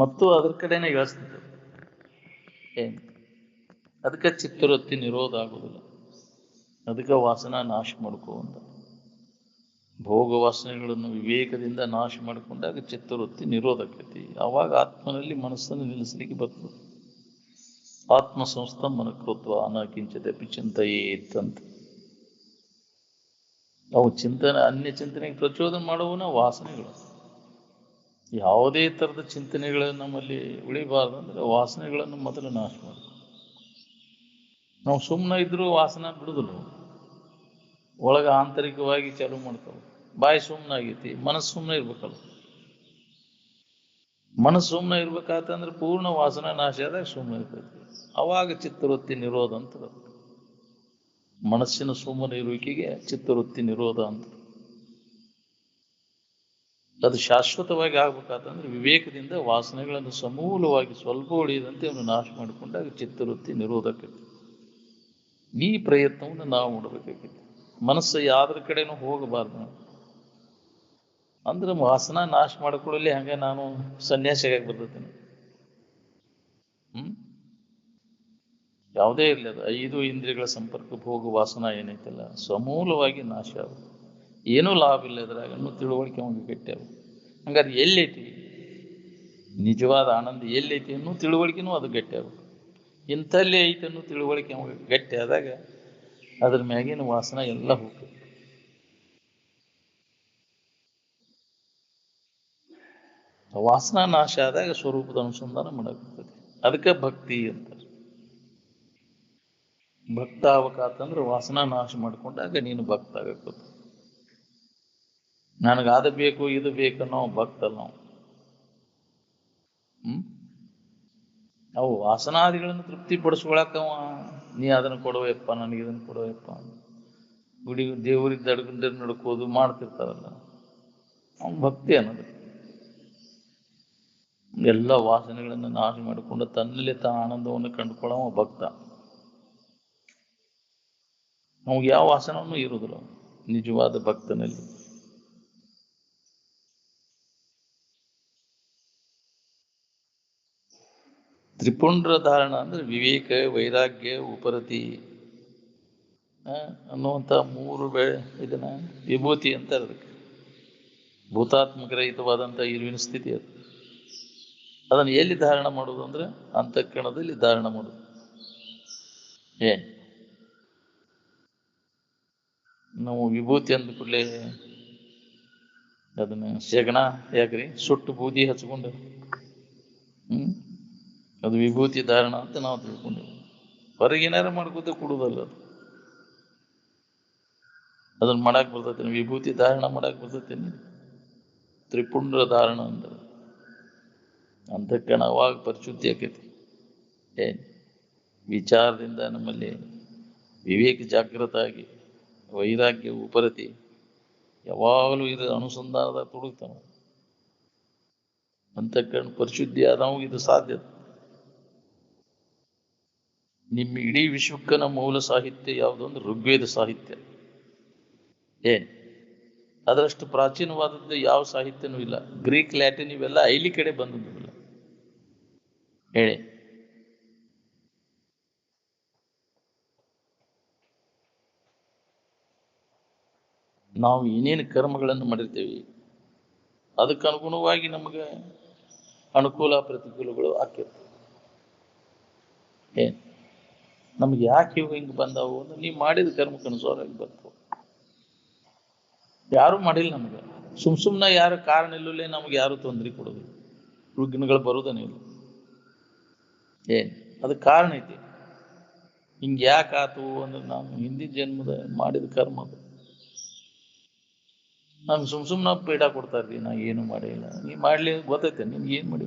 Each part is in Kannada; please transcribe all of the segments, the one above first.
ಮತ್ತು ಅದ್ರ ಕಡೆನೇ ಇಳಿಸ್ತದೆ. ಏನು ಅದಕ್ಕೆ ಚಿತ್ತವೃತ್ತಿ ನಿರೋಧ ಆಗುವುದಿಲ್ಲ. ಅದಕ್ಕೆ ವಾಸನ ನಾಶ ಮಾಡ್ಕೋವಂತ ಭೋಗ ವಾಸನೆಗಳನ್ನು ವಿವೇಕದಿಂದ ನಾಶ ಮಾಡಿಕೊಂಡಾಗ ಚಿತ್ತವೃತ್ತಿ ನಿರೋಧಕತಿ. ಆವಾಗ ಆತ್ಮನಲ್ಲಿ ಮನಸ್ಸನ್ನು ನಿಲ್ಲಿಸಲಿಕ್ಕೆ ಬರ್ತದೆ. ಆತ್ಮ ಸಂಸ್ಥಾನ ಕೃತ್ವ ಅನಕಿಂಚತೆ ಚಿಂತೆಯೇತ್ತಂತ. ಅವು ಚಿಂತನೆ ಅನ್ಯ ಚಿಂತನೆಗೆ ಪ್ರಚೋದನೆ ಮಾಡುವನ ವಾಸನೆಗಳು. ಯಾವುದೇ ಥರದ ಚಿಂತನೆಗಳು ನಮ್ಮಲ್ಲಿ ಉಳಿಬಾರ್ದಂದ್ರೆ ವಾಸನೆಗಳನ್ನು ಮೊದಲು ನಾಶ ಮಾಡಿ. ನಾವು ಸುಮ್ಮನೆ ಇದ್ರೂ ವಾಸನ ಬಿಡುದಿಲ್ಲ. ಒಳಗೆ ಆಂತರಿಕವಾಗಿ ಚಾಲು ಮಾಡ್ತಾವೆ. ಬಾಯಿ ಸುಮ್ಮನಾಗೈತಿ, ಮನಸ್ಸು ಸುಮ್ಮನೆ ಇರ್ಬೇಕಲ್ಲ. ಮನಸ್ಸು ಸುಮ್ಮನೆ ಇರ್ಬೇಕಾತಂದ್ರೆ ಪೂರ್ಣ ವಾಸನ ನಾಶ ಆದಾಗ ಸುಮ್ಮನೆ ಇರ್ತೈತಿ. ಅವಾಗ ಚಿತ್ತವೃತ್ತಿ ನಿರೋಧ ಅಂತ. ಮನಸ್ಸಿನ ಸುಮ್ಮನೆ ಇರುವಿಕೆಗೆ ಚಿತ್ತವೃತ್ತಿ ನಿರೋಧ ಅಂತ. ಅದು ಶಾಶ್ವತವಾಗಿ ಆಗ್ಬೇಕಾತಂದ್ರೆ ವಿವೇಕದಿಂದ ವಾಸನೆಗಳನ್ನು ಸಮೂಲವಾಗಿ ಸ್ವಲ್ಪ ಉಳಿಯದಂತೆ ಅವನು ನಾಶ ಮಾಡಿಕೊಂಡಾಗ ಚಿತ್ತವೃತ್ತಿ ನಿರೋಧಕತೆ. ಈ ಪ್ರಯತ್ನವನ್ನು ನಾವು ಮಾಡಬೇಕಾಗಿತ್ತು. ಮನಸ್ಸು ಯಾವ್ದ್ರ ಕಡೆನೂ ಹೋಗಬಾರ್ದು. ಅಂದ್ರೆ ವಾಸನ ನಾಶ ಮಾಡಿಕೊಳ್ಳಲಿ ಹಂಗೆ ನಾನು ಸನ್ಯಾಸಿಯಾಗಿ ಬರ್ತೇನೆ. ಯಾವುದೇ ಇರಲಿ, ಅದು 5 ಇಂದ್ರಿಯಗಳ ಸಂಪರ್ಕ ಭೋಗ ವಾಸನ ಏನೈತಲ್ಲ ಸಮೂಲವಾಗಿ ನಾಶ ಆಗುತ್ತೆ. ಏನೂ ಲಾಭ ಇಲ್ಲ ಅದ್ರಾಗ. ಇನ್ನೂ ತಿಳುವಳಿಕೆ ಅವಾಗ ಗಟ್ಟಿಯಾಗ. ಹಂಗಾರೆ ಎಲ್ಲೈತಿ ನಿಜವಾದ ಆನಂದ, ಎಲ್ಲೈತಿ ಅನ್ನೋ ತಿಳುವಳಿಕೆನೂ ಅದು ಗಟ್ಟಿಯಾಗುತ್ತೆ. ಇಂಥಲ್ಲೇ ಐತೆ ಅನ್ನೋ ತಿಳುವಳಿಕೆ ಅವಾಗ ಗಟ್ಟಿ ಆದಾಗ ಅದ್ರ ಮ್ಯಾಗಿನ ವಾಸನ ಎಲ್ಲ ಹೋಗ್ತದೆ. ವಾಸನ ನಾಶ ಆದಾಗ ಸ್ವರೂಪದ ಅನುಸಂಧಾನ ಮಾಡಾಗ್ತದೆ. ಅದಕ್ಕೆ ಭಕ್ತಿ ಅಂತಾರೆ. ಭಕ್ತ ಆಗ್ಬೇಕಂತಂದ್ರೆ ವಾಸನ ನಾಶ ಮಾಡ್ಕೊಂಡಾಗ ನೀನು ಭಕ್ತ ಆಗಬೇಕು. ನನಗಾದ ಬೇಕು ಇದು ಬೇಕನ್ನೋ ಭಕ್ತಲ್ಲ ನಾವು. ಅವು ವಾಸನಾದಿಗಳನ್ನು ತೃಪ್ತಿ ಪಡಿಸ್ಕೊಳಕ್ಕವ ನೀ ಅದನ್ನು ಕೊಡುವಪ್ಪ, ನನಗೆ ಇದನ್ನು ಕೊಡುವಪ್ಪ, ಗುಡಿ ದೇವರಿದ್ದ ಅಡ್ಗಂಡ ನಡ್ಕೋದು ಮಾಡ್ತಿರ್ತಾರಲ್ಲ, ಅವನು ಭಕ್ತಿ ಅನ್ನೋದು. ಎಲ್ಲ ವಾಸನೆಗಳನ್ನು ನಾಶ ಮಾಡಿಕೊಂಡು ತನ್ನಲ್ಲಿ ತಾ ಆನಂದವನ್ನು ಕಂಡುಕೊಳ್ಳೋ ಭಕ್ತ. ನಮ್ಗೆ ಯಾವ ವಾಸನೂ ಇರುವುದಿಲ್ಲ ನಿಜವಾದ ಭಕ್ತನಲ್ಲಿ. ತ್ರಿಪುಂಡ್ರ ಧಾರಣ ಅಂದ್ರೆ ವಿವೇಕ, ವೈರಾಗ್ಯ, ಉಪರತಿ ಅನ್ನುವಂಥ 3 ಇದನ್ನ ವಿಭೂತಿ ಅಂತಾರೆ. ಅದಕ್ಕೆ ಭೂತಾತ್ಮಕರಹಿತವಾದಂಥ ಇರುವಿನ ಸ್ಥಿತಿ ಅದು. ಅದನ್ನು ಎಲ್ಲಿ ಧಾರಣ ಮಾಡೋದು ಅಂದ್ರೆ ಅಂತಃಕರಣದಲ್ಲಿ ಧಾರಣ ಮಾಡೋದು. ನಾವು ವಿಭೂತಿ ಅಂದ ಕೂಡಲೇ ಅದನ್ನ ಶೇಗಣ ಯಾಕ್ರಿ ಸುಟ್ಟು ಬೂದಿ ಹಚ್ಕೊಂಡು ಅದು ವಿಭೂತಿ ಧಾರಣ ಅಂತ ನಾವು ತಿಳ್ಕೊಂಡೇವೆ. ಹೊರಗೇನಾರು ಮಾಡ್ಕೋತ ಕೊಡುದಲ್ಲ ಅದು. ಅದನ್ನ ಮಾಡಾಕ್ ಬರ್ತೈತೆ, ವಿಭೂತಿ ಧಾರಣ ಮಾಡಾಕ್ ಬರ್ತೈತೇನೆ. ತ್ರಿಪುಂಡ್ರ ಧಾರಣ ಅಂದ್ರೆ ಅಂತಃಕರಣ ಅವಾಗ ಪರಿಶುದ್ಧಿ ಆಕೈತಿ. ವಿಚಾರದಿಂದ ನಮ್ಮಲ್ಲಿ ವಿವೇಕ ಜಾಗೃತ ಆಗಿ ವೈರಾಗ್ಯ ಉಪರತಿ ಯಾವಾಗಲೂ ಇದು ಅನುಸಂಧಾನದಾಗ ತೊಡಗ್ತಾನ. ಅಂತಃಕರಣ ಪರಿಶುದ್ಧಿ ಆದವಾಗ ಇದು ಸಾಧ್ಯ. ನಿಮ್ಮ ಇಡೀ ವಿಶ್ವಕ್ಕನ ಮೂಲ ಸಾಹಿತ್ಯ ಯಾವುದು ಅಂದ್ರೆ ಋಗ್ವೇದ ಸಾಹಿತ್ಯ. ಅದರಷ್ಟು ಪ್ರಾಚೀನವಾದದ್ದು ಯಾವ ಸಾಹಿತ್ಯನೂ ಇಲ್ಲ. ಗ್ರೀಕ್, ಲ್ಯಾಟಿನ್ ಇವೆಲ್ಲ ಐಲಿ ಕಡೆ ಬಂದದ್ದಿಲ್ಲ. ಹೇಳಿ, ನಾವು ಏನೇನು ಕರ್ಮಗಳನ್ನು ಮಾಡಿರ್ತೇವೆ ಅದಕ್ಕೆ ಅನುಗುಣವಾಗಿ ನಮಗೆ ಅನುಕೂಲ ಪ್ರತಿಕೂಲಗಳು ಆಕಿರ್ತವೆ. ನಮ್ಗೆ ಯಾಕೆ ಇವು ಹಿಂಗೆ ಬಂದವು ಅಂದ್ರೆ ನೀವು ಮಾಡಿದ ಕರ್ಮಕ್ಕೆ ಅನುಸಾರವಾಗಿ ಬರ್ತವೆ. ಯಾರು ಮಾಡಿಲ್ಲ ನಮ್ಗೆ. ಸುಮ್ಮನೆ ಯಾರು ಕಾರಣ ಇಲ್ಲೇ ನಮ್ಗೆ ಯಾರು ತೊಂದರೆ ಕೊಡೋದು, ವಿಘ್ನಗಳು ಬರೋದನೇ ಇಲ್ಲ. ಅದಕ್ಕೆ ಕಾರಣ ಐತಿ. ಹಿಂಗೆ ಯಾಕೆ ಆತು ಅಂದ್ರೆ ನಾವು ಹಿಂದಿನ ಜನ್ಮದ ಮಾಡಿದ ಕರ್ಮ ಅದು. ನಮ್ಗೆ ಸುಮ್ಮನೆ ಪೀಡ ಕೊಡ್ತಾರ್ರಿ, ನಾ ಏನು ಮಾಡಿಲ್ಲ. ನೀ ಮಾಡ್ಲಿ ಗೊತ್ತೈತೆ ನಿಮ್ಗೆ ಏನು ಮಾಡಿ,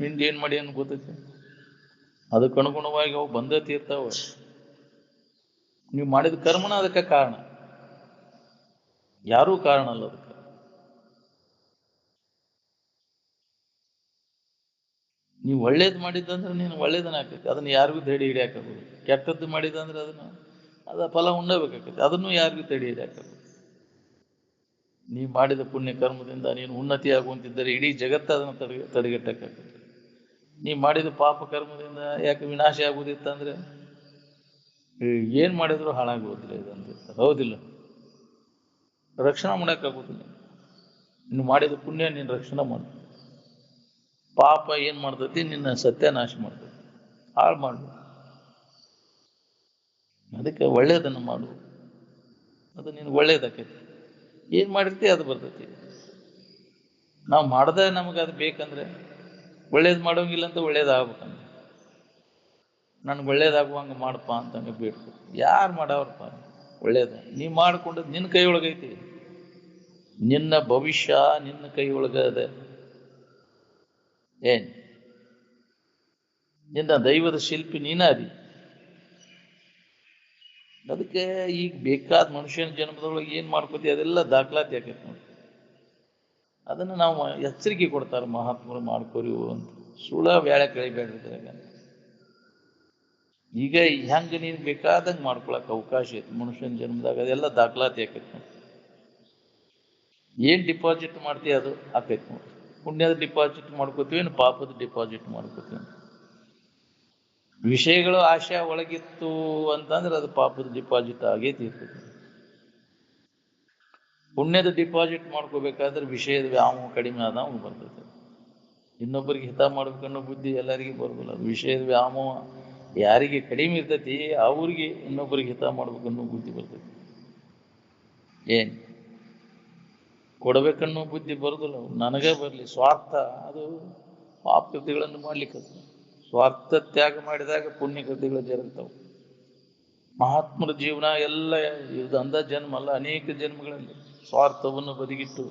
ನಿಂದು ಏನು ಮಾಡಿ ಅಂತ ಗೊತ್ತೈತೆ. ಅದಕ್ಕೆ ಅನುಗುಣವಾಗಿ ಅವು ಬಂದೇ ತೀರ್ತಾವ. ನೀವು ಮಾಡಿದ ಕರ್ಮನ ಅದಕ್ಕೆ ಕಾರಣ, ಯಾರೂ ಕಾರಣ ಅಲ್ಲ ಅದಕ್ಕೆ. ನೀವು ಒಳ್ಳೇದು ಮಾಡಿದ್ದಂದ್ರೆ ನೀನು ಒಳ್ಳೇದನ್ನ ಹಾಕೈತಿ, ಅದನ್ನ ಯಾರಿಗೂ ತಡಿ ಹಿಡಿಯಾಕೋದು. ಕೆಟ್ಟದ್ದು ಮಾಡಿದಂದ್ರೆ ಅದನ್ನ ಫಲ ಉಣ್ಣಬೇಕಾಕೈತಿ, ಅದನ್ನು ಯಾರಿಗೂ ತಡಿ ಹಿಡಿಯಾಕೋದು. ನೀ ಮಾಡಿದ ಪುಣ್ಯ ಕರ್ಮದಿಂದ ನೀನು ಉನ್ನತಿ ಆಗುವಂತಿದ್ದರೆ ಇಡೀ ಜಗತ್ತು ಅದನ್ನು ತಡೆಗಟ್ಟಕ್ಕಾಗುತ್ತೆ. ನೀ ಮಾಡಿದ ಪಾಪ ಕರ್ಮದಿಂದ ಯಾಕೆ ವಿನಾಶ ಆಗುವುದಿತ್ತಂದ್ರೆ ಏನ್ ಮಾಡಿದ್ರು ಹಾಳಾಗುವುದಿಲ್ಲ ಇದಂತ. ಹೌದಿಲ್ಲ? ರಕ್ಷಣೆ ಮಾಡೋಕ್ಕಾಗೋದಿಲ್ಲ. ನೀನು ಮಾಡಿದ ಪುಣ್ಯ ನೀನು ರಕ್ಷಣೆ ಮಾಡ. ಪಾಪ ಏನ್ ಮಾಡ್ತೈತಿ? ನಿನ್ನ ಸತ್ಯನಾಶ ಮಾಡ್ತೈತಿ, ಹಾಳು ಮಾಡು. ಅದಕ್ಕೆ ಒಳ್ಳೇದನ್ನು ಮಾಡು, ಅದು ನಿನಗೆ ಒಳ್ಳೇದಾಕೈತಿ. ಏನ್ ಮಾಡಿರ್ತಿ ಅದು ಬರ್ತೈತಿ. ನಾವು ಮಾಡ್ದೆ ನಮಗೆ ಅದು ಬೇಕಂದ್ರೆ ಒಳ್ಳೇದು ಮಾಡೋಂಗಿಲ್ಲ ಅಂತ ಒಳ್ಳೇದಾಗ್ಬೇಕಂತ ನನಗೆ ಒಳ್ಳೇದಾಗುವಂಗೆ ಮಾಡಪ್ಪ ಅಂತಂಗೆ ಬೇಡ್ಕೊ. ಯಾರು ಮಾಡವ್ರಪ್ಪ ಒಳ್ಳೇದ? ನೀ ಮಾಡ್ಕೊಂಡದ್ದು ನಿನ್ನ ಕೈ ಒಳಗೈತಿ. ನಿನ್ನ ಭವಿಷ್ಯ ನಿನ್ನ ಕೈ ಒಳಗದೆ. ಏನ್ ನಿನ್ನ ದೈವದ ಶಿಲ್ಪಿ ನೀನಾದಿ. ಅದಕ್ಕೆ ಈಗ ಬೇಕಾದ ಮನುಷ್ಯನ ಜನ್ಮದೊಳಗೆ ಏನ್ ಮಾಡ್ಕೋತಿ ಅದೆಲ್ಲ ದಾಖಲಾತಿ ಆಕೈತಿ ನೋಡಿ. ಅದನ್ನು ನಾವು ಎಚ್ಚರಿಕೆ ಕೊಡ್ತಾರೆ ಮಹಾತ್ಮರು, ಮಾಡ್ಕೋರಿ ಅಂತ. ಸುಳ್ಳ ವ್ಯಾಳೆ ಕಳಿಬೇಡ್ರಿದ್ರಾಗ. ಈಗ ಹೆಂಗೆ ನೀನು ಬೇಕಾದಂಗೆ ಮಾಡ್ಕೊಳಕ್ಕೆ ಅವಕಾಶ ಐತಿ ಮನುಷ್ಯನ ಜನ್ಮದಾಗ, ಅದೆಲ್ಲ ದಾಖಲಾತಿ ಆಕೈತಿ ನೋಡಿ. ಏನು ಡಿಪಾಸಿಟ್ ಮಾಡ್ತೀವಿ ಅದು ಆಕೈತಿ ನೋಡಿ. ಪುಣ್ಯದ ಡಿಪಾಸಿಟ್ ಮಾಡ್ಕೋತೀವಿ, ಪಾಪದ ಡಿಪಾಸಿಟ್ ಮಾಡ್ಕೋತೀವಿ. ವಿಷಯಗಳು ಆಶೆ ಒಳಗಿತ್ತು ಅಂತಂದ್ರೆ ಅದು ಪಾಪದ ಡಿಪಾಸಿಟ್ ಆಗೈತಿ ಇರ್ತದೆ. ಪುಣ್ಯದ ಡಿಪಾಸಿಟ್ ಮಾಡ್ಕೋಬೇಕಾದ್ರೆ ವಿಷಯದ ವ್ಯಾಮೋಹ ಕಡಿಮೆ ಆದ ಅವ್ನು ಬರ್ತೈತೆ. ಇನ್ನೊಬ್ಬರಿಗೆ ಹಿತ ಮಾಡ್ಬೇಕನ್ನೋ ಬುದ್ಧಿ ಎಲ್ಲರಿಗೂ ಬರೋದಿಲ್ಲ. ವಿಷಯದ ವ್ಯಾಮೋಹ ಯಾರಿಗೆ ಕಡಿಮೆ ಇರ್ತೈತಿ ಅವ್ರಿಗೆ ಇನ್ನೊಬ್ಬರಿಗೆ ಹಿತ ಮಾಡ್ಬೇಕನ್ನೋ ಬುದ್ಧಿ ಬರ್ತೈತಿ. ಏನ್ ಕೊಡ್ಬೇಕನ್ನೋ ಬುದ್ಧಿ ಬರೋದಿಲ್ಲ. ನನಗೇ ಬರಲಿ ಸ್ವಾರ್ಥ, ಅದು ಪಾಪ ಕೃತಿಗಳನ್ನು ಮಾಡ್ಲಿಕ್ಕೆ. ಸ್ವಾರ್ಥ ತ್ಯಾಗ ಮಾಡಿದಾಗ ಪುಣ್ಯ ಕೃತಿಗಳು ಜರುಗ್ತಾವೆ. ಮಹಾತ್ಮರ ಜೀವನ ಎಲ್ಲ ಇದು ಅಂದ ಜನ್ಮ ಅಲ್ಲ, ಅನೇಕ ಜನ್ಮಗಳಲ್ಲಿ ಸ್ವಾರ್ಥವನ್ನು ಬದಿಗಿಟ್ಟು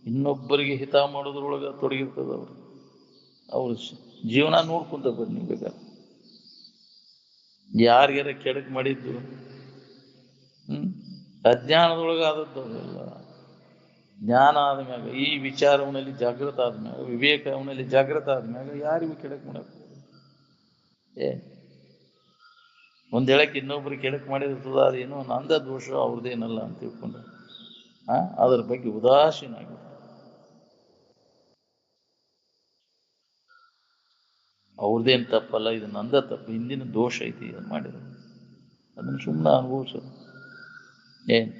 ಇನ್ನೊಬ್ಬರಿಗೆ ಹಿತ ಮಾಡೋದ್ರೊಳಗೆ ತೊಡಗಿರ್ತದ. ಅವ್ರ ಜೀವನ ನೋಡ್ಕೊಂತ ಬನ್ನಿ ಬೇಕಾದ್ರೆ. ಯಾರಿಗಾರ ಕೆಡಕ್ ಮಾಡಿದ್ದು ಅಜ್ಞಾನದೊಳಗೆ ಆದದ್ದು ಅವೆಲ್ಲ. ಜ್ಞಾನ ಆದ್ಮ್ಯಾಗ, ಈ ವಿಚಾರ ಅವನಲ್ಲಿ ಜಾಗೃತ ಆದ್ಮ್ಯಾಗ, ವಿವೇಕ ಅವನಲ್ಲಿ ಜಾಗೃತ ಆದ್ಮ್ಯಾಗ ಯಾರಿಗೂ ಕೆಡಕ್ ಮಾಡಕ್ ಒಂದ್ ಹೇಳಕ್ಕೆ ಇನ್ನೊಬ್ರಿಗೆ ಕೆಡಕ್ ಮಾಡಿರ್ತದ, ಅದೇನೋ ನಂದ ದೋಷ ಅವ್ರದ್ದೇನಲ್ಲ ಅಂತ ತಿಳ್ಕೊಂಡ್ರೆ ಅದ್ರ ಬಗ್ಗೆ ಉದಾಸೀನ ಆಗಿ ಅವ್ರದ್ದೇನು ತಪ್ಪಲ್ಲ, ಇದು ನಂದ ತಪ್ಪು, ಹಿಂದಿನ ದೋಷ ಐತಿ ಅದು ಮಾಡಿದ್ರು, ಅದನ್ನು ಸುಮ್ಮನೆ ಅನುಭವಿಸೋದು. ಏನ್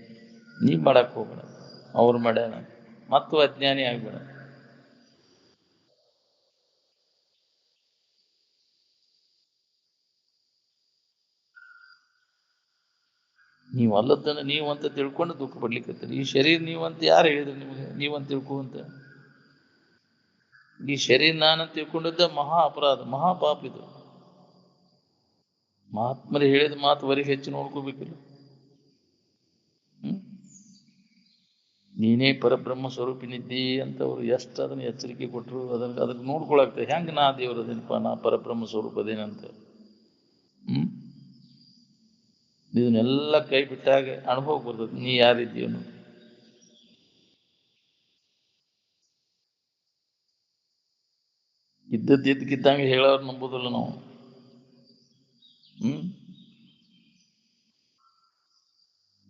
ನೀ ಮಾಡಕ್ ಹೋಗ್ಬೇಡ, ಅವ್ರು ಮಾಡ್ಯಾನ ಮತ್ತು ಅಜ್ಞಾನಿ ಆಗ್ಬೇಡ. ನೀವು ಅಲ್ಲದನ್ನ ನೀವಂತ ತಿಳ್ಕೊಂಡು ದುಃಖ ಪಡ್ಲಿಕ್ಕತ್ತೀರಿ. ಈ ಶರೀರ ನೀವಂತ ಯಾರು ಹೇಳಿದ್ರು ನಿಮಗೆ ನೀವಂತ ತಿಳ್ಕೊಂತ? ಈ ಶರೀರ ನಾನಂತ ತಿಳ್ಕೊಂಡದ್ದ ಮಹಾ ಅಪರಾಧ, ಮಹಾ ಪಾಪ ಇದು. ಮಹಾತ್ಮರು ಹೇಳಿದ ಮಾತು ವರಿ ಹೆಚ್ಚು ನೋಡ್ಕೋಬೇಕಿಲ್ಲ. ನೀನೇ ಪರಬ್ರಹ್ಮ ಸ್ವರೂಪಿನಿದ್ದಿ ಅಂತ ಅವ್ರು ಎಷ್ಟು ಅದನ್ನ ಎಚ್ಚರಿಕೆ ಕೊಟ್ಟರು, ಅದಕ್ಕೆ ನೋಡ್ಕೊಳಕ್ತ ಹೆಂಗೆ ನಾ ದೇವರದೇನಪ್ಪ, ನಾ ಪರಬ್ರಹ್ಮ ಸ್ವರೂಪದೇನಂತ. ಇದನ್ನೆಲ್ಲ ಕೈ ಬಿಟ್ಟಾಗ ಅನುಭವ ಬರ್ತದೆ ನೀ ಯಾರಿದ್ದೀಯ ಅನ್ನೋದು. ಇದ್ದದ್ದಿದ್ದಕ್ಕಿದ್ದಂಗೆ ಹೇಳೋರು ನಂಬೋದಿಲ್ಲ ನಾವು.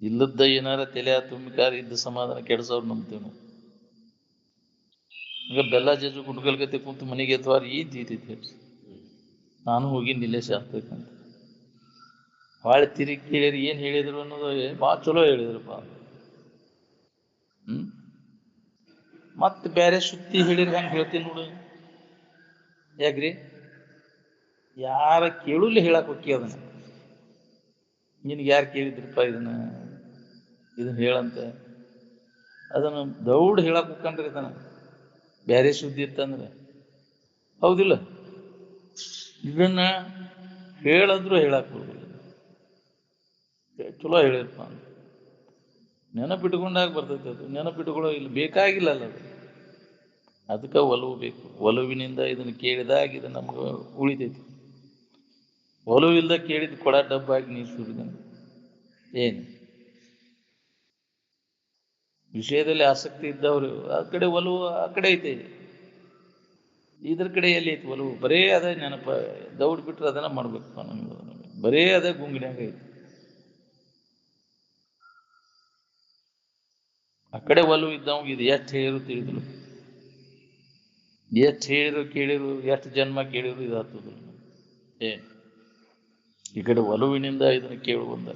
ಇಲ್ಲದ್ದ ಏನಾರ ತಲೆ ತುಂಬಿಕಾರ ಇದ್ದ ಸಮಾಧಾನ ಕೆಡಿಸೋರು ನಂಬ್ತೇವೆ ನಾವು. ಈಗ ಬೆಲ್ಲ ಜಜ್ಜು ಗುಡ್ಗಲ್ಗತೆ ಕುಂತು ಮನೆಗೆ ಎತ್ತವಾರ ಏನ್ ತೀತೈತಿ ಹೇಳಿ. ನಾನು ಹೋಗಿನಿ ಇಲ್ಲೇ ಶಾಸ್ತ್ರಕ್ಕಂತ ಭಾಳ ತಿರುಗಿ ಕೇಳಿರಿ ಏನ್ ಹೇಳಿದ್ರು ಅನ್ನೋದು ಭಾಳ ಚಲೋ ಹೇಳಿದ್ರಪ್ಪ. ಮತ್ತೆ ಬೇರೆ ಸುತ್ತಿ ಹೇಳಿರಿ ಹೆಂಗೆ ಹೇಳ್ತೀನಿ ನೋಡು. ಯಾಕ್ರಿ ಯಾರ ಕೇಳುಲ್ಲಿ ಹೇಳಕ್ ಹೋಗಿ ಅದನ್ನ, ನಿನ್ಗೆ ಯಾರು ಕೇಳಿದ್ರಪ್ಪ ಇದನ್ನ ಹೇಳಂತ, ಅದನ್ನು ದೌಡ್ ಹೇಳಕ್ ಹೋಗ್ಕಂಡ್ರಿ ಇದನ್ನ ಬೇರೆ ಸುದ್ದಿ ಇತ್ತಂದ್ರೆ. ಹೌದಿಲ್ಲ? ಇದನ್ನ ಹೇಳಿದ್ರು ಹೇಳಕ್ ಹೋಗಿಲ್ಲ, ಚಲೋ ಹೇಳಿರಪ್ಪ ಅಂತ ನೆನಪಿಟ್ಕೊಂಡಾಗ ಬರ್ತೈತೆ. ಅದು ನೆನಪಿಟ್ಕೊಳ್ಳೋ ಇಲ್ಲಿ ಬೇಕಾಗಿಲ್ಲಲ್ಲ ಅದು. ಅದಕ್ಕೆ ಒಲವು ಬೇಕು. ಒಲವಿನಿಂದ ಇದನ್ನು ಕೇಳಿದಾಗ ಇದು ನಮ್ಗೆ ಉಳಿತೈತಿ. ಒಲವಿಲ್ದ ಕೇಳಿದ ಕೊಡ ಡಬ್ಬಾಗಿ ನೀರು ಸುರಿದಂಗೆ. ಏನು ವಿಷಯದಲ್ಲಿ ಆಸಕ್ತಿ ಇದ್ದವರು ಆ ಕಡೆ ಒಲವು ಆ ಕಡೆ ಐತೆ, ಇದ್ರ ಕಡೆ ಎಲ್ಲಿ ಐತಿ ಒಲವು? ಬರೇ ಅದೇ ನೆನಪ ದೌಡ್ ಬಿಟ್ರೆ ಅದನ್ನ ಮಾಡ್ಬೇಕಪ್ಪ ನಮ್ಗೆ. ಬರೇ ಅದೇ ಗುಂಗಿನ್ಯಾಗ ಐತಿ. ಆ ಕಡೆ ಒಲವು ಇದ್ದವಾಗ ಇದು ಎಷ್ಟು ಹೇಳಿರು ತಿಳಿದ್ರು, ಎಷ್ಟು ಹೇಳಿರು ಕೇಳಿರು, ಎಷ್ಟು ಜನ್ಮ ಕೇಳಿರು ಇದು ಹತ್ತದು ಏನು. ಈ ಕಡೆ ಒಲುವಿನಿಂದ ಇದನ್ನು ಕೇಳುವಂದ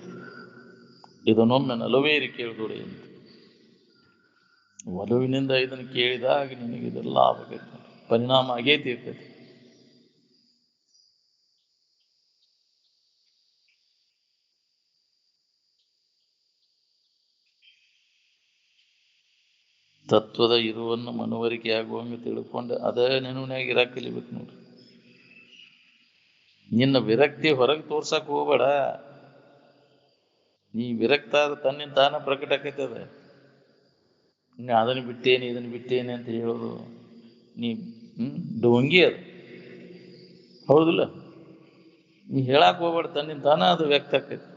ಇದನ್ನೊಮ್ಮೆ ನಲವೇರಿ ಕೇಳಿದೋಡೆ ಅಂತ. ಒಲುವಿನಿಂದ ಇದನ್ನು ಕೇಳಿದಾಗ ನಿನಗೆ ಇದೆಲ್ಲ ಆಗಬೇಕು, ಪರಿಣಾಮ ಆಗೇತಿ ಇರ್ತೈತಿ. ತತ್ವದ ಇರುವನ್ನು ಮನವರಿಕೆ ಆಗುವಂಗೆ ತಿಳ್ಕೊಂಡು ಅದೇ ನೆನವಿನಾಗ ಇರಾಕ್ ಕಲಿಬೇಕು ನೋಡ್ರಿ. ನಿನ್ನ ವಿರಕ್ತಿ ಹೊರಗೆ ತೋರ್ಸಕ್ ಹೋಗ್ಬೇಡ. ನೀ ವಿರಕ್ತ ಆದ ತನ್ನಿಂದ ತಾನ ಪ್ರಕಟ ಆಕೈತದ. ಅದನ್ನು ಬಿಟ್ಟೇನೆ ಇದನ್ನು ಬಿಟ್ಟೇನೆ ಅಂತ ಹೇಳೋದು ನೀ ಡೋಂಗಿ ಅದು, ಹೌದಿಲ್ಲ? ನೀ ಹೇಳಕ್ ಹೋಗ್ಬೇಡ, ತನ್ನಿಂದ ತಾನ ಅದು ವ್ಯಕ್ತ ಆಕೈತಿ.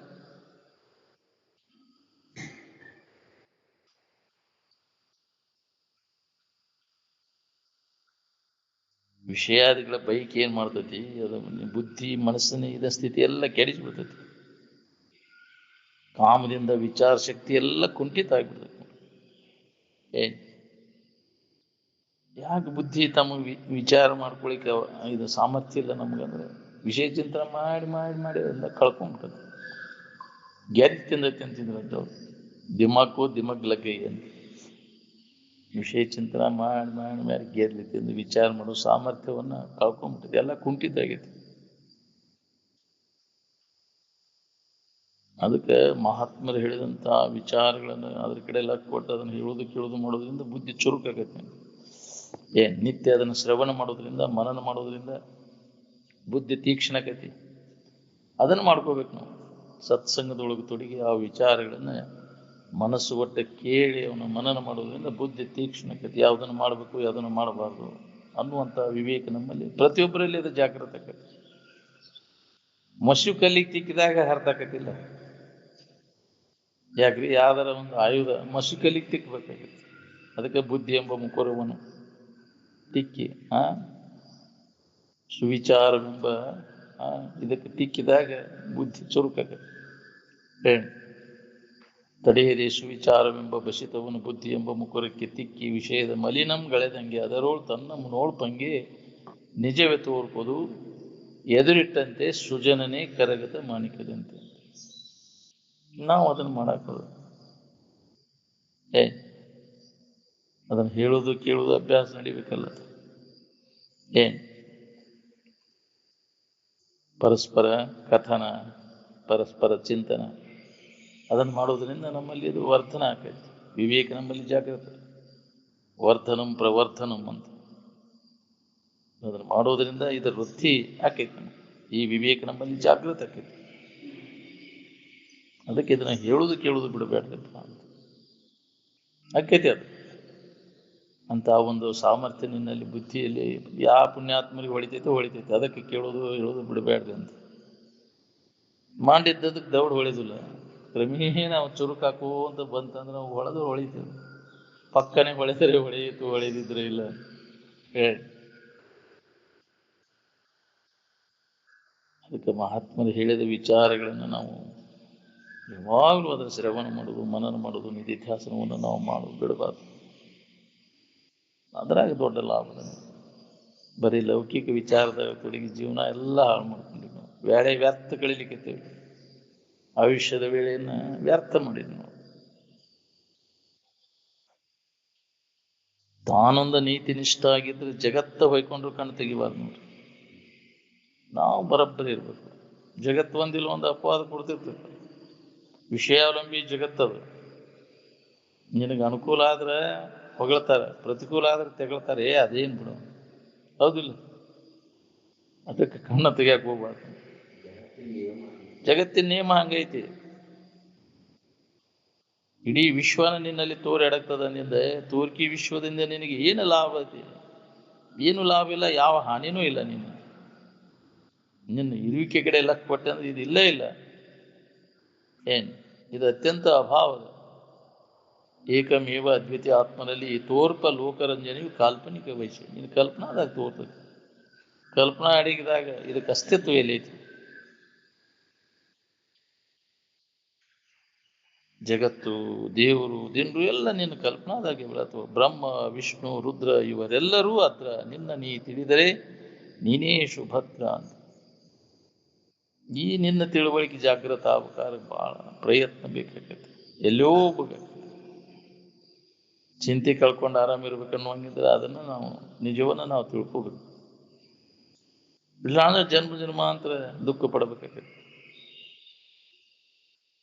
ವಿಷಯಾದಿಗಳ ಬೈಕ್ ಏನ್ ಮಾಡ್ತೈತಿ, ಅದು ಬುದ್ಧಿ ಮನಸ್ಸಿನ ಇದ ಸ್ಥಿತಿ ಎಲ್ಲ ಕೆಡಿಸ್ಬಿಡ್ತೈತಿ. ಕಾಮದಿಂದ ವಿಚಾರ ಶಕ್ತಿ ಎಲ್ಲ ಕುಂಠಿತ ಆಗ್ಬಿಡ್ತೈತಿ. ಏನ್ ಯಾಕೆ ಬುದ್ಧಿ ತಮ್ಮ ವಿಚಾರ ಮಾಡ್ಕೊಳಿಕ್ಕೆ ಇದು ಸಾಮರ್ಥ್ಯ ಇಲ್ಲ ನಮ್ಗಂದ್ರೆ ವಿಷಯ ಚಿಂತನೆ ಮಾಡಿ ಮಾಡಿ ಮಾಡಿ ಎಲ್ಲ ಕಳ್ಕೊಂಡ್ಬಿಟ್ಟದ. ಗೆದ್ದಿ ತಿಂದೈತಿ ಅಂತಿದ್ರಂತವ್ರು, ದಿಮಾಕು ದಿಮಗ್ ಲಗೈ ಅಂತ. ವಿಷಯ ಚಿಂತನೆ ಮಾಡಿ ಮಾಡಿ ಮಾಡಿ ಗೆದ್ಲಿ ತಿಂದು ವಿಚಾರ ಮಾಡೋ ಸಾಮರ್ಥ್ಯವನ್ನ ಕಳ್ಕೊಂಡ್ಬಿಟ್ಟಿದೆ, ಎಲ್ಲ ಕುಂಠಿತ ಆಗೈತಿ. ಅದಕ್ಕೆ ಮಹಾತ್ಮರು ಹೇಳಿದಂಥ ವಿಚಾರಗಳನ್ನು ಅದ್ರ ಕಡೆ ಲಕ್ಷ್ಯ ಕೊಟ್ಟು ಅದನ್ನು ಹೇಳೋದು ಕೇಳೋದು ಮಾಡೋದ್ರಿಂದ ಬುದ್ಧಿ ಚುರುಕಾಗೈತೆ. ನಿತ್ಯ ಅದನ್ನು ಶ್ರವಣ ಮಾಡೋದ್ರಿಂದ ಮನನ ಮಾಡೋದ್ರಿಂದ ಬುದ್ಧಿ ತೀಕ್ಷ್ಣ ಆಕೈತಿ. ಅದನ್ನು ಮಾಡ್ಕೋಬೇಕು ನಾವು. ಸತ್ಸಂಗದೊಳಗೆ ತೊಡಗಿ ಆ ವಿಚಾರಗಳನ್ನ ಮನಸ್ಸು ಒಟ್ಟೆ ಕೇಳಿ ಅವನ ಮನನ ಮಾಡೋದ್ರಿಂದ ಬುದ್ಧಿ ತೀಕ್ಷ್ಣ ಆಕೈತಿ. ಯಾವುದನ್ನು ಮಾಡಬೇಕು ಯಾವುದನ್ನು ಮಾಡಬಾರ್ದು ಅನ್ನುವಂಥ ವಿವೇಕ ನಮ್ಮಲ್ಲಿ ಪ್ರತಿಯೊಬ್ಬರಲ್ಲಿ ಅದು ಜಾಗೃತ ಆಕೈತಿ. ಮಸು ಕಲ್ಲಿಗೆ ತಿಕ್ಕಿದಾಗ ಹರ್ತಾಕತಿಲ್ಲ. ಯಾಕ್ರಿ, ಯಾವ್ದಾರ ಒಂದು ಆಯುಧ ಮಸು ಕಲ್ಲಿಗೆ ತಿಕ್ಕಬೇಕಾಗೈತಿ. ಅದಕ್ಕೆ ಬುದ್ಧಿ ಎಂಬ ಮುಕುರವನ್ನು ತಿಕ್ಕಿ ಸುವಿಚಾರವೆಂಬ ಇದಕ್ಕೆ ತಿಕ್ಕಿದಾಗ ಬುದ್ಧಿ ಚುರುಕಾಗತ್ತೆ. ತಡೆಯದೆ ಸುವಿಚಾರವೆಂಬ ಬಸಿತವನು ಬುದ್ಧಿ ಎಂಬ ಮುಕುರಕ್ಕೆ ತಿಕ್ಕಿ ವಿಷಯದ ಮಲಿನಂಗಳೆದಂಗೆ ಅದರೋಳು ತನ್ನ ನೋಡ್ಪಂಗೆ ನಿಜವೇ ತೋರ್ಪದು ಎದುರಿಟ್ಟಂತೆ ಸುಜನನೇ ಕರಗತ ಮಾಣಿಕದಂತೆ. ನಾವು ಅದನ್ನು ಮಾಡಾಕೋದು ಅದನ್ನು ಹೇಳೋದು ಕೇಳೋದು ಅಭ್ಯಾಸ ನಡಿಬೇಕಲ್ಲ. ಪರಸ್ಪರ ಕಥನ, ಪರಸ್ಪರ ಚಿಂತನ ಅದನ್ನು ಮಾಡೋದ್ರಿಂದ ನಮ್ಮಲ್ಲಿ ಇದು ವರ್ಧನ ಆಕೈತಿ. ವಿವೇಕ ನಮ್ಮಲ್ಲಿ ಜಾಗೃತ, ವರ್ಧನಂ ಪ್ರವರ್ಧನಂ ಅಂತ ಅದನ್ನು ಮಾಡೋದ್ರಿಂದ ಇದರ ವೃದ್ಧಿ ಆಕೈತಿ. ಈ ವಿವೇಕ ನಮ್ಮಲ್ಲಿ ಜಾಗೃತ ಆಕೈತಿ. ಅದಕ್ಕೆ ಇದನ್ನ ಹೇಳುದು ಕೇಳುದು ಬಿಡಬೇಡ್ದಪ್ಪ ಅಂತ ಆಕೈತಿ. ಅದು ಅಂತ ಒಂದು ಸಾಮರ್ಥ್ಯ ನಿನ್ನಲ್ಲಿ ಬುದ್ಧಿಯಲ್ಲಿ ಯಾವ ಪುಣ್ಯಾತ್ಮರಿಗೆ ಹೊಳಿತೈತೆ. ಅದಕ್ಕೆ ಕೇಳೋದು ಹೇಳೋದು ಬಿಡಬೇಡ್ದೆ ಅಂತ. ಮಾಡಿದ್ದದಕ್ಕೆ ದೌಡ್ ಹೊಳಿದಿಲ್ಲ. ಕ್ರಮೇಣ ನಾವು ಚುರುಕಾಕು ಅಂತ ಬಂತಂದ್ರೆ ನಾವು ಹೊಳಿತೀವಿ. ಪಕ್ಕನೆ ಹೊಳೆದರೆ ಹೊಳೆಯಿತು, ಹೊಳೆದಿದ್ರೆ ಇಲ್ಲ. ಅದಕ್ಕೆ ಮಹಾತ್ಮರು ಹೇಳಿದ ವಿಚಾರಗಳನ್ನು ನಾವು ಯಾವಾಗಲೂ ಅದರ ಶ್ರವಣ ಮಾಡೋದು, ಮನನ ಮಾಡೋದು, ನಿಧಿಧ್ಯಾಸನವನ್ನು ನಾವು ಮಾಡೋದು ಬಿಡಬಾರ್ದು. ಅದ್ರಾಗ ದೊಡ್ಡ ಲಾಭ. ಬರೀ ಲೌಕಿಕ ವಿಚಾರದಾಗ ತೊಡಗಿ ಜೀವನ ಎಲ್ಲ ಹಾಳು ಮಾಡ್ಕೊಂಡಿವಿ ನಾವು. ವೇಳೆ ವ್ಯರ್ಥ ಕಳಿಲಿಕ್ಕೇವೆ. ಆಯುಷ್ಯದ ವೇಳೆಯನ್ನು ವ್ಯರ್ಥ ಮಾಡಿದ್ವಿ ನಾವು. ತಾನೊಂದು ನೀತಿ ನಿಷ್ಠ ಆಗಿದ್ರೆ ಜಗತ್ತ ಹೊಯ್ಕೊಂಡ್ರು ಕಣ್ಣು ತೆಗಿಬಾರ್ದು ನೋಡ್ರಿ. ನಾವು ಬರಬ್ಬರಿ ಇರ್ಬೇಕು. ಜಗತ್ತು ಒಂದಿಲ್ಲ ಒಂದು ಅಪವಾದ ಕೊಡ್ತಿರ್ತೈತೆ. ವಿಷಯಾವಲಂಬಿ ಜಗತ್ತದು. ನಿನಗೆ ಅನುಕೂಲ ಆದ್ರೆ ಹೊಗಳ್ತಾರೆ, ಪ್ರತಿಕೂಲ ಆದ್ರೆ ತೆಗಳ್ತಾರೆ. ಅದೇನು ಬಿಡು, ಹೌದಿಲ್ಲ? ಅದಕ್ಕೆ ಕಣ್ಣ ತೆಗಿಯಕ್ಕೆ ಹೋಗ್ಬಾರ್ದು. ಜಗತ್ತಿನ ನಿಯಮ ಹಂಗೈತಿ. ಇಡೀ ವಿಶ್ವನ ನಿನ್ನಲ್ಲಿ ತೋರೆಡಕ್ತದ ನಿಂದ. ತೋರ್ಕಿ ವಿಶ್ವದಿಂದ ನಿನಗೆ ಏನು ಲಾಭ ಐತಿ? ಏನು ಲಾಭ ಇಲ್ಲ, ಯಾವ ಹಾನಿನೂ ಇಲ್ಲ. ನಿನ್ನ ಇರುವಿಕೆ ಕಡೆ ಲಕ್ಷ್ಯ ಕೊಟ್ಟೆ ಅಂದ್ರೆ ಇದು ಇಲ್ಲೇ ಇಲ್ಲ. ಇದು ಅತ್ಯಂತ ಅಭಾವದ. ಏಕಮೇವ ಅದ್ವಿತೀಯ ಆತ್ಮನಲ್ಲಿ ತೋರ್ಪ ಲೋಕರಂಜನೆಯು ಕಾಲ್ಪನಿಕ ವಯಸ್ಸು. ನೀನು ಕಲ್ಪನಾದಾಗ ತೋರ್ತದೆ. ಕಲ್ಪನಾ ಅಡಗಿದಾಗ ಇದಕ್ಕೆ ಅಸ್ತಿತ್ವ ಎಲ್ಲೈತಿ? ಜಗತ್ತು, ದೇವರು, ದಿನರು ಎಲ್ಲ ನಿನ್ನ ಕಲ್ಪನಾದಾಗೆ ಬೆಳತು. ಬ್ರಹ್ಮ, ವಿಷ್ಣು, ರುದ್ರ ಇವರೆಲ್ಲರೂ ಅದ್ರ ನಿನ್ನ ನೀ ತಿಳಿದರೆ ನೀನೇ ಶುಭದ್ರ ಅಂತ. ಈ ನಿನ್ನ ತಿಳುವಳಿಕೆ ಜಾಗೃತ ಆಗ್ಬೇಕಾರ ಭಾಳ ಪ್ರಯತ್ನ ಬೇಕಾಗತ್ತೆ. ಎಲ್ಲೋ ಹೋಗ್ಬೇಕಾಗತ್ತೆ. ಚಿಂತೆ ಕಳ್ಕೊಂಡು ಆರಾಮಿರ್ಬೇಕನ್ನುವಂಗಿದ್ರೆ ಅದನ್ನು ನಾವು ನಿಜವನ್ನ ನಾವು ತಿಳ್ಕೋಬೇಕು. ಇಲ್ಲಾಂದ್ರೆ ಜನ್ಮ ಜನ್ಮಾಂತರ ದುಃಖ ಪಡಬೇಕಾಗತ್ತೆ.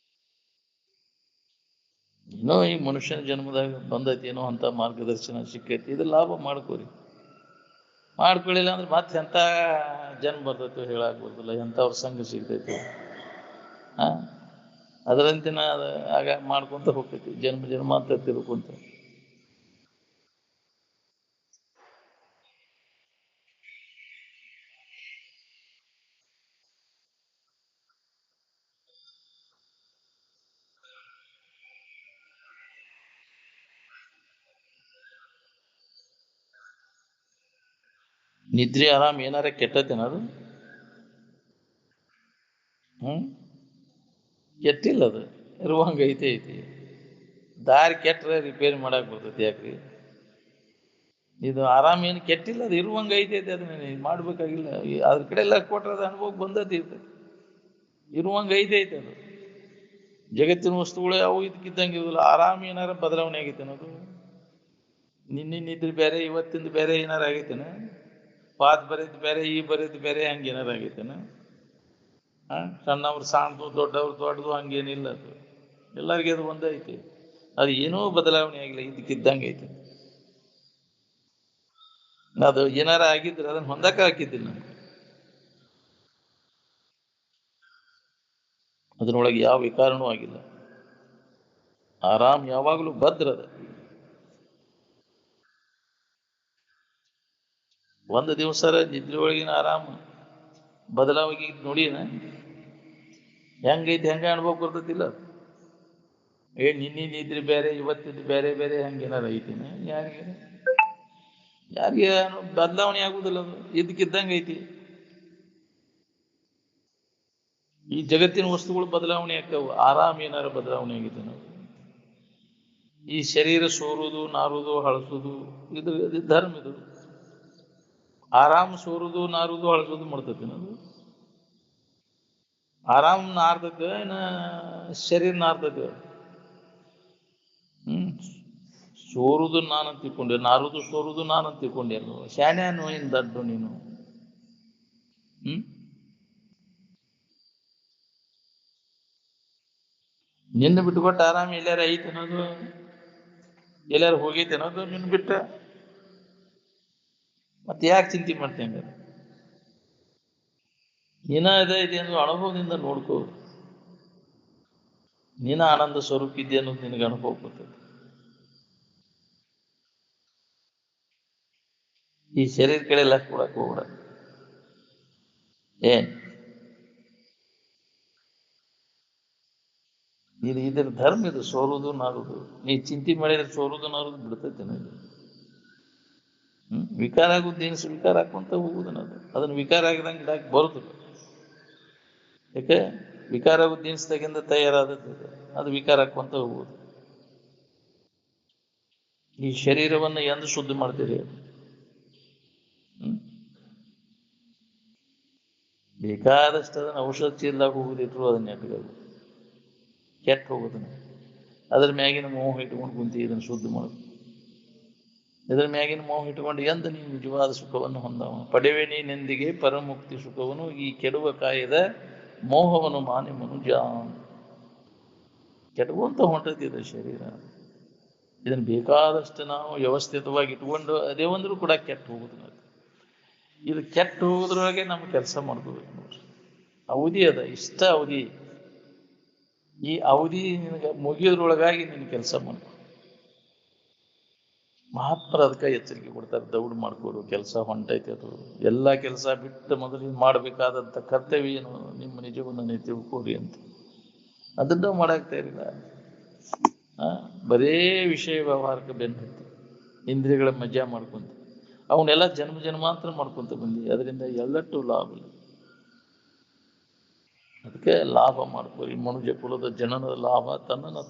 ಏನೋ ಈ ಮನುಷ್ಯನ ಜನ್ಮದಾಗ ಬಂದೈತಿ, ಏನೋ ಅಂತ ಮಾರ್ಗದರ್ಶನ ಸಿಕ್ಕೈತಿ, ಇದು ಲಾಭ ಮಾಡ್ಕೋರಿ. ಮಾಡ್ಕೊಳ್ಳಿಲ್ಲ ಅಂದ್ರೆ ಮತ್ತೆ ಎಂಥ ಜನ್ಮ ಬರ್ತೈತಿ ಹೇಳಾಗ್ಬೋದಲ್ಲ, ಎಂಥವ್ರ ಸಂಘ ಸಿಗ್ತೈತಿ. ಅದರಂತಿನ ಅದು ಆಗ ಮಾಡ್ಕೊಂತ ಹೋಗ್ತೈತಿ, ಜನ್ಮ ಜನ್ಮಾಂತರ ತಿಳ್ಕೊಂತ. ನಿದ್ರಿ ಆರಾಮ್ ಏನಾರ ಕೆಟ್ಟತೇನದು? ಕೆಟ್ಟಿಲ್ಲ, ಅದು ಇರುವಂಗ ಐತಿ. ದಾರಿ ಕೆಟ್ಟರೆ ರಿಪೇರಿ ಮಾಡಕ್ ಬರ್ತೈತಿ. ಯಾಕ್ರಿ? ಇದು ಆರಾಮ್ ಏನು ಕೆಟ್ಟಿಲ್ಲ, ಅದು ಇರುವಂಗ ಐತಿ. ಅದನ್ನ ಮಾಡ್ಬೇಕಾಗಿಲ್ಲ. ಅದ್ರ ಕಡೆ ಎಲ್ಲ ಕೊಟ್ರೆ ಅದು ಅನುಭವಕ್ಕೆ ಬಂದತಿ. ಇರುವಂಗ ಐತಿ ಅದು. ಜಗತ್ತಿನ ವಸ್ತುಗಳು ಅವು ಇದಕ್ಕಿದ್ದಂಗೆ ಇರೋದಿಲ್ಲ. ಆರಾಮ್ ಏನಾರ ಬದಲಾವಣೆ ಆಗೈತೆ ಅನ್ನೋದು. ನಿನ್ನಿದ್ರೆ ಬೇರೆ, ಇವತ್ತಿಂದ ಬೇರೆ ಏನಾರ ಆಗೈತೇನ? ಪಾತ್ ಬರೀದ್ ಬೇರೆ, ಈ ಬರೀದ್ ಬೇರೆ, ಹಂಗೆ ಏನಾರ ಆಗೈತೇನ? ಸಣ್ಣವ್ರು ಸಣ್ಣದು, ದೊಡ್ಡವ್ರು ದೊಡ್ಡದು, ಹಂಗೇನಿಲ್ಲ. ಅದು ಎಲ್ಲರಿಗೆ ಅದು ಒಂದೇ ಐತಿ. ಅದು ಏನೂ ಬದಲಾವಣೆ ಆಗಿಲ್ಲ, ಇದಕ್ಕಿದ್ದಂಗೆ ಐತಿ. ಅದು ಏನಾರ ಆಗಿದ್ರೆ ಅದನ್ನ ಹೊಂದಕ್ಕೆ ಹಾಕಿದ್ದಿಲ್ಲ ನಮ್ಗೆ. ಅದರೊಳಗೆ ಯಾವ ವಿಕಾರನೂ ಆಗಿಲ್ಲ. ಆರಾಮ್ ಯಾವಾಗಲೂ ಭದ್ರದ. ಒಂದು ದಿವಸ ನಿದ್ರೆ ಒಳಗಿನ ಆರಾಮ ಬದಲಾವಾಗಿ ನೋಡಿನ ಹೆಂಗೈತಿ, ಹೆಂಗ ಅನುಭವ ಬರ್ತೈತಿಲ್ಲ. ನಿನ್ನೆ ನಿದ್ರೆ ಬೇರೆ, ಇವತ್ತಿದ್ದು ಬೇರೆ ಬೇರೆ, ಹಂಗೇನಾರ ಐತಿನ? ಯಾರಿಗೆ ಯಾರಿಗೆ ಬದಲಾವಣೆ ಆಗುದಿಲ್ಲ. ಅದು ಇದಕ್ಕಿದ್ದಂಗೆ ಐತಿ. ಈ ಜಗತ್ತಿನ ವಸ್ತುಗಳು ಬದಲಾವಣೆ ಆಗ್ತಾವ. ಆರಾಮ್ ಏನಾರ ಬದಲಾವಣೆ ಆಗಿದೆ ನಾವು. ಈ ಶರೀರ ಸೋರುವುದು, ನಾರುವುದು, ಹಳಸುದು, ಇದು ಧರ್ಮ. ಇದು ಆರಾಮ್ ಸೋರುದು, ನಾರುದು, ಹಳಸುದು ಮಾಡ್ತೈತಿ. ಅದು ಆರಾಮ್ ನಾರ್ತೈತೆ, ಇನ್ನ ಶರೀರ ನಾರ್ತೈತೆ. ಸೋರುದು ನಾನಂತ ತಿಳ್ಕೊಂಡೆ, ನಾರುದು ಸೋರುದು ನಾನಂತ ತಿಳ್ಕೊಂಡೆ. ಅಲ್ವ ಶಾನ್ಯಾನು ಏನ್ ದಡ್ಡು ನೀನು? ನಿನ್ನ ಬಿಟ್ಕೊಟ್ಟು ಆರಾಮ್ ಎಲ್ಲಾರ ಐತೆ ಅನ್ನೋದು, ಎಲ್ಲಾರು ಹೋಗೈತೆ ಅನ್ನೋದು ನಿನ್ನ ಬಿಟ್ಟ. ಮತ್ತೆ ಯಾಕೆ ಚಿಂತೆ ಮಾಡ್ತೇನೆ? ನೀನ ಇದೆ ಅನ್ನೋ ಅನುಭವದಿಂದ ನೋಡ್ಕೋ. ನೀನ ಆನಂದ ಸ್ವರೂಪ ಇದೆ ಅನ್ನೋದು ನಿನಗೆ ಅನುಭವ ಬರ್ತದೆ. ಈ ಶರೀರ ಕಡೆ ಲಕ್ಷ ಕೊಡಕ್ ಹೋಗ್ಬೇಡ. ಏನ್ ಇದ್ರ ಧರ್ಮ ಇದು, ಸೋರುದು ನಾರುದು. ನೀ ಚಿಂತೆ ಮಾಡಿದ್ರೆ ಸೋರುದು ನಾರುದು ಬಿಡ್ತೈತೆ. ವಿಕಾರ ಆಗುದು ಏನು? ವಿಕಾರ ಹಾಕೊಂತ ಹೋಗುದನ್ನದು. ಅದನ್ನ ವಿಕಾರ ಆಗಿದಂಗೆ ಗಿಡಕ್ಕೆ ಬರುದಿಲ್ಲ. ಯಾಕೆ? ವಿಕಾರ ಆಗುದು ದಿನಸ್ದಾಗಿಂದ ತಯಾರಾದದ್ದು. ಅದು ವಿಕಾರ ಹಾಕೊಂತ ಹೋಗುವುದು. ಈ ಶರೀರವನ್ನು ಎಂದು ಶುದ್ಧ ಮಾಡ್ತೀರಿ? ಬೇಕಾದಷ್ಟು ಅದನ್ನ ಔಷಧ ಚೀಲ್ದಾಗ ಹೋಗುದಿಟ್ರು ಅದನ್ನ ನೆಟ್ಗದು ಕೆಟ್ಟ ಹೋಗೋದನ್ನ. ಅದ್ರ ಮ್ಯಾಗಿನ ಮೋಹ ಇಟ್ಕೊಂಡು ಕುಂತಿ ಇದನ್ನು ಶುದ್ಧ ಮಾಡೋದು. ಇದರ ಮ್ಯಾಗಿನ ಮೋಹ ಇಟ್ಕೊಂಡು ಎಂದು ನೀನು ನಿಜವಾದ ಸುಖವನ್ನು ಹೊಂದವನು. ಪಡೆವೆ ನೀನೆಂದಿಗೆ ಪರಮುಕ್ತಿ ಸುಖವನು, ಈ ಕೆಡುವ ಕಾಯದ ಮೋಹವನ್ನು ಮಾನೆ ಮನುಜ. ಕೆಡುವಂತ ಹೊಂಟತಿದೆ ಶರೀರ. ಇದನ್ನು ಬೇಕಾದಷ್ಟು ನಾವು ವ್ಯವಸ್ಥಿತವಾಗಿ ಇಟ್ಕೊಂಡು ಅದೇ ಒಂದ್ರೂ ಕೂಡ ಕೆಟ್ಟು ಹೋಗುದು. ಇದು ಕೆಟ್ಟು ಹೋಗೋದ್ರೊಳಗೆ ನಮ್ಮ ಕೆಲಸ ಮಾಡ್ಕೋಬೇಕು ನೋಡ್ರಿ. ಅವಧಿ ಅದ, ಇಷ್ಟ ಅವಧಿ. ಈ ಅವಧಿ ನಿನಗೆ ಮುಗಿಯೋದ್ರೊಳಗಾಗಿ ನಿನ್ನ ಕೆಲಸ ಮಾಡ್ಕೊ. ಮಹಾತ್ಮರ ಅದಕ್ಕೆ ಎಚ್ಚರಿಕೆ ಕೊಡ್ತಾರೆ, ದೌಡ್ ಮಾಡ್ಕೋರು, ಕೆಲಸ ಹೊಂಟೈತೆ. ಅದು ಎಲ್ಲ ಕೆಲಸ ಬಿಟ್ಟು ಮೊದಲಿಗೆ ಮಾಡಬೇಕಾದಂಥ ಕರ್ತವ್ಯ ಏನು, ನಿಮ್ಮ ನಿಜವನ್ನು ನೀವು ತಿಳ್ಕೋರಿ ಅಂತ. ಅದನ್ನ ಮಾಡಾಕ್ತಾ ಇರಲಿಲ್ಲ. ಬರೇ ವಿಷಯ ವ್ಯವಹಾರಕ್ಕೆ ಬೆನ್ನು ಹತ್ತಿ ಇಂದ್ರಿಯಗಳ ಮಜಾ ಮಾಡ್ಕೊಂತ ಅವನ್ನೆಲ್ಲ ಜನ್ಮ ಜನ್ಮಾಂತರ ಮಾಡ್ಕೊಂತ ಬಂದಿ. ಅದರಿಂದ ಎಲ್ಲಟ್ಟು ಲಾಭ ಇಲ್ಲ. ಅದಕ್ಕೆ ಲಾಭ ಮಾಡ್ಕೋರಿ. ಮನುಜ ಕುಲದ ಜನನದ ಲಾಭ ತನ್ನನ್ನು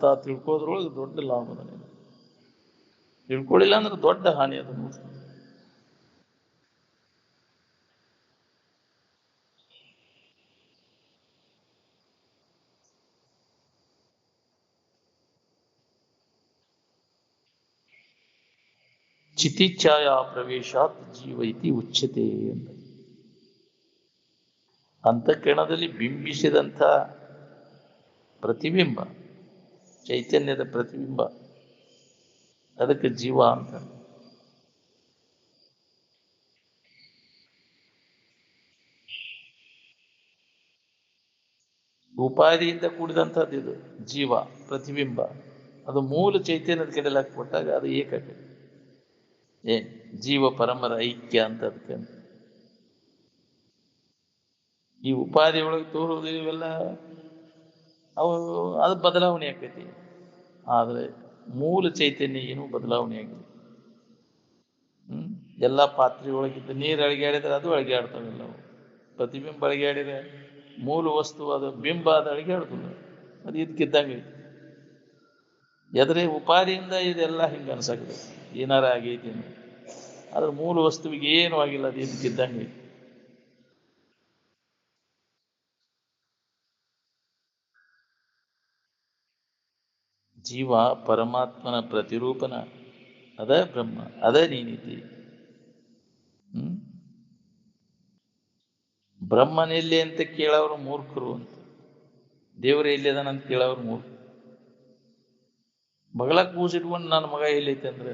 ತಾ ತಿಳ್ಕೋದ್ರೊಳಗೆ ದೊಡ್ಡ ಲಾಭ ಅದ. ನೀನು ತಿಳ್ಕೊಳ್ಳಿಲ್ಲ ಅಂದ್ರೆ ದೊಡ್ಡ ಹಾನಿ ಅದು. ಚಿತಿಚ್ಛಾಯಾ ಪ್ರವೇಶಾತ್ ಜೀವೈತಿ ಉಚ್ಯತೆ ಅಂತ. ಅಂತಃಕರಣದಲ್ಲಿ ಬಿಂಬಿಸಿದಂಥ ಪ್ರತಿಬಿಂಬ, ಚೈತನ್ಯದ ಪ್ರತಿಬಿಂಬ, ಅದಕ್ಕೆ ಜೀವ ಅಂತ. ಉಪಾಧಿಯಿಂದ ಕೂಡಿದಂಥದ್ದು ಇದು ಜೀವ ಪ್ರತಿಬಿಂಬ. ಅದು ಮೂಲ ಚೈತನ್ಯದ ಕಡೆಯಲ್ಲಿ ಹಾಕಿಕೊಟ್ಟಾಗ ಅದು ಏಕತೆ. ಏನ್ ಜೀವ ಪರಮರ ಐಕ್ಯ ಅಂತ ಅದಕ್ಕೆ. ಈ ಉಪಾಧಿ ಒಳಗೆ ತೋರುವುದು ಇವೆಲ್ಲ ಅವು ಅದು ಬದಲಾವಣೆ ಆಕೈತಿ. ಆದರೆ ಮೂಲ ಚೈತನ್ಯ ಏನೂ ಬದಲಾವಣೆ ಆಗಿಲ್ಲ. ಎಲ್ಲ ಪಾತ್ರೆ ಒಳಗಿದ್ದ ನೀರು ಅಳಿಗಾಡಿದ್ರೆ ಅದು ಅಳಿಗಾಡ್ತಾವಿಲ್ಲ. ನಾವು ಪ್ರತಿಬಿಂಬ ಅಳಿಗಾಡಿದ್ರೆ ಮೂಲ ವಸ್ತು ಅದು ಬಿಂಬ ಅದು ಅಳಿಗಾಡ್ತದೆ. ಅದು ಇದಕ್ಕಿದ್ದಂಗೆ ಐತಿ. ಎದರೆ ಉಪಾಧಿಯಿಂದ ಇದೆಲ್ಲ ಹಿಂಗೆ ಅನ್ಸಾಗಿದೆ ಏನಾರ ಆಗೈತಿ ಅಂತ. ಆದ್ರೆ ಮೂಲ ವಸ್ತುವಿಗೆ ಏನೂ ಆಗಿಲ್ಲ, ಅದು ಇದಕ್ಕಿದ್ದಂಗೆ ಐತಿ. ಜೀವ ಪರಮಾತ್ಮನ ಪ್ರತಿರೂಪನ, ಅದ ಬ್ರಹ್ಮ, ಅದ ನೀನಿತಿ. ಬ್ರಹ್ಮನೆಲ್ಲಿ ಅಂತ ಕೇಳೋರು ಮೂರ್ಖರು ಅಂತ. ದೇವರು ಎಲ್ಲಿದಾನಂತ ಕೇಳೋರು ಮೂರ್ಖರು. ಬಗಲ ಕೂಸಿಟ್ಕೊಂಡು ನನ್ನ ಮಗ ಎಲ್ಲೈತೆ ಅಂದ್ರೆ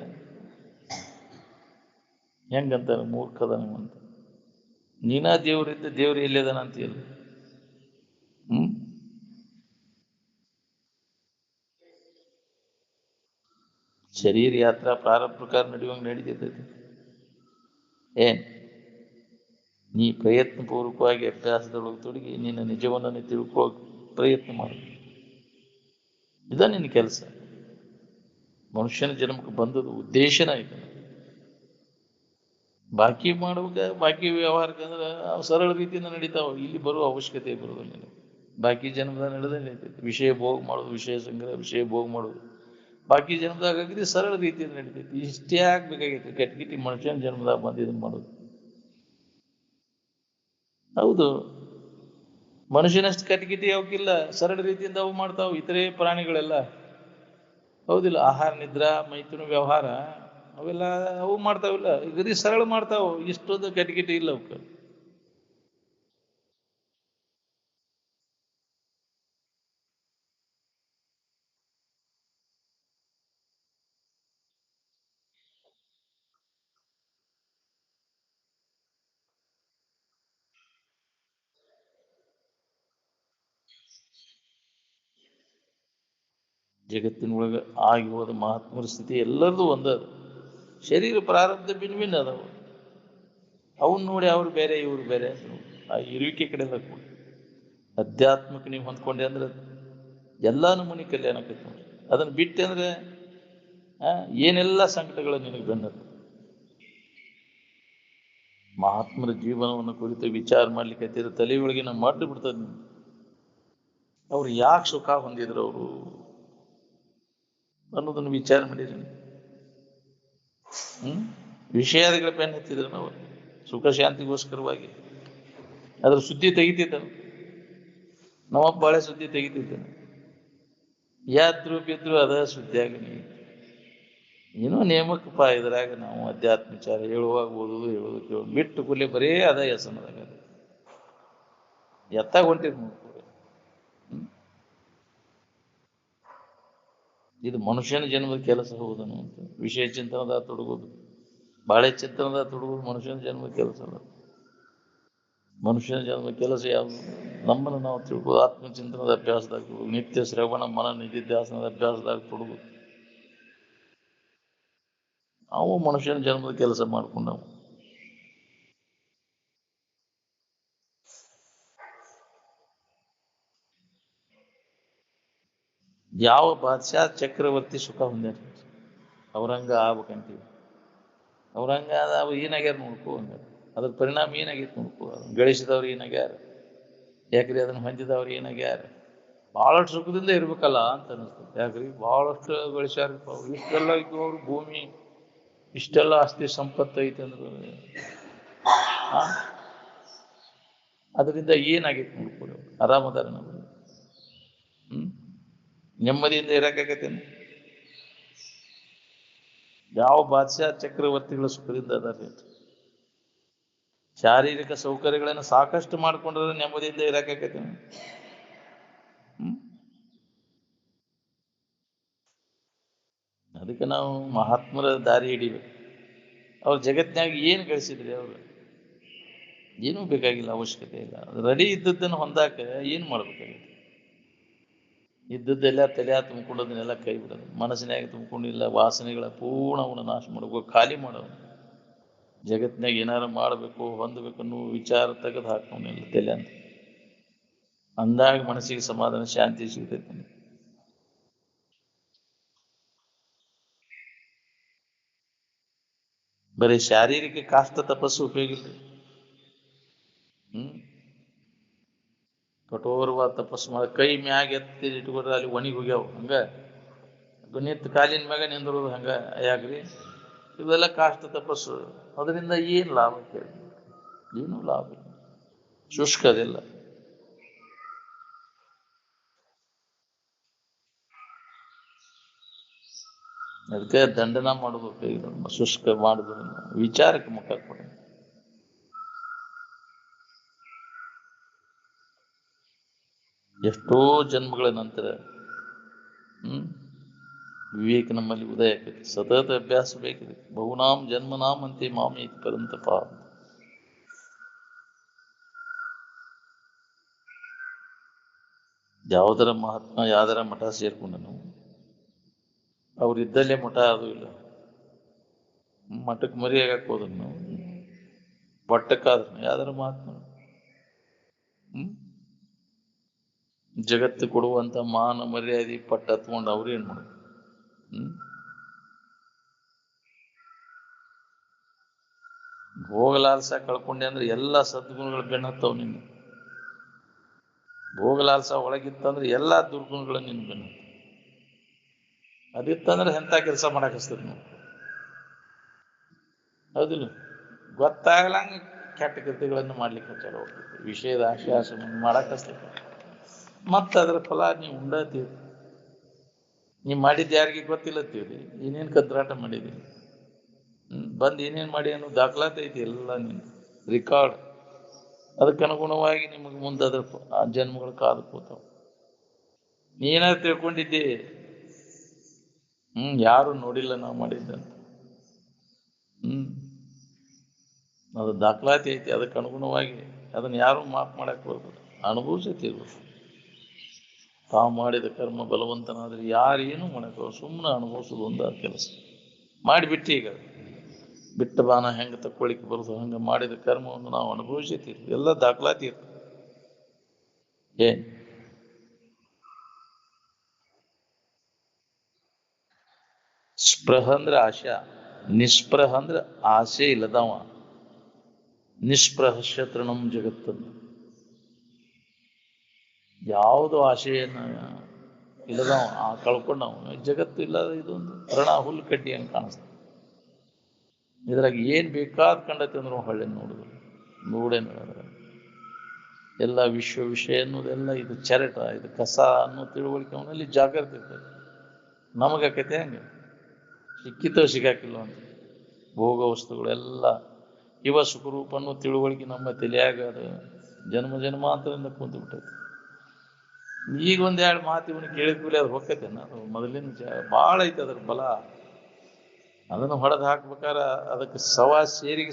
ಹೆಂಗಂತಾರೆ ಮೂರ್ಖದ ಅಂತ. ನೀನಾ ದೇವ್ರಿದ್ದ ದೇವ್ರು ಎಲ್ಲಿದಾನ ಅಂತೀಯಲ್ಲ. ಶರೀರ ಯಾತ್ರಾ ಪ್ರಾರಬ್ಧ ಪ್ರಕಾರ ನಡೆಯುವಂಗೆ ನಡೀತೈತಿ. ಏನ್ ನೀ ಪ್ರಯತ್ನಪೂರ್ವಕವಾಗಿ ಅಭ್ಯಾಸದೊಳಗೆ ತೊಡಗಿ ನಿನ್ನ ನಿಜವನ್ನು ತಿಳ್ಕೊಳ್ಳೋಕೆ ಪ್ರಯತ್ನ ಮಾಡು. ಇದ ನಿನ್ನ ಕೆಲಸ. ಮನುಷ್ಯನ ಜನ್ಮಕ್ಕೆ ಬಂದದ್ದು ಉದ್ದೇಶನ ಇದೆ. ಬಾಕಿ ಮಾಡುವಾಗ ಬಾಕಿ ವ್ಯವಹಾರಕ್ಕೆ ಅಂದ್ರೆ ಸರಳ ರೀತಿಯಿಂದ ನಡೀತಾವ. ಇಲ್ಲಿ ಬರುವ ಅವಶ್ಯಕತೆ ಬರೋದಿಲ್ಲ. ಬಾಕಿ ಜನ್ಮದಾಗ ನಡೆದೇ ನಡೀತೈತಿ. ವಿಷಯ ಭೋಗ ಮಾಡೋದು, ವಿಷಯ ಸಂಗ್ರಹ, ವಿಷಯ ಭೋಗ ಮಾಡೋದು ಬಾಕಿ ಜನ್ಮದಾಗ ಆಗಿದ್ರೆ ಸರಳ ರೀತಿಯಿಂದ ನಡೀತೈತಿ. ಇಷ್ಟೇ ಆಗ್ಬೇಕಾಗೈತಿ. ಕೆಟ್ಗಿಟ್ಟಿ ಮನುಷ್ಯನ ಜನ್ಮದಾಗ ಬಂದು ಇದನ್ನು ಮಾಡೋದು. ಹೌದು, ಮನುಷ್ಯನಷ್ಟು ಕಟ್ಗಿಟ್ಟಿ ಅವಕ್ಕಿಲ್ಲ. ಸರಳ ರೀತಿಯಿಂದ ಅವು ಮಾಡ್ತಾವ ಇತರೆ ಪ್ರಾಣಿಗಳೆಲ್ಲ. ಹೌದಿಲ್ಲ? ಆಹಾರ, ನಿದ್ರಾ, ಮೈಥುನ ವ್ಯವಹಾರ ಅವೆಲ್ಲ ಅವು ಮಾಡ್ತಾವಿಲ್ಲ. ಗದಿ ಸರಳ ಮಾಡ್ತಾವ. ಇಷ್ಟೊಂದು ಕಟ್ಗಿಟ್ಟಿ ಇಲ್ಲ ಅವಕ್ಕೆ. ಜಗತ್ತಿನೊಳಗೆ ಆಗಿ ಹೋದ ಮಹಾತ್ಮರ ಸ್ಥಿತಿ ಎಲ್ಲರದು ಒಂದ. ಶರೀರ ಪ್ರಾರಬ್ಧ ಭಿನ್ನ ಭಿನ್ನ ಅದಾವ. ಅವನ್ನ ನೋಡಿ ಅವ್ರು ಬೇರೆ ಇವ್ರು ಬೇರೆ. ಆ ಇರುವಿಕೆ ಕಡೆ ಕೂಡ ಅಧ್ಯಾತ್ಮಕ್ಕೆ ನೀವು ಹೊಂದ್ಕೊಂಡೆ ಅಂದ್ರೆ ಎಲ್ಲ ನಮೂನಿ ಕಲ್ಯಾಣ ಆಕೈತಿ ನೋಡಿ. ಅದನ್ನು ಬಿಟ್ಟೆ ಅಂದ್ರೆ ಏನೆಲ್ಲ ಸಂಕಟಗಳು ನಿನಗೆ ಬಂದದ್ದು. ಮಹಾತ್ಮರ ಜೀವನವನ್ನು ಕುರಿತು ವಿಚಾರ ಮಾಡ್ಲಿಕ್ಕೆ ತಲೆಯೊಳಗೆ ನಾವು ಮಾಡಿ ಬಿಡ್ತದೆ. ಅವ್ರು ಯಾಕೆ ಸುಖ ಹೊಂದಿದ್ರು ಅವರು ಅನ್ನೋದನ್ನು ವಿಚಾರ ಮಾಡಿದ್ರಿ. ವಿಷಯಾದಿಗಳ ಪೆನ್ ಹತ್ತಿದ್ರು ನಾವು ಸುಖ ಶಾಂತಿಗೋಸ್ಕರವಾಗಿ. ಅದ್ರ ಸುದ್ದಿ ತೆಗಿತಿದ್ದನು ನಮ್ಮಪ್ಪ. ಬಾಳೆ ಸುದ್ದಿ ತೆಗಿತಿದ್ದನು. ಯಾದ್ರು ಬಿದ್ರು ಅದ ಸುದ್ದಿಯಾಗನಿ. ಏನೋ ನೇಮಕಪ್ಪ. ಇದ್ರಾಗ ನಾವು ಅಧ್ಯಾತ್ಮ ವಿಚಾರ ಹೇಳುವಾಗ ಓದುದು ಹೇಳೋದು ಕೇಳೋದು ಬಿಟ್ಟು ಕೂಡಲೇ ಬರೇ ಅದ ಹೆಸನದಾಗ ಎತ್ತಾಗ ಹೊಂಟಿದ್ ನೋಡ್ಕೊ. ಇದು ಮನುಷ್ಯನ ಜನ್ಮದ ಕೆಲಸ ಹೌದನು ಅಂತ. ವಿಷಯ ಚಿಂತನದಾಗ ತೊಡಗೋದು, ಬಾಳೆ ಚಿಂತನದಾಗ ತೊಡಗೋದು ಮನುಷ್ಯನ ಜನ್ಮದ ಕೆಲಸ ಅಲ್ಲ. ಮನುಷ್ಯನ ಜನ್ಮದ ಕೆಲಸ ಯಾವುದು? ನಮ್ಮನ್ನು ನಾವು ತಿಳ್ಕೋದು, ಆತ್ಮಚಿಂತನದ ಅಭ್ಯಾಸದಾಗ ತೊಡಗೋದು, ನಿತ್ಯ ಶ್ರವಣ ಮನ ನಿಧಿಧ್ಯಾಸನದ ಅಭ್ಯಾಸದಾಗ ತೊಡಗೋದು. ಅವು ಮನುಷ್ಯನ ಜನ್ಮದ ಕೆಲಸ ಮಾಡ್ಕೊಂಡವು. ಯಾವ ಬಾದಶಾ ಚಕ್ರವರ್ತಿ ಸುಖ ಹೊಂದ್ಯಾರ? ಔರಂಗ ಆಗ್ಬೇಕಂತೀವಿ. ಔರಂಗ ಅವು ಏನಾಗ್ಯಾರ ನೋಡ್ಕೋ. ಅದ್ರ ಪರಿಣಾಮ ಏನಾಗೈತೆ ನೋಡ್ಕೋ. ಗಳಿಸಿದವ್ರು ಏನಾಗ್ಯಾರ? ಯಾಕ್ರಿ ಅದನ್ನು ಹೊಂದಿದವ್ರು ಏನಾಗ್ಯಾರ? ಭಾಳಷ್ಟು ಸುಖದಿಂದ ಇರ್ಬೇಕಲ್ಲ ಅಂತ ಅನಿಸ್ತದೆ. ಯಾಕ್ರಿ ಭಾಳಷ್ಟು ಗಳಿಸ್ಯಾರಪ್ಪ ಅವ್ರು, ಇಷ್ಟೆಲ್ಲ ಇದ್ದು ಅವ್ರು ಭೂಮಿ ಇಷ್ಟೆಲ್ಲ ಆಸ್ತಿ ಸಂಪತ್ತು ಐತೆ ಅಂದ್ರೆ ಅದರಿಂದ ಏನಾಗೈತೆ ನೋಡ್ಕೊಡಿ. ಆರಾಮದಾರ ನಾವು ನೆಮ್ಮದಿಯಿಂದ ಇರಕಾಗತ್ತೇನೆ? ಯಾವ ಬಾದಶಾ ಚಕ್ರವರ್ತಿಗಳ ಸುಖದಿಂದ ಅದಾರೆ? ಶಾರೀರಿಕ ಸೌಕರ್ಯಗಳನ್ನು ಸಾಕಷ್ಟು ಮಾಡ್ಕೊಂಡ್ರೆ ನೆಮ್ಮದಿಯಿಂದ ಇರಕಾಗತ್ತೇನೆ? ಅದಕ್ಕೆ ನಾವು ಮಹಾತ್ಮರ ದಾರಿ ಹಿಡಿಬೇಕು. ಅವ್ರು ಜಗತ್ತಿನಾಗ ಏನು ಗಳಿಸಿದ್ರಿ? ಅವರು ಏನೂ ಬೇಕಾಗಿಲ್ಲ, ಅವಶ್ಯಕತೆ ಇಲ್ಲ. ರೆಡಿ ಇದ್ದದ್ದನ್ನು ಹೊಂದಾಕ ಏನು ಮಾಡ್ಬೇಕಾಗಿತ್ತು? ಇದ್ದದ್ದೆಲ್ಲ ತಲೆ ತುಂಬಿಕೊಂಡದನ್ನೆಲ್ಲ ಕೈ ಬಿಡೋದು, ಮನಸ್ಸಿನಾಗ ತುಂಬಿಕೊಂಡಿಲ್ಲ ವಾಸನೆಗಳ ಪೂರ್ಣವನ್ನು ನಾಶ ಮಾಡಬೇಕು, ಖಾಲಿ ಮಾಡೋದು. ಜಗತ್ತಿನಾಗ ಏನಾರು ಮಾಡಬೇಕು ಹೊಂದಬೇಕು ಅನ್ನೋ ವಿಚಾರ ತೆಗೆದು ಹಾಕೋನಿಲ್ಲ ತಲೆ ಅಂತ. ಅಂದಾಗ ಮನಸ್ಸಿಗೆ ಸಮಾಧಾನ ಶಾಂತಿ ಸಿಗ್ತೈತೆ. ಬರೀ ಶಾರೀರಿಕ ಕಾಷ್ಟ ತಪಸ್ಸು ಉಪಯೋಗ ಇಲ್ಲ. ಕಠೋರವಾದ ತಪಸ್ಸು ಮಾಡಿ ಕೈ ಮ್ಯಾಗ ಎತ್ತಿ ಇಟ್ಕೊಂಡ್ರೆ ಅಲ್ಲಿ ಒಣಗಿ ಹೋಗ್ಯಾವ. ಹಂಗ ನಿಂತು ಕಾಲಿನ ಮ್ಯಾಗ ನಿಂದಿರೋದು ಹಂಗ ಯಾಕ್ರಿ? ಇವೆಲ್ಲ ಕಾಷ್ಟ ತಪಸ್ಸು. ಅದರಿಂದ ಏನು ಲಾಭ ಕೇಳಿ? ಏನೂ ಲಾಭ ಇಲ್ಲ, ಶುಷ್ಕ ಅದೆಲ್ಲ. ಅದಕ್ಕೆ ದಂಡನ ಮಾಡೋದು ಶುಷ್ಕ ಮಾಡೋದ್ರಿಂದ ವಿಚಾರಕ್ಕೆ ಮುಖ ಕೊಡ. ಎಷ್ಟೋ ಜನ್ಮಗಳ ನಂತರ ವಿವೇಕ ನಮ್ಮಲ್ಲಿ ಉದಯ ಆಕೈತಿ. ಸತತ ಅಭ್ಯಾಸ ಬೇಕಿದೆ. ಬಹುನಾಂ ಜನ್ಮನಾಂ ಅಂತೆ ಮಾಮಿ ಪರಂತಪ. ಯಾವುದರ ಮಹಾತ್ಮ ಯಾವ್ದರ ಮಠ ಸೇರ್ಕೊಂಡನು, ಅವ್ರಿದ್ದಲ್ಲೇ ಮಠ ಅದು ಇಲ್ಲ. ಮಠಕ್ಕೆ ಮರಿಯಾಗಕ್ಕೆ ಹೋದನು, ಪಟ್ಟಕ್ಕಾದನು ಯಾವ್ದಾರ ಮಹಾತ್ಮ. ಜಗತ್ತು ಕೊಡುವಂತ ಮಾನ ಮರ್ಯಾದೆ ಪಟ್ಟ ಹತ್ಕೊಂಡು ಅವ್ರೇನ್ ಮಾಡೋದು? ಭೋಗಲಾಲ್ಸ ಕಳ್ಕೊಂಡೆ ಅಂದ್ರೆ ಎಲ್ಲ ಸದ್ಗುಣಗಳು ಬೆನ್ನತ್ತವ್ ನಿನ್ನ. ಭೋಗಲಾಲ್ಸ ಒಳಗಿತ್ತಂದ್ರೆ ಎಲ್ಲಾ ದುರ್ಗುಣಗಳು ನಿನ್ನ ಬೆನ್ನ. ಅದಿತ್ತಂದ್ರೆ ಎಂಥ ಕೆಲಸ ಮಾಡಕ್ ಹಸ್ತದ ನೀವು? ಹೌದಿಲ್ಲ? ಗೊತ್ತಾಗಲಂಗ ಕೆಟ್ಟ ಕೃತಿಗಳನ್ನು ಮಾಡ್ಲಿಕ್ಕೆ ಚಾಲು ಹೋಗ್ತೈತಿ. ವಿಷಯದ ಆಶ್ವಾಸ ಮಾಡಕ್ ಹಸ್ತೈತಿ. ಮತ್ತೆ ಅದರ ಫಲ ನೀವು ಉಂಡಾತೀವಿ. ನೀವು ಮಾಡಿದ್ದು ಯಾರಿಗೆ ಗೊತ್ತಿಲ್ಲತ್ತೀವ್ರಿ? ಏನೇನು ಕದ್ರಾಟ ಮಾಡಿದೀನಿ, ಬಂದು ಏನೇನು ಮಾಡಿ ಅನ್ನೋ ದಾಖಲಾತಿ ಐತಿ ಎಲ್ಲ ನಿನ್ನ ರಿಕಾರ್ಡ್. ಅದಕ್ಕನುಗುಣವಾಗಿ ನಿಮಗೆ ಮುಂದೆ ಅದ್ರ ಆ ಜನ್ಮಗಳು ಕಾದು ಕೂತಾವ. ನೀನಾದ್ರು ತಿಳ್ಕೊಂಡಿದ್ದಿ ಯಾರು ನೋಡಿಲ್ಲ ನಾವು ಮಾಡಿದ್ದಂತ. ಅದು ದಾಖಲಾತಿ ಐತಿ. ಅದಕ್ಕೆ ಅನುಗುಣವಾಗಿ ಅದನ್ನ ಯಾರು ಮಾಫ್ ಮಾಡಕ್ ಬರ್ಬೋದು, ಅನುಭವಿಸತಿರ್ಬೋದು. ತಾವು ಮಾಡಿದ ಕರ್ಮ ಬಲವಂತನಾದ್ರೆ ಯಾರೇನು ಮಾಡಕ್ಕೆ ಸುಮ್ಮನೆ ಅನುಭವಿಸೋದು ಒಂದು ಕೆಲಸ ಮಾಡಿಬಿಟ್ಟು. ಈಗ ಬಿಟ್ಟ ಬಾನ ಹೆಂಗೆ ತಕ್ಕೊಳಿಕ್ಕೆ ಬರೋದು ಹಂಗೆ ಮಾಡಿದ ಕರ್ಮವನ್ನು ನಾವು ಅನುಭವಿಸತೀವಿ. ಎಲ್ಲ ದಾಖಲಾತಿ ಇರ್ತದೆ. ಏನ್ ಸ್ಪೃಹ ಅಂದ್ರೆ ಆಶಾ, ನಿಸ್ಪೃಹ ಅಂದ್ರೆ ಆಸೆ ಇಲ್ಲದವ. ನಿಸ್ಪೃಹ ಶತ್ರುಣಂ ಜಗತ್ತನ್ನು, ಯಾವುದು ಆಶೆಯನ್ನು ಇಲ್ಲದವ ಕಳ್ಕೊಂಡವ ಜಗತ್ತು ಇಲ್ಲದ ಇದೊಂದು ರಣ ಹುಲ್ಲು ಕಡ್ಡಿ ಅಂತ ಕಾಣಿಸ್ತದೆ. ಇದ್ರಾಗ ಏನ್ ಬೇಕಾದ ಕಂಡೈತೆ ಅಂದ್ರೆ ಹೊಳ್ಳೆ ನೋಡುದು ನೋಡೇ ನೋಡಿದ್ರೆ ಎಲ್ಲ ವಿಷಯ ಅನ್ನೋದೆಲ್ಲ ಇದು ಚರಟ, ಇದು ಕಸ ಅನ್ನೋ ತಿಳುವಳಿಕೆ ಅವನಲ್ಲಿ ಜಾಗೃತಿ ಇರ್ತದೆ. ನಮಗಾಕೈತೆ ಹಂಗೆ ಸಿಕ್ಕಿತೋ ಸಿಗಾಕಿಲ್ಲ ಅಂತ ಭೋಗ ವಸ್ತುಗಳೆಲ್ಲ ಇವ ಸುಖರೂಪ ಅನ್ನೋ ತಿಳುವಳಿಕೆ ನಮ್ಮ ತಲೆಯಾಗ ಅದು ಜನ್ಮ ಜನ್ಮಾಂತರದಿಂದ ಕುಂತು ಬಿಟ್ಟೈತಿ. ಈಗ ಒಂದೆರಡು ಮಾತು ಇವನು ಕೇಳಿದ ಕೂಲಿ ಅದು ಹೊಕ್ಕೈತೇನ? ಅದು ಮೊದಲಿನ ಭಾಳ ಐತೆ ಅದ್ರ ಬಲ. ಅದನ್ನು ಹೊಡೆದು ಹಾಕ್ಬೇಕಾರ ಅದಕ್ಕೆ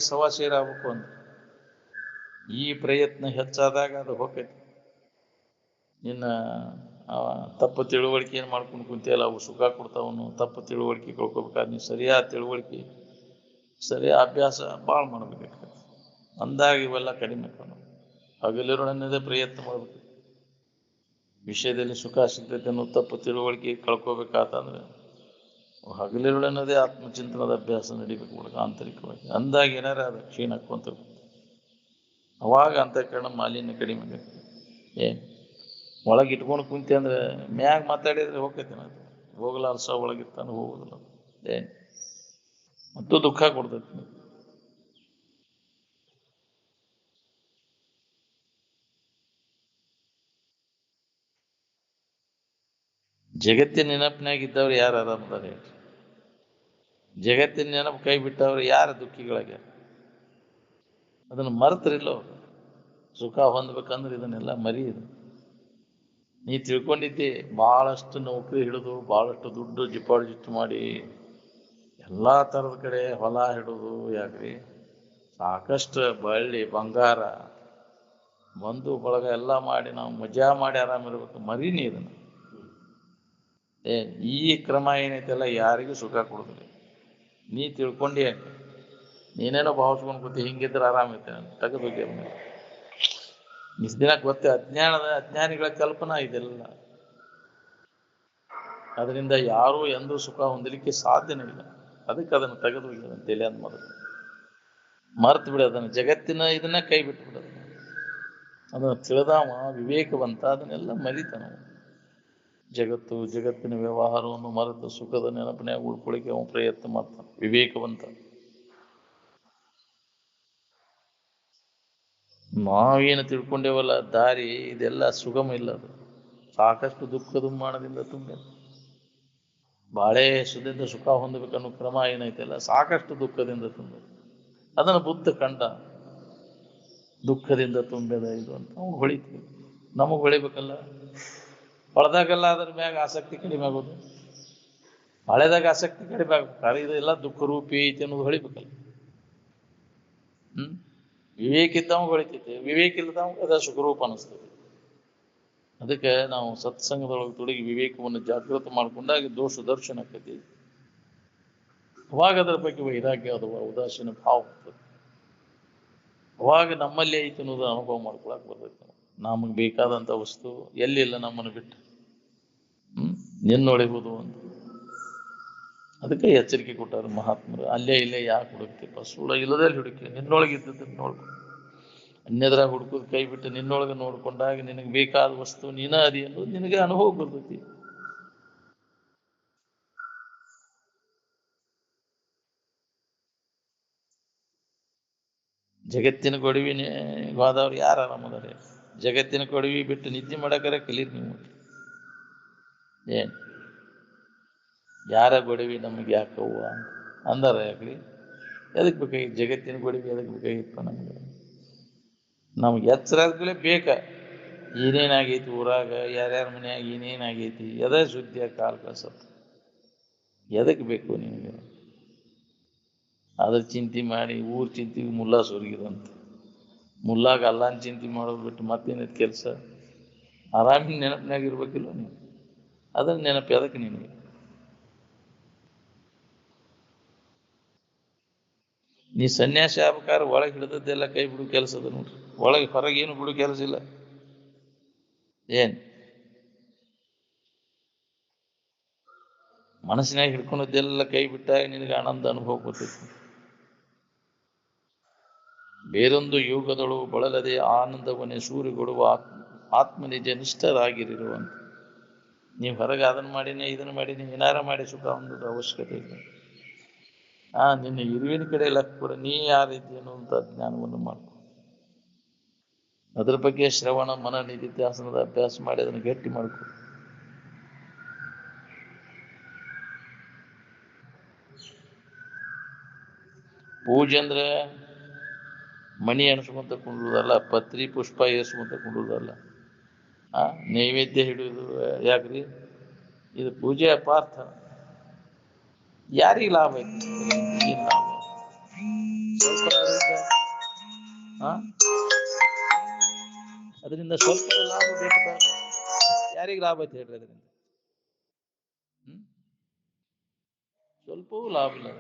ಸವಾ ಸೇರಾಗಬೇಕು ಅಂತ ಈ ಪ್ರಯತ್ನ ಹೆಚ್ಚಾದಾಗ ಅದು ಹೊಕ್ಕೈತಿ. ನಿನ್ನ ತಪ್ಪು ತಿಳುವಳಿಕೆ ಏನು ಮಾಡ್ಕೊಂಡು ಕುಂತಿಯಲ್ಲ ಅವು ಸುಖ ಕೊಡ್ತಾವನು. ತಪ್ಪು ತಿಳುವಳಿಕೆ ಕಳ್ಕೊಬೇಕಾದ್ರೆ ನೀವು ಸರಿಯಾದ ತಿಳುವಳಿಕೆ ಸರಿಯಾದ ಅಭ್ಯಾಸ ಭಾಳ ಮಾಡ್ಬೇಕಾಗ್ತದೆ. ಅಂದಾಗ ಇವೆಲ್ಲ ಕಡಿಮೆ ಕಾಣೋದು. ಹಗಲಿರುಳನ್ನದೇ ಪ್ರಯತ್ನ ಮಾಡ್ಬೇಕು. ವಿಷಯದಲ್ಲಿ ಸುಖ ಸಿಗ್ತೈತೆ ಅನ್ನೋ ತಪ್ಪು ತಿಳುವಳಿಕೆ ಕಳ್ಕೊಬೇಕಾತಂದ್ರೆ ಹಗಲಿರುಳನ್ನದೇ ಆತ್ಮಚಿಂತನದ ಅಭ್ಯಾಸ ನಡಿಬೇಕು ಹುಡುಗ ಆಂತರಿಕವಾಗಿ. ಅಂದಾಗ ಏನಾರ ಅದು ಕ್ಷೀಣ ಹಾಕೊಂತ ಅವಾಗ ಅಂತಃಕರಣ ಮಾಲಿನ್ಯ ಕಡಿಮೆ ಆಗುತ್ತೆ. ಏನು ಒಳಗೆ ಇಟ್ಕೊಂಡು ಕುಂತಿ ಅಂದ್ರೆ ಮ್ಯಾಗ ಮಾತಾಡಿದ್ರೆ ಹೋಗ್ತೈತೆ ಅದು ಹೋಗಲಾರ್ಸ ಒಳಗಿರ್ತಾನೆ ಹೋಗುದಿಲ್ಲ ಏನು ಮತ್ತು ದುಃಖ ಕೊಡ್ತೈತಿ. ಜಗತ್ತಿನ ನೆನಪಿನಾಗಿದ್ದವ್ರು ಯಾರು ಆರಾಮದಾರೆ? ಜಗತ್ತಿನ ನೆನಪು ಕೈ ಬಿಟ್ಟವ್ರು ಯಾರು ದುಃಖಿಗಳಾಗ್ಯಾರ? ಅದನ್ನು ಮರೆತರಿಲ್ಲೋ. ಸುಖ ಹೊಂದ್ಬೇಕಂದ್ರೆ ಇದನ್ನೆಲ್ಲ ಮರೀದು. ನೀ ತಿಳ್ಕೊಂಡಿದ್ದಿ ಭಾಳಷ್ಟು ನೌಕರಿ ಹಿಡಿದು ಭಾಳಷ್ಟು ದುಡ್ಡು ಡಿಪಾಸಿಟ್ ಮಾಡಿ ಎಲ್ಲ ಥರದ ಕಡೆ ಹೊಲ ಹಿಡಿದು ಯಾಕ್ರಿ ಸಾಕಷ್ಟು ಬಳ್ಳಿ ಬಂಗಾರ ಬಂದು ಬಳಗ ಎಲ್ಲ ಮಾಡಿ ನಾವು ಮಜಾ ಮಾಡಿ ಆರಾಮಿರ್ಬೇಕು. ಮರೀನಿ ಇದನ್ನು. ಈ ಕ್ರಮ ಏನೈತೆಲ್ಲ ಯಾರಿಗೂ ಸುಖ ಕೊಡೋದಿಲ್ಲ. ನೀ ತಿಳ್ಕೊಂಡು ನೀನೇನೋ ಭಾವಿಸ್ಕೊಂಡು ಕೂತಿ ಹಿಂಗಿದ್ರೆ ಆರಾಮೈತೆ ತೆಗೆದೋಗಿ ಇಷ್ಟು ದಿನ ಗೊತ್ತೇ ಅಜ್ಞಾನಿಗಳ ಕಲ್ಪನಾ ಇದೆಲ್ಲ. ಅದರಿಂದ ಯಾರೂ ಎಂದೂ ಸುಖ ಹೊಂದಲಿಕ್ಕೆ ಸಾಧ್ಯನೇ ಇಲ್ಲ. ಅದಕ್ಕೆ ಅದನ್ನು ತೆಗೆದೋಗಿ ಅದನ್ನು ತಲೆ ಅಂದ್ ಮೊದಲು ಮರ್ತು ಬಿಡೋದನ್ನು, ಜಗತ್ತಿನ ಇದನ್ನ ಕೈ ಬಿಟ್ಟು ಬಿಡೋದು. ಅದನ್ನು ತಿಳಿದಾವ ವಿವೇಕವಂತ ಅದನ್ನೆಲ್ಲ ಮರಿತಾನ. ಜಗತ್ತಿನ ವ್ಯವಹಾರವನ್ನು ಮರೆತು ಸುಖದ ನೆನಪಿನಾಗ ಉಳ್ಕೊಳ್ಳಿಕ್ಕೆ ಅವನು ಪ್ರಯತ್ನ ಮಾಡ್ತಾನೆ, ವಿವೇಕವಂತ. ನಾವೇನು ತಿಳ್ಕೊಂಡೇವಲ್ಲ ದಾರಿ ಇದೆಲ್ಲ ಸುಗಮ ಇಲ್ಲ. ಅದು ಸಾಕಷ್ಟು ದುಃಖದ ಮಾನದಿಂದ ತುಂಬ. ಬಾಳೆ ಸುದಿಂದ ಸುಖ ಹೊಂದಬೇಕನ್ನೋ ಕ್ರಮ ಏನೈತೆಲ್ಲ ಸಾಕಷ್ಟು ದುಃಖದಿಂದ ತುಂಬ. ಅದನ್ನು ಬುದ್ಧ ಕಂಡ. ದುಃಖದಿಂದ ತುಂಬಿದ ಇದು ಅಂತ ಅವ್ನು ಹೊಳಿತೀವಿ. ನಮಗೆ ಹೊಳಿಬೇಕಲ್ಲ. ಹೊಳೆದಾಗೆಲ್ಲ ಅದ್ರ ಮ್ಯಾಗ ಆಸಕ್ತಿ ಕಡಿಮೆ ಆಗೋದು, ಹಳೆದಾಗ ಆಸಕ್ತಿ ಕಡಿಮೆ ಆಗ್ಬೇಕಾದ್ರೆ ಇದೆಲ್ಲ ದುಃಖ ರೂಪಿ ಐತಿ ಅನ್ನೋದು ಹೊಳಿಬೇಕಲ್ಲ. ವಿವೇಕ ಇದ್ದವಾಗ ಹೊಳಿತೈತಿ, ವಿವೇಕ ಇಲ್ಲದವಾಗ ಅದ ಸುಖರೂಪ ಅನಿಸ್ತದೆ. ಅದಕ್ಕೆ ನಾವು ಸತ್ಸಂಗದೊಳಗೆ ತೊಡಗಿ ವಿವೇಕವನ್ನು ಜಾಗೃತ ಮಾಡ್ಕೊಂಡಾಗ ದೋಷ ದರ್ಶನ ಆಕೈತಿ. ಅವಾಗ ಅದರ ಬಗ್ಗೆ ವೈರಾಗ್ಯ ಅಥವಾ ಉದಾಸೀನ ಭಾವ ಬರ್ತದೆ. ಅವಾಗ ನಮ್ಮಲ್ಲಿ ಐತಿ ಅನ್ನೋದು ಅನುಭವ ಮಾಡ್ಕೊಳಕ್ ಬರ್ತೈತೆ. ನಮಗೆ ಬೇಕಾದಂಥ ವಸ್ತು ಎಲ್ಲಿಲ್ಲ ನಮ್ಮನ್ನು ಬಿಟ್ಟು ನಿನ್ನೊಳಗುವುದು ಅಂತ. ಅದಕ್ಕೆ ಎಚ್ಚರಿಕೆ ಕೊಟ್ಟಾರ ಮಹಾತ್ಮರು. ಅಲ್ಲೇ ಇಲ್ಲೇ ಯಾಕೆ ಹುಡುಕ್ತಿಪ್ಪ, ಸುಳ್ಳ ಇಲ್ಲದೇ ಹುಡುಕಿ ನಿನ್ನೊಳಗಿದ್ದದನ್ನು ನೋಡ್ಕೊ. ಅನ್ಯದ್ರಾಗ ಹುಡುಕೋದು ಕೈ ಬಿಟ್ಟು ನಿನ್ನೊಳಗೆ ನೋಡ್ಕೊಂಡಾಗ ನಿನಗೆ ಬೇಕಾದ ವಸ್ತು ನೀನ ಅದಿ ಅನ್ನೋದು ನಿನಗೆ ಅನುಭವ ಬರ್ತೈತಿ. ಜಗತ್ತಿನ ಕೊಡವಿನೇ ಹೋದವ್ರು ಯಾರು ಆರಾಮದಾರೆ? ಜಗತ್ತಿನ ಕೊಡವಿ ಬಿಟ್ಟು ನಿದ್ದೆ ಮಾಡಕರೆ ಕಲೀರಿ ನೀವು. ಏನು ಯಾರ ಗೊಡವಿ ನಮಗೆ ಯಾಕವ್ವ ಅಂದಾರ? ಯಾಕ್ರಿ ಎದಕ್ಕೆ ಬೇಕಾಗಿತ್ತು ಜಗತ್ತಿನ ಗೊಡವಿ? ಎದಕ್ಕೆ ಬೇಕಾಗಿತ್ತು ನಮಗೆ? ನಮ್ಗೆ ಎಚ್ಚರಾದ್ಮೇಲೆ ಬೇಕ. ಏನೇನಾಗೈತಿ ಊರಾಗ, ಯಾರ್ಯಾರ ಮನ್ಯಾಗ ಏನೇನಾಗೈತಿ, ಎದೇ ಸುದ್ದಿಯ ಕಾಲ ಕಳ್ಸತ್ತ. ಎದಕ್ಕೆ ಬೇಕು ನಿಮಗೆ? ಅದ್ರ ಚಿಂತೆ ಮಾಡಿ ಊರ್ ಚಿಂತೆ ಮುಲ್ಲಾ ಸುರಿಗಿದಂತ. ಮುಲ್ಲಾಗ ಅಲ್ಲಾನ್ ಚಿಂತೆ ಮಾಡೋದು ಬಿಟ್ಟು ಮತ್ತೇನೈತಿ ಕೆಲಸ? ಆರಾಮಿನ ನೆನಪಿನಾಗ ಇರ್ಬೇಕಿಲ್ಲ ನೀವು. ಅದನ್ನ ನೆನಪು ಅದಕ್ಕೆ ನಿನಗೆ. ನೀ ಸನ್ಯಾಸಿ ಆಗ್ಬೇಕಾದ್ರೆ ಒಳಗೆ ಹಿಡಿದದ್ದೆಲ್ಲ ಕೈ ಬಿಡು ಕೆಲಸ ಅದ ನೋಡ್ರಿ. ಒಳಗೆ ಹೊರಗೆ ಏನು ಬಿಡು ಕೆಲಸ ಇಲ್ಲ. ಏನು ಮನಸ್ಸಿನಾಗ ಹಿಡ್ಕೊಂಡದ್ದೆಲ್ಲ ಕೈ ಬಿಟ್ಟಾಗ ನಿನಗೆ ಆನಂದ ಅನುಭವ ಬರ್ತೈತಿ. ಬೇರೊಂದು ಯೋಗದಳು ಬಳಲದೆ ಆನಂದವನ್ನೇ ಸೂರಿಗೊಡುವ ಆತ್ಮನಿಜ ನಿಷ್ಠರಾಗಿರುವಂತ. ನೀವು ಹೊರಗೆ ಅದನ್ನು ಮಾಡಿನೇ ಇದನ್ನು ಮಾಡಿನೇ ಏನಾರ ಮಾಡಿ ಸುಖ ಹೊಂದೋದು ಅವಶ್ಯಕತೆ ಇಲ್ಲ. ನಿನ್ನ ಇರುವಿನ ಕಡೆ ಲಕ್ ಕೂಡ ನೀ ಯಾರಿದ್ದಿ ಅನ್ನುವಂಥ ಜ್ಞಾನವನ್ನು ಮಾಡ್ಕೊ. ಅದ್ರ ಬಗ್ಗೆ ಶ್ರವಣ ಮನ ನಿಧಿಧ್ಯಾಸನದ ಅಭ್ಯಾಸ ಮಾಡಿ ಅದನ್ನು ಗಟ್ಟಿ ಮಾಡ್ಕೊ. ಪೂಜೆ ಅಂದ್ರೆ ಮಣಿ ಎಣಿಸ್ಕೊಂತ ಕುಂಡುವುದಲ್ಲ, ಪತ್ರಿ ಪುಷ್ಪ ಏರ್ಸ್ಕೊಂತ ಕುಂಡುವುದಲ್ಲ, ನೈವೇದ್ಯ ಹಿಡಿಯೋದು. ಯಾಕ್ರಿ ಇದು ಪೂಜೆ ಅಪಾರ್ಥ. ಯಾರಿಗೆ ಲಾಭ ಐತಿ? ಏನ್ ಲಾಭ? ಅದರಿಂದ ಸ್ವಲ್ಪ ಲಾಭ ಬೇಕು. ಯಾರಿಗೆ ಲಾಭ ಐತಿ ಹೇಳ್ರಿ? ಅದರಿಂದ ಸ್ವಲ್ಪವೂ ಲಾಭ ಇಲ್ಲ.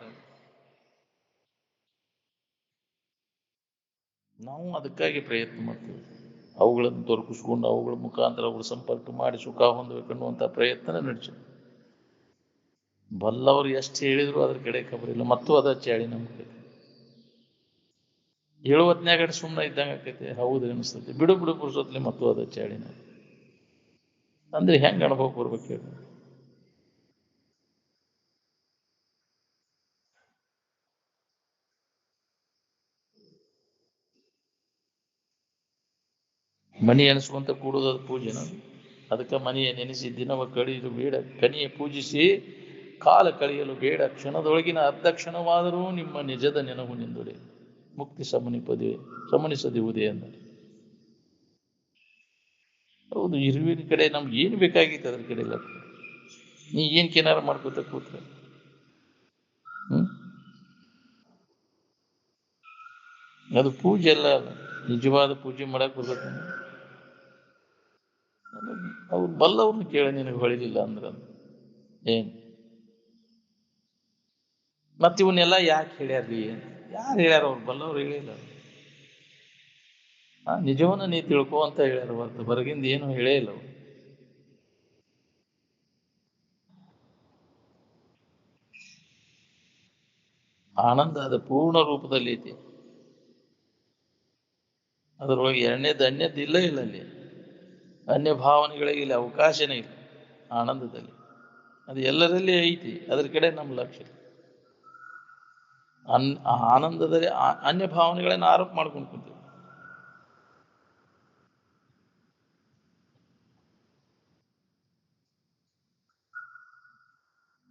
ನಾವು ಅದಕ್ಕಾಗಿ ಪ್ರಯತ್ನ ಮಾಡ್ತೀವಿ. ಅವುಗಳನ್ನು ತೊರಕಿಸ್ಕೊಂಡು ಅವುಗಳ ಮುಖಾಂತರ ಅವುಗಳ ಸಂಪರ್ಕ ಮಾಡಿ ಸುಖ ಹೊಂದಬೇಕನ್ನುವಂಥ ಪ್ರಯತ್ನ ನಡೆಸಿ. ಬಲ್ಲವರು ಎಷ್ಟು ಹೇಳಿದ್ರು ಅದ್ರ ಕಡೆ ಖಬರಿಲ್ಲ, ಮತ್ತು ಅದ ಚಾಳಿ ನಮ್ಮ ಕಡೆ. ಹೇಳುವತ್ನ್ಯಾಗ ಸುಮ್ಮನೆ ಇದ್ದಂಗೆ ಆಕೈತಿ, ಹೌದು ಅನಿಸ್ತೈತಿ, ಬಿಡು ಬಿಡು ಪುರುಸೋತ್ಲಿ ಮತ್ತು ಅದ ಚಾಳಿನ. ಅಂದ್ರೆ ಹೆಂಗೆ ಅನುಭವ ಬರ್ಬೇಕು ಹೇಳಿ? ಮನಿ ಎನಿಸ್ಕೊಂತ ಕೂಡೋದು ಅದು ಪೂಜೆನ. ಅದಕ್ಕೆ ಮನೆಯ ನೆನೆಸಿ ದಿನವ ಕಳೆಯಲು ಬೇಡ, ಕನಿಯ ಪೂಜಿಸಿ ಕಾಲ ಕಳೆಯಲು ಬೇಡ, ಕ್ಷಣದೊಳಗಿನ ಅರ್ಧ ಕ್ಷಣವಾದರೂ ನಿಮ್ಮ ನಿಜದ ನೆನಪು ನಿಂದುಡೆ, ಮುಕ್ತಿ ಸಮನಿಸದಿರುವುದೇ ಅಂದ. ಹೌದು, ಇರುವಿನ ಕಡೆ ನಮ್ಗೆ ಏನು ಬೇಕಾಗಿತ್ತು ಅದ್ರ ಕಡೆ ಇಲ್ಲ. ನೀ ಏನ್ ಕೇನಾರ ಮಾಡ್ಕೋತ ಕೂತ್ರೆ ಅದು ಪೂಜೆ ಅಲ್ಲ. ನಿಜವಾದ ಪೂಜೆ ಮಾಡಕ್ ಬರ್ಬೇಕು. ಅವ್ರು ಬಲ್ಲವ್ರನ್ನ ಕೇಳಿ ನಿನಗೆ ಹೊಳಿಲಿಲ್ಲ ಅಂದ್ರೆ ಏನ್ ಮತ್ತೆ ಇವನ್ನೆಲ್ಲ ಯಾಕೆ ಹೇಳ್ಯಾರ್ರಿ? ಯಾರು ಹೇಳ್ಯಾರ? ಅವ್ರು ಬಲ್ಲವ್ರು ಹೇಳಿಲ್ಲ. ನಿಜವನ್ನ ನೀ ತಿಳ್ಕೊ ಅಂತ ಹೇಳ್ಯಾರ, ಹೊರತು ಹೊರಗಿಂದ ಏನು ಹೇಳೇ ಇಲ್ಲ ಅವ್ರು. ಆನಂದ ಅದು ಪೂರ್ಣ ರೂಪದಲ್ಲಿ ಐತಿ. ಅದರೊಳಗೆ ಎರಡನೇದು ಅನ್ಯದ್ದು ಇಲ್ಲ ಅಲ್ಲಿ. ಅನ್ಯ ಭಾವನೆಗಳಿಗೆ ಇಲ್ಲಿ ಅವಕಾಶನೇ ಇಲ್ಲ ಆನಂದದಲ್ಲಿ. ಅದು ಎಲ್ಲರಲ್ಲಿ ಐತಿ, ಅದ್ರ ಕಡೆ ನಮ್ಮ ಲಕ್ಷ್ಯ. ಆನಂದದಲ್ಲಿ ಅನ್ಯ ಭಾವನೆಗಳನ್ನ ಆರೋಪ ಮಾಡ್ಕೊಂಡು ಕೂತೀವಿ.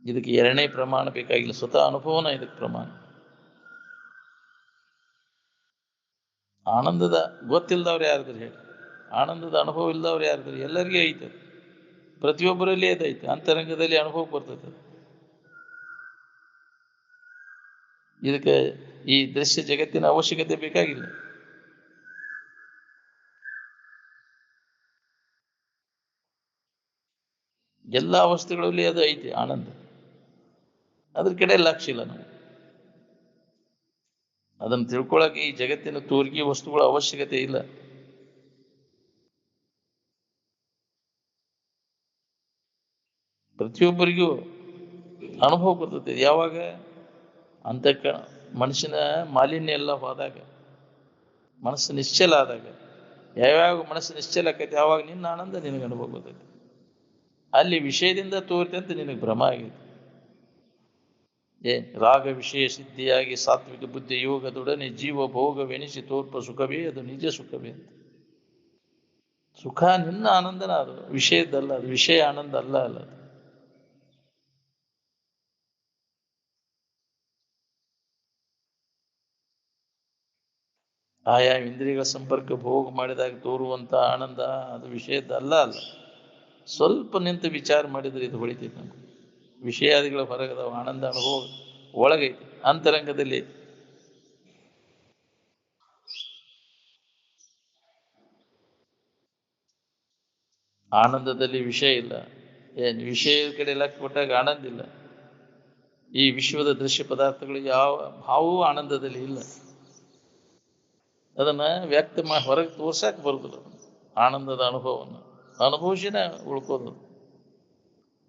ಇದಕ್ಕೆ ಎರಡನೇ ಪ್ರಮಾಣ ಬೇಕಾಗಿಲ್ಲ, ಸ್ವತಃ ಅನುಭವನ ಇದಕ್ಕೆ ಪ್ರಮಾಣ. ಆನಂದದ ಗೊತ್ತಿಲ್ಲದವ್ರು ಯಾರಿದ್ರು ಹೇಳಿ? ಆನಂದದ ಅನುಭವ ಇಲ್ಲದವ್ರು ಯಾರಿದ್ರು? ಎಲ್ಲರಿಗೂ ಐತೆ, ಪ್ರತಿಯೊಬ್ಬರಲ್ಲಿ ಅದೈತೆ, ಅಂತರಂಗದಲ್ಲಿ ಅನುಭವ ಬರ್ತದೆ. ಇದಕ್ಕೆ ಈ ದೃಶ್ಯ ಜಗತ್ತಿನ ಅವಶ್ಯಕತೆ ಬೇಕಾಗಿಲ್ಲ. ಎಲ್ಲ ಅವಸ್ಥೆಗಳಲ್ಲಿ ಅದು ಐತಿ ಆನಂದ. ಅದ್ರ ಕಡೆ ಲಕ್ಷ್ಯ ಇಲ್ಲ ನಾವು. ಅದನ್ನು ತಿಳ್ಕೊಳಕ್ಕೆ ಈ ಜಗತ್ತಿನ ತೋರಿಕೆ ವಸ್ತುಗಳ ಅವಶ್ಯಕತೆ ಇಲ್ಲ. ಪ್ರತಿಯೊಬ್ಬರಿಗೂ ಅನುಭವ ಬರ್ತದೆ. ಯಾವಾಗ? ಅಂತಕ್ಕ ಮನುಷ್ಯನ ಮಾಲಿನ್ಯ ಎಲ್ಲ ಹೋದಾಗ, ಮನಸ್ಸು ನಿಶ್ಚಲ ಆದಾಗ. ಯಾವ್ಯಾವ ಮನಸ್ಸು ನಿಶ್ಚಲ ಆಕೈತಿ ಯಾವಾಗ ನಿನ್ನ ಆನಂದ ನಿನಗೆ ಅನುಭವ ಬರ್ತೈತಿ. ಅಲ್ಲಿ ವಿಷಯದಿಂದ ತೋರಿತೆ ಅಂತ ನಿನಗೆ ಭ್ರಮ ಆಗೈತಿ. ರಾಗ ವಿಷಯ ಸಿದ್ಧಿಯಾಗಿ ಸಾತ್ವಿಕ ಬುದ್ಧಿ ಯೋಗದೊಡನೆ ಜೀವ ಭೋಗವೆನಿಸಿ ತೋರ್ಪ ಸುಖವೇ ಅದು ನಿಜ ಸುಖವೇ ಅಂತ. ಸುಖ ನಿನ್ನ ಆನಂದನ, ಅದು ವಿಷಯದಲ್ಲ, ಅದು ವಿಷಯ ಆನಂದ ಅಲ್ಲ. ಅದು ಆಯಾ ಇಂದ್ರಿಯಗಳ ಸಂಪರ್ಕ ಭೋಗ ಮಾಡಿದಾಗ ತೋರುವಂತ ಆನಂದ ಅದು ವಿಷಯದಲ್ಲ ಅಲ್ಲ. ಸ್ವಲ್ಪ ನಿಂತು ವಿಚಾರ ಮಾಡಿದ್ರೆ ಇದು ಹೊಳಿತೈತಿ ನಮ್ಗೆ. ವಿಷಯಾದಿಗಳ ಹೊರಗದ ಆನಂದ ಅನುಭವ ಒಳಗೈತಿ, ಅಂತರಂಗದಲ್ಲಿ. ಆನಂದದಲ್ಲಿ ವಿಷಯ ಇಲ್ಲ. ವಿಷಯದ ಕಡೆ ಲಕ್ಷ್ಯ ಕೊಟ್ಟಾಗ ಆನಂದ ಇಲ್ಲ. ಈ ವಿಶ್ವದ ದೃಶ್ಯ ಪದಾರ್ಥಗಳು ಯಾವ ಭಾವವೂ ಆನಂದದಲ್ಲಿ ಇಲ್ಲ. ಅದನ್ನ ವ್ಯಕ್ತ ಹೊರಗೆ ತೋರ್ಸಕ್ ಬರುದಿಲ್ಲ. ಆನಂದದ ಅನುಭವವನ್ನು ಅನುಭವಿಸಿನ ಉಳ್ಕೋದು.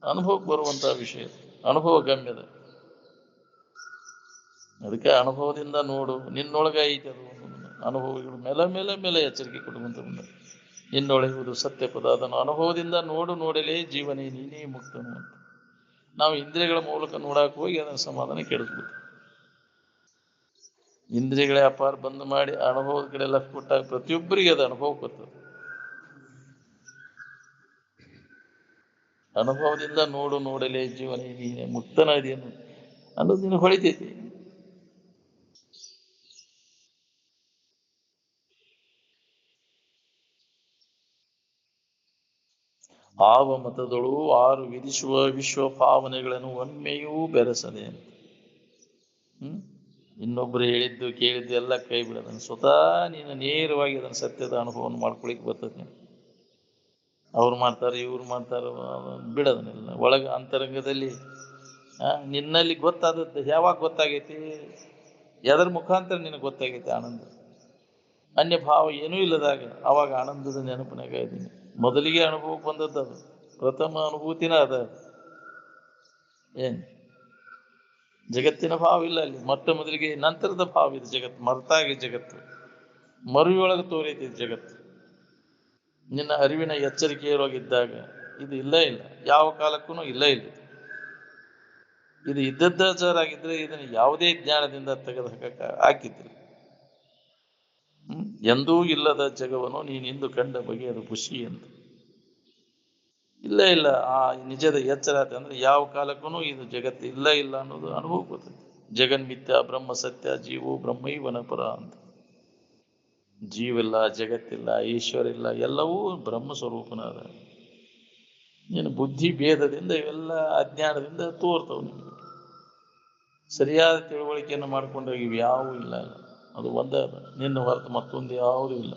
ಅನುಭವಕ್ಕೆ ಬರುವಂತಹ ವಿಷಯ ಅನುಭವ ಗಮ್ಯದ. ಅದಕ್ಕೆ ಅನುಭವದಿಂದ ನೋಡು, ನಿನ್ನೊಳಗೆ ಐತೆ ಅದು. ಅನುಭವಗಳು ಮೇಲೆ ಎಚ್ಚರಿಕೆ ಕೊಡುವಂತ ಬಂದ. ನಿನ್ನೊಳಗುವುದು ಸತ್ಯ ಪದ, ಅದನ್ನು ಅನುಭವದಿಂದ ನೋಡು, ನೋಡಲೇ ಜೀವನೇ ನೀನೇ ಮುಕ್ತನು ಅಂತ. ನಾವು ಇಂದ್ರಿಯಗಳ ಮೂಲಕ ನೋಡಕ್ ಹೋಗಿ ಅದನ್ನ ಸಮಾಧಾನ ಕೆಡಿಸ್ಬಿಟ್ಟು, ಇಂದ್ರಿಯಗಳ ವ್ಯಾಪಾರ ಬಂದ್ ಮಾಡಿ ಅನುಭವದ ಕಡೆ ಲಕ್ಷ್ಯ ಕೊಟ್ಟಾಗ ಪ್ರತಿಯೊಬ್ಬರಿಗೆ ಅದು ಅನುಭವ ಬರ್ತದೆ. ಅನುಭವದಿಂದ ನೋಡು, ನೋಡಲೇ ಜೀವನೇ ನೀನೇ ಮುಕ್ತನಾದಿಯನ್ನು ಅನ್ನೋದು ನಿನಗೆ ಹೊಳಿತೈತಿ. ಆವ ಮತದೊಳು ಆರು ವಿಧಿಸುವ ವಿಶ್ವ ಭಾವನೆಗಳನ್ನು ಒಮ್ಮೆಯೂ ಬೆರೆಸದೆ ಅಂತ. ಇನ್ನೊಬ್ರು ಹೇಳಿದ್ದು ಕೇಳಿದ್ದು ಎಲ್ಲ ಕೈ ಬಿಡೋದನ್ನು ಸ್ವತಃ ನೀನು ನೇರವಾಗಿ ಅದನ್ನು ಸತ್ಯದ ಅನುಭವವನ್ನು ಮಾಡ್ಕೊಳಿಕ್ ಬರ್ತದೆ. ಅವ್ರು ಮಾಡ್ತಾರೆ, ಇವ್ರು ಮಾಡ್ತಾರ, ಬಿಡೋದನ್ನೆಲ್ಲ ಒಳಗ ಅಂತರಂಗದಲ್ಲಿ. ನಿನ್ನಲ್ಲಿ ಗೊತ್ತಾದದ್ದು ಯಾವಾಗ ಗೊತ್ತಾಗೈತಿ? ಎದರ ಮುಖಾಂತರ ನಿನಗೆ ಗೊತ್ತಾಗೈತಿ ಆನಂದ? ಅನ್ಯ ಭಾವ ಏನೂ ಇಲ್ಲದಾಗ ಅವಾಗ ಆನಂದದ ನೆನಪಿನಾಗ ಇದ್ದೀನಿ. ಮೊದಲಿಗೆ ಅನುಭವಕ್ಕೆ ಬಂದದ್ದು ಅದು, ಪ್ರಥಮ ಅನುಭೂತಿನ ಅದ. ಏನ್ ಜಗತ್ತಿನ ಭಾವ ಇಲ್ಲ ಅಲ್ಲಿ, ಮೊಟ್ಟ ಮೊದಲಿಗೆ. ನಂತರದ ಭಾವ ಇದು ಜಗತ್ತು, ಮರ್ತಾಗಿ ಜಗತ್ತು. ಮರುವಿಯೊಳಗೆ ತೋರೈತಿ ಜಗತ್ತು. ನಿನ್ನ ಅರಿವಿನ ಎಚ್ಚರಿಕೆಯೊಳಗಿದ್ದಾಗ ಇದು ಇಲ್ಲೇ ಇಲ್ಲ, ಯಾವ ಕಾಲಕ್ಕೂ ಇಲ್ಲೇ ಇಲ್ಲ. ಇದು ಇದ್ದದ್ದಾಚಾರಾಗಿದ್ರೆ ಇದನ್ನು ಯಾವುದೇ ಜ್ಞಾನದಿಂದ ತೆಗೆದು ಹಾಕಿದ್ರಿ. ಎಂದೂ ಇಲ್ಲದ ಜಗವನ್ನು ನೀನಿಂದು ಕಂಡ ಬಗೆ ಅದು ಖುಷಿ ಅಂತ. ಇಲ್ಲ ಇಲ್ಲ, ಆ ನಿಜದ ಎಚ್ಚರ ಅಂದ್ರೆ ಯಾವ ಕಾಲಕ್ಕೂ ಇದು ಜಗತ್ತು ಇಲ್ಲ ಇಲ್ಲ ಅನ್ನೋದು ಅನುಭವ ಬರ್ತದೆ. ಜಗನ್ಮಿಥ್ಯ ಬ್ರಹ್ಮ ಸತ್ಯ ಜೀವೋ ಬ್ರಹ್ಮೈವನ ಪರ ಅಂತ. ಜೀವಿಲ್ಲ, ಜಗತ್ತಿಲ್ಲ, ಈಶ್ವರ ಇಲ್ಲ, ಎಲ್ಲವೂ ಬ್ರಹ್ಮ ಸ್ವರೂಪನಾದ. ನೀನು ಬುದ್ಧಿ ಭೇದದಿಂದ ಇವೆಲ್ಲ ಅಜ್ಞಾನದಿಂದ ತೋರ್ತವು. ನಿಮಗೆ ಸರಿಯಾದ ತಿಳುವಳಿಕೆಯನ್ನು ಮಾಡ್ಕೊಂಡಾಗ ಇವು ಯಾವೂ ಇಲ್ಲ. ಅದು ಒಂದೇ ಅದ, ನಿನ್ನ ಹೊರತು ಮತ್ತೊಂದು ಯಾವುದೂ ಇಲ್ಲ.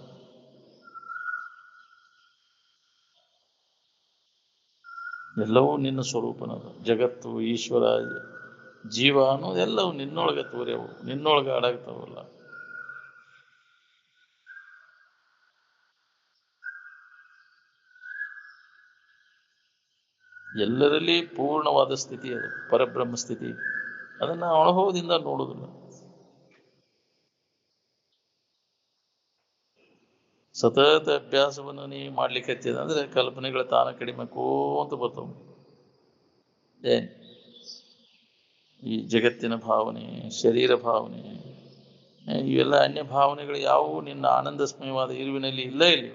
ಎಲ್ಲವೂ ನಿನ್ನ ಸ್ವರೂಪನದ. ಜಗತ್ತು, ಈಶ್ವರ, ಜೀವ ಅನ್ನೋದೆಲ್ಲವೂ ನಿನ್ನೊಳಗೆ ತೋರ್ಯವು, ನಿನ್ನೊಳಗೆ ಅಡಗ್ತಾವಲ್ಲ. ಎಲ್ಲರಲ್ಲಿ ಪೂರ್ಣವಾದ ಸ್ಥಿತಿ ಅದು, ಪರಬ್ರಹ್ಮ ಸ್ಥಿತಿ. ಅದನ್ನು ಅನುಭವದಿಂದ ನೋಡುವುದಿಲ್ಲ. ಸತತ ಅಭ್ಯಾಸವನ್ನು ನೀ ಮಾಡ್ಲಿಕ್ಕೆ ಅಂದ್ರೆ ಕಲ್ಪನೆಗಳ ತಾನ ಕಡಿಮೆ ಕೋಂತ ಬರ್ತಾವ. ಈ ಜಗತ್ತಿನ ಭಾವನೆ, ಶರೀರ ಭಾವನೆ, ಇವೆಲ್ಲ ಅನ್ಯ ಭಾವನೆಗಳು ಯಾವುವು ನಿನ್ನ ಆನಂದಸ್ಮಯವಾದ ಇರುವಿನಲ್ಲಿ ಇಲ್ಲ. ಇಲ್ಲಿ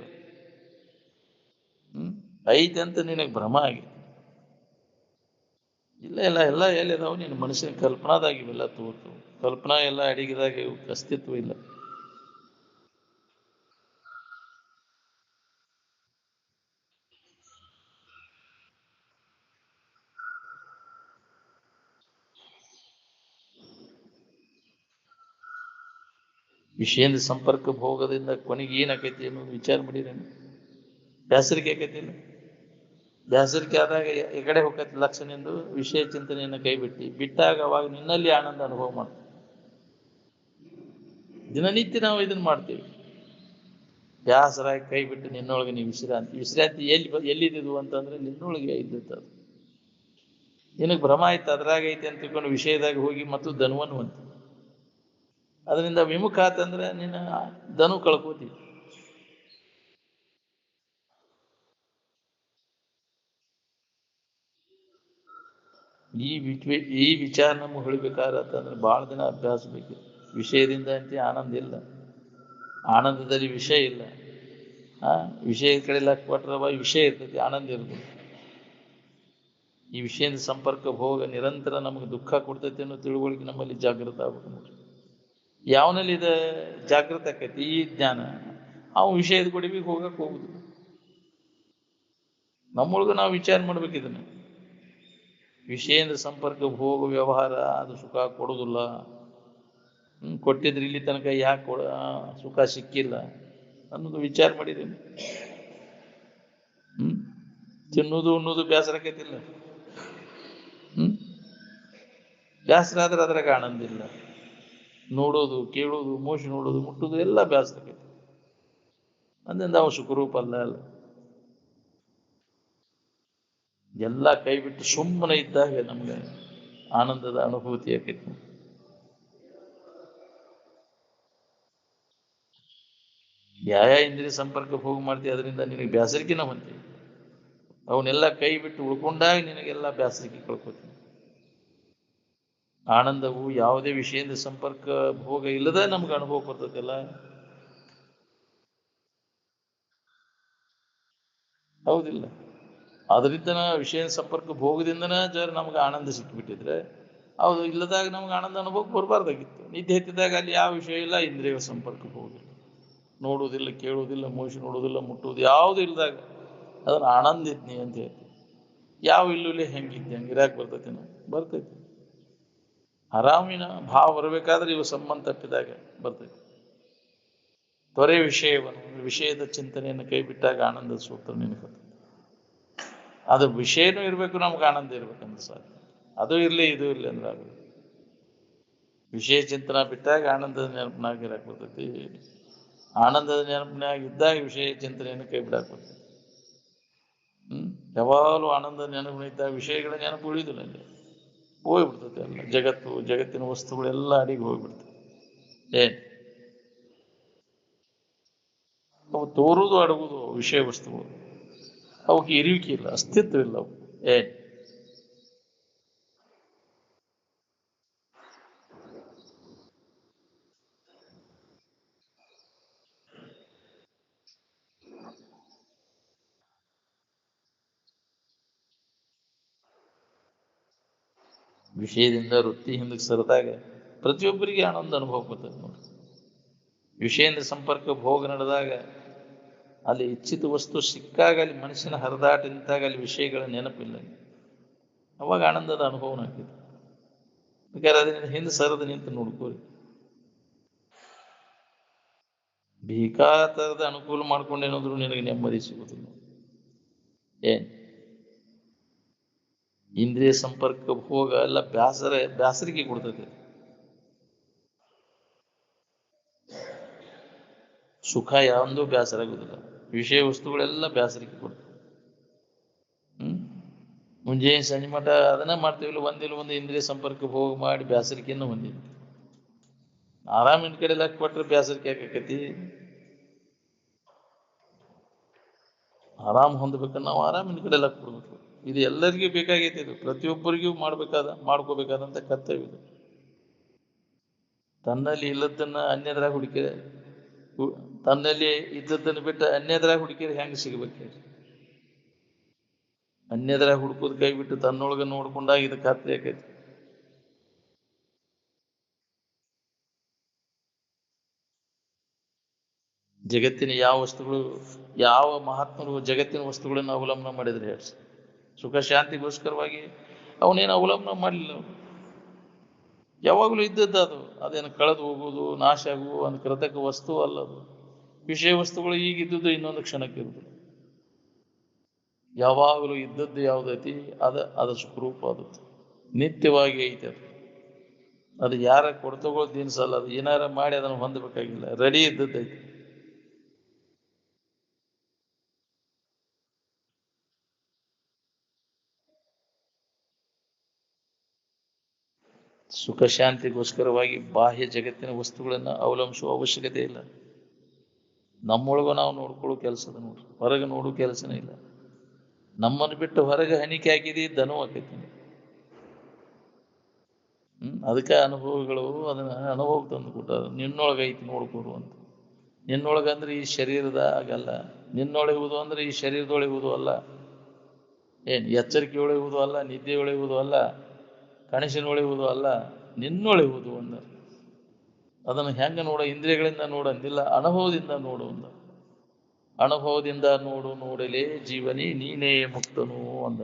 ಐತೆ ಅಂತ ನಿನಗೆ ಭ್ರಮ ಆಗಿದೆ. ಇಲ್ಲ ಇಲ್ಲ, ಎಲ್ಲ ಎಲ್ಲಿದಾವು ನಿನ್ನ ಮನುಷ್ಯನ ಕಲ್ಪನಾದಾಗಿವೆಲ್ಲ ತೋರ್ತು. ಕಲ್ಪನಾ ಎಲ್ಲ ಅಡಿಗೆದಾಗ ಅಸ್ತಿತ್ವ ಇಲ್ಲ. ವಿಷಯದ ಸಂಪರ್ಕ ಭೋಗದಿಂದ ಕೊನೆಗೆ ಏನಾಕೈತಿ ಅನ್ನೋದು ವಿಚಾರ ಮಾಡಿರೇನು? ಬ್ಯಾಸರಿಕೆ ಆಕೈತಿ ಇಲ್ಲ? ಬ್ಯಾಸರಿಕೆ ಆದಾಗ ಈ ಕಡೆ ಹೋಗೈತಿ ಲಕ್ಷಣೆಂದು ವಿಷಯ ಚಿಂತನೆಯನ್ನು ಕೈ ಬಿಟ್ಟಾಗ ಅವಾಗ ನಿನ್ನಲ್ಲಿ ಆನಂದ ಅನುಭವ ಮಾಡ್ತೀವಿ. ದಿನನಿತ್ಯ ನಾವು ಇದನ್ನ ಮಾಡ್ತೀವಿ. ಬ್ಯಾಸರಾಗಿ ಕೈ ಬಿಟ್ಟು ನಿನ್ನೊಳಗೆ ನೀವು ವಿಶ್ರಾಂತಿ ಎಲ್ಲಿದ್ದು ಅಂತಂದ್ರೆ ನಿನ್ನೊಳಗೆ ಇದ್ದದ್ದು. ನಿನಗೆ ಭ್ರಮ ಆಯ್ತು ಅದ್ರಾಗ ಐತಿ ಅಂತ ತಿಳ್ಕೊಂಡು ವಿಷಯದಾಗ ಹೋಗಿ ಮತ್ತು ಧನುವನ್ನು ಅಂತ ಅದರಿಂದ ವಿಮುಖ ಆತಂದ್ರೆ ನಿನ್ನ ಧನು ಕಳ್ಕೋತಿ. ಈ ವಿಚಾರ ನಮ್ಗೆ ಹೊಳಿಬೇಕಾದ್ರೆ ಭಾಳ ದಿನ ಅಭ್ಯಾಸ ಬೇಕು. ವಿಷಯದಿಂದ ಅಂತ ಆನಂದ ಇಲ್ಲ, ಆನಂದದಲ್ಲಿ ವಿಷಯ ಇಲ್ಲ. ವಿಷಯದ ಕಡೆ ಲಕ್ಷ ಕೊಟ್ಟರೆ ವಿಷಯ ಇರ್ತೈತಿ, ಆನಂದ ಇರ್ತೈತಿ. ಈ ವಿಷಯದ ಸಂಪರ್ಕ ಭೋಗ ನಿರಂತರ ನಮಗೆ ದುಃಖ ಕೊಡ್ತೈತಿ ಅನ್ನೋ ತಿಳುವಳಿಕೆ ನಮ್ಮಲ್ಲಿ ಜಾಗೃತ ಆಗ್ಬೇಕು ನೋಡ್ರಿ. ಯಾವನಲ್ಲಿ ಇದೆ ಜಾಗೃತ ಆಕೈತಿ ಈ ಜ್ಞಾನ, ಅವು ವಿಷಯದ ಕೊಡಿಗೆ ಹೋಗಕ್ಕೆ ಹೋಗುದು. ನಮ್ಮೊಳಗೆ ನಾವು ವಿಚಾರ ಮಾಡ್ಬೇಕು ಇದನ್ನ. ವಿಷಯದ ಸಂಪರ್ಕ ಭೋಗ ವ್ಯವಹಾರ ಅದು ಸುಖ ಕೊಡೋದಿಲ್ಲ. ಕೊಟ್ಟಿದ್ರೆ ಇಲ್ಲಿ ತನಕ ಯಾಕೆ ಸುಖ ಸಿಕ್ಕಿಲ್ಲ ಅನ್ನೋದು ವಿಚಾರ ಮಾಡಿದ್ದೀನಿ. ತಿನ್ನೋದು ಉಣ್ಣೋದು ಬೇಸರ ಆಕೈತಿಲ್ಲ. ಬೇಸರ ಆದ್ರೆ ಅದ್ರಾಗ ಆನಂದ ಇಲ್ಲ. ನೋಡೋದು, ಕೇಳೋದು, ಮೋಶ ನೋಡೋದು, ಮುಟ್ಟೋದು ಎಲ್ಲ ಬೇಸರ ಆಕೈತಿ. ಅಂದಿಂದ ಅವ ಸುಖರೂಪ ಅಲ್ಲ. ಎಲ್ಲ ಕೈ ಬಿಟ್ಟು ಸುಮ್ಮನೆ ಇದ್ದಾಗ ನಮ್ಗೆ ಆನಂದದ ಅನುಭೂತಿ ಆಕೈತಿ. ಯಾವ ಇಂದ್ರಿಯ ಸಂಪರ್ಕ ಹೋಗಿ ಮಾಡ್ತೀವಿ ಅದರಿಂದ ನಿನಗೆ ಬ್ಯಾಸರಿಕೆನ ಹೊಂತೀವಿ. ಅವನ್ನೆಲ್ಲ ಕೈ ಬಿಟ್ಟು ಉಳ್ಕೊಂಡಾಗ ನಿನಗೆಲ್ಲ ಬ್ಯಾಸರಿಕೆ ಕಳ್ಕೊತೀವಿ. ಆನಂದವು ಯಾವುದೇ ವಿಷಯದ ಸಂಪರ್ಕ ಭೋಗ ಇಲ್ಲದ ನಮ್ಗೆ ಅನುಭವ ಬರ್ತದಲ್ಲ. ಹೌದಿಲ್ಲ? ಅದರಿಂದ ವಿಷಯದ ಸಂಪರ್ಕ ಭೋಗದಿಂದನ ನಮ್ಗೆ ಆನಂದ ಸಿಕ್ಕಿಬಿಟ್ಟಿದ್ರೆ ಹೌದು. ಇಲ್ಲದಾಗ ನಮ್ಗೆ ಆನಂದ ಅನುಭವಕ್ಕೆ ಬರಬಾರ್ದಾಗಿತ್ತು. ನಿದ್ದೆ ಎತ್ತಿದಾಗ ಅಲ್ಲಿ ಯಾವ ವಿಷಯ ಇಲ್ಲ, ಇಂದ್ರಿಯ ಸಂಪರ್ಕ ಹೋಗಿಲ್ಲ, ನೋಡುವುದಿಲ್ಲ, ಕೇಳುವುದಿಲ್ಲ, ಮೋಶ ನೋಡುವುದಿಲ್ಲ, ಮುಟ್ಟುವುದು ಯಾವುದು ಇಲ್ಲದಾಗ ಅದನ್ನು ಆನಂದ ಇದ್ನಿ ಅಂತ ಹೇಳ್ತೀವಿ. ಯಾವ ಇಲ್ಲೂಲೆ ಹೆಂಗಿದ್ದೆ ಹಂಗಿರಾಕ್ ಬರ್ತೈತಿ ನಾವು? ಬರ್ತೈತಿ. ಆರಾಮಿನ ಭಾವ ಬರಬೇಕಾದ್ರೆ ಇವು ಸಂಬಂಧ ತಪ್ಪಿದಾಗ ಬರ್ತೈತಿ. ತ್ವರೆ ವಿಷಯದ ಚಿಂತನೆಯನ್ನು ಕೈ ಬಿಟ್ಟಾಗ ಆನಂದದ ಸೂತ್ರ ನೆನಪುತ್ತೆ. ಅದು ವಿಷಯನೂ ಇರಬೇಕು, ನಮ್ಗೆ ಆನಂದ ಇರ್ಬೇಕಂತ ಸಾಧ್ಯ. ಅದು ಇರಲಿ ಇದು ಇರಲಿ ಅಂದ್ರೆ ಆಗ ವಿಷಯ ಚಿಂತನ ಬಿಟ್ಟಾಗ ಆನಂದದ ನೆನಪಿನಾಗ ಇರಕ್ಕೆ ಬರ್ತೈತಿ. ಆನಂದದ ನೆನಪಿನಾಗ ಇದ್ದಾಗ ವಿಷಯ ಚಿಂತನೆಯನ್ನು ಕೈ ಬಿಡಾಕ್ ಬರ್ತೈತಿ. ಯಾವಾಗಲೂ ಆನಂದದ ನೆನಪಿನಿದ್ದಾಗ ವಿಷಯಗಳ ನೆನಪು ಉಳಿದಿಲ್ಲ, ಅಲ್ಲಿ ಹೋಗ್ಬಿಡ್ತೈತೆ. ಎಲ್ಲ ಜಗತ್ತಿನ ವಸ್ತುಗಳೆಲ್ಲ ಅಡಿಗೆ ಹೋಗ್ಬಿಡ್ತವೆ. ಅವು ತೋರುವುದು ಅಡಗುವುದು ವಿಷಯ ವಸ್ತುಗಳು, ಅವಕ್ಕೆ ಇರುವಿಕೆ ಇಲ್ಲ, ಅಸ್ತಿತ್ವವಿಲ್ಲ ಅವು. ವಿಷಯದಿಂದ ವೃತ್ತಿ ಹಿಂದಕ್ಕೆ ಸರಿದಾಗ ಪ್ರತಿಯೊಬ್ಬರಿಗೆ ಆನಂದ ಅನುಭವ ಬರ್ತದೆ ನೋಡಿ. ವಿಷಯದಿಂದ ಸಂಪರ್ಕ ಭೋಗ ನಡೆದಾಗ ಅಲ್ಲಿ ಇಚ್ಛಿತ ವಸ್ತು ಸಿಕ್ಕಾಗ ಅಲ್ಲಿ ಮನಸ್ಸಿನ ಹರಿದಾಟ ನಿಂತಾಗ ಅಲ್ಲಿ ವಿಷಯಗಳ ನೆನಪಿಲ್ಲ, ಅವಾಗ ಆನಂದದ ಅನುಭವನ ಆಗ್ತದೆ. ಬೇಕಾದ್ರೆ ಅದರಿಂದ ಹಿಂದೆ ಸರದ ನಿಂತು ನೋಡ್ಕೋರಿ. ಬೇಕಾತರದ ಅನುಕೂಲ ಮಾಡ್ಕೊಂಡೇನಾದ್ರು ನಿನಗೆ ನೆಮ್ಮದಿ ಸಿಗುದಿಲ್ಲ. ಏನ್ ಇಂದ್ರಿಯ ಸಂಪರ್ಕ ಭೋಗ ಎಲ್ಲ ಬ್ಯಾಸರಿಗೆ ಕೊಡ್ತೈತೆ. ಸುಖ ಯಾವಂದೂ ಬೇಸರ ಆಗುದಿಲ್ಲ, ವಿಷಯ ವಸ್ತುಗಳೆಲ್ಲ ಬೇಸರಿಕೆ ಕೊಡ್ತವೆ. ಮುಂಜಾನೆ ಸಂಜೆ ಮಠ ಅದನ್ನ ಮಾಡ್ತೀವಿಲ್ಲ, ಒಂದು ಇಂದ್ರಿಯ ಸಂಪರ್ಕ ಭೋಗ ಮಾಡಿ ಬೇಸರಿಕೆಯನ್ನು ಹೊಂದಿದ್ವಿ. ಆರಾಮಿನ ಕಡೆ ಲೆಕ್ಕ ಕೊಟ್ರೆ ಬೇಸರಿಕೆ ಯಾಕೈತಿ? ಆರಾಮ್ ಹೊಂದಬೇಕಂದ್ರೆ ನಾವು ಆರಾಮಿನ ಕಡೆ ಲೆಕ್ಕ ಕೊಡ್ಬೇಕು. ಇದು ಎಲ್ಲರಿಗೂ ಬೇಕಾಗೈತಿ, ಇದು ಪ್ರತಿಯೊಬ್ಬರಿಗೂ ಮಾಡ್ಕೋಬೇಕಾದಂತ ಕರ್ತವ್ಯ ಇದು. ತನ್ನಲ್ಲಿ ಇಲ್ಲದನ್ನ ಅನ್ಯದ್ರಾಗ ಹುಡುಕಿದ್ರೆ, ತನ್ನಲ್ಲಿ ಇದ್ದದ್ದನ್ನು ಬಿಟ್ಟು ಅನ್ಯದ್ರಾಗ ಹುಡುಕಿದ್ರೆ ಹೆಂಗೆ ಸಿಗ್ಬೇಕು? ಅನ್ಯದ್ರಾಗ ಹುಡುಕೋದು ಕೈ ಬಿಟ್ಟು ತನ್ನೊಳಗೆ ನೋಡ್ಕೊಂಡಾಗ ಇದು ಖಾತ್ರಿ ಆಕೈತಿ. ಜಗತ್ತಿನ ಯಾವ ಮಹಾತ್ಮರು ಜಗತ್ತಿನ ವಸ್ತುಗಳನ್ನು ಅವಲಂಬನೆ ಮಾಡಿದ್ರೆ ಹೇಳಿ, ಸುಖ ಶಾಂತಿಗೋಸ್ಕರವಾಗಿ ಅವನೇನು ಅವಲಂಬನೆ ಮಾಡಲಿಲ್ಲ. ಯಾವಾಗಲೂ ಇದ್ದದ್ದು ಅದೇನು ಕಳೆದು ಹೋಗುವುದು, ನಾಶ ಆಗುವುದು ಒಂದು ಕೃತಕ ವಸ್ತು ಅಲ್ಲದು. ವಿಷಯ ವಸ್ತುಗಳು ಈಗಿದ್ದುದು ಇನ್ನೊಂದು ಕ್ಷಣಕ್ಕೆ ಇರುವುದು. ಯಾವಾಗಲೂ ಇದ್ದದ್ದು ಯಾವುದೈತಿ ಅದ ಸುಖರೂಪ, ಅದು ನಿತ್ಯವಾಗಿ ಐತೆ. ಅದು ಯಾರ ಕೊಡ್ತಗೊಳ್ಳೋ ದಿನಸಲ್ಲ, ಅದು ಏನಾರ ಮಾಡಿ ಅದನ್ನು ಹೊಂದಬೇಕಾಗಿಲ್ಲ, ರೆಡಿ ಇದ್ದದ್ದೈತಿ. ಸುಖ ಶಾಂತಿಗೋಸ್ಕರವಾಗಿ ಬಾಹ್ಯ ಜಗತ್ತಿನ ವಸ್ತುಗಳನ್ನು ಅವಲಂಬಿಸುವ ಅವಶ್ಯಕತೆ ಇಲ್ಲ. ನಮ್ಮೊಳಗೂ ನಾವು ನೋಡ್ಕೊಳ್ಳೋ ಕೆಲಸದ ನೋಡ್ರಿ, ಹೊರಗೆ ನೋಡೋ ಕೆಲಸನೇ ಇಲ್ಲ. ನಮ್ಮನ್ನು ಬಿಟ್ಟು ಹೊರಗೆ ಹಣಿಕೆ ಹಾಕಿದಿ ದನೂ ಆಕೈತಿ. ಅದಕ್ಕೆ ಅನುಭವಿಗಳು ಅದನ್ನ ಅನುಭವ ತಂದು ಕೊಟ್ಟಾರ. ನಿನ್ನೊಳಗೈತಿ ನೋಡ್ಕೋರು ಅಂತ. ನಿನ್ನೊಳಗಂದ್ರೆ ಈ ಶರೀರದ ಆಗಲ್ಲ, ನಿನ್ನೊಳಗುವುದು ಅಂದ್ರೆ ಈ ಶರೀರದೊಳಗುವುದು ಅಲ್ಲ. ಎಚ್ಚರಿಕೆ ಒಳೆಯುವುದು ಅಲ್ಲ, ನಿದ್ದೆ ಒಳೆಯುವುದು ಅಲ್ಲ, ಕನಸಿನೊಳೆಯುವುದು ಅಲ್ಲ, ನಿನ್ನೊಳೆಯುವುದು ಅಂದ. ಅದನ್ನು ಹೆಂಗ ನೋಡ? ಇಂದ್ರಿಯಗಳಿಂದ ನೋಡಂದಿಲ್ಲ, ಅನುಭವದಿಂದ ನೋಡು ಅಂದ. ಅನುಭವದಿಂದ ನೋಡಲೇ ಜೀವನಿ ನೀನೇ ಮುಕ್ತನು ಅಂದ.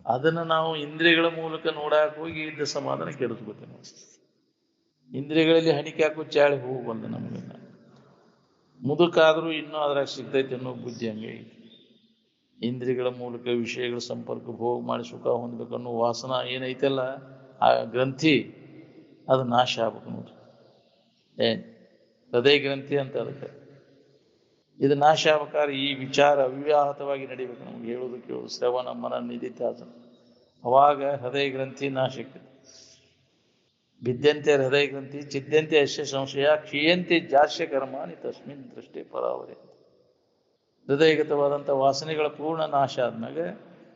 ಅದನ್ನು ನಾವು ಇಂದ್ರಿಯಗಳ ಮೂಲಕ ನೋಡಾಕ ಹೋಗಿ ಇದ್ದ ಸಮಾಧಾನ ಕೆಡಿಸ್ಕೊತೇವೆ ನಾವು. ಇಂದ್ರಿಯಗಳಲ್ಲಿ ಹಣಿಕೆ ಹಾಕೋ ಚಾಳಿ ಹೋಗಿ ಬಂದ ನಮಗೆಲ್ಲ. ಮುದುಕಾದ್ರೂ ಇನ್ನೂ ಅದ್ರಾಗ ಸಿಗ್ತೈತೆ ಅನ್ನೋ ಬುದ್ಧಿ ಹಂಗೆ ಐತಿ. ಇಂದ್ರಿಯಗಳ ಮೂಲಕ ವಿಷಯಗಳ ಸಂಪರ್ಕ ಭೋಗ ಮಾಡಿ ಸುಖ ಹೊಂದ್ಬೇಕನ್ನೋ ವಾಸನ ಏನೈತಲ್ಲ, ಆ ಗ್ರಂಥಿ ಅದು ನಾಶ ಆಗ್ಬೇಕು ನೋಡ್ರಿ. ಹೃದಯ ಗ್ರಂಥಿ ಅಂತ ಅದಕ್ಕೆ. ಇದು ನಾಶ ಆಗ್ಬೇಕಾದ್ರೆ ಈ ವಿಚಾರ ಅವ್ಯಾಹತವಾಗಿ ನಡಿಬೇಕು. ನಮ್ಗೆ ಹೇಳೋದು ಕೇಳೋದು, ಶ್ರವಣ ಮನ ನಿಧಿಧ್ಯಾಸನ. ಅವಾಗ ಹೃದಯ ಗ್ರಂಥಿ ನಾಶಕ್ಕೆ. ಬಿದ್ದಂತೆ ಹೃದಯ ಗ್ರಂಥಿ ಚಿದ್ದಂತೆ ಅಶ್ಯ ಸಂಶಯ ಕ್ಷೀಯಂತೆ ಜಾಸ್ಯ ಕರ್ಮಾಣಿ ತಸ್ಮಿನ್ ದೃಷ್ಟಿ ಪರಾವರಿ. ಹೃದಯಗತವಾದಂಥ ವಾಸನೆಗಳ ಪೂರ್ಣ ನಾಶ ಆದ್ಮೇಲೆ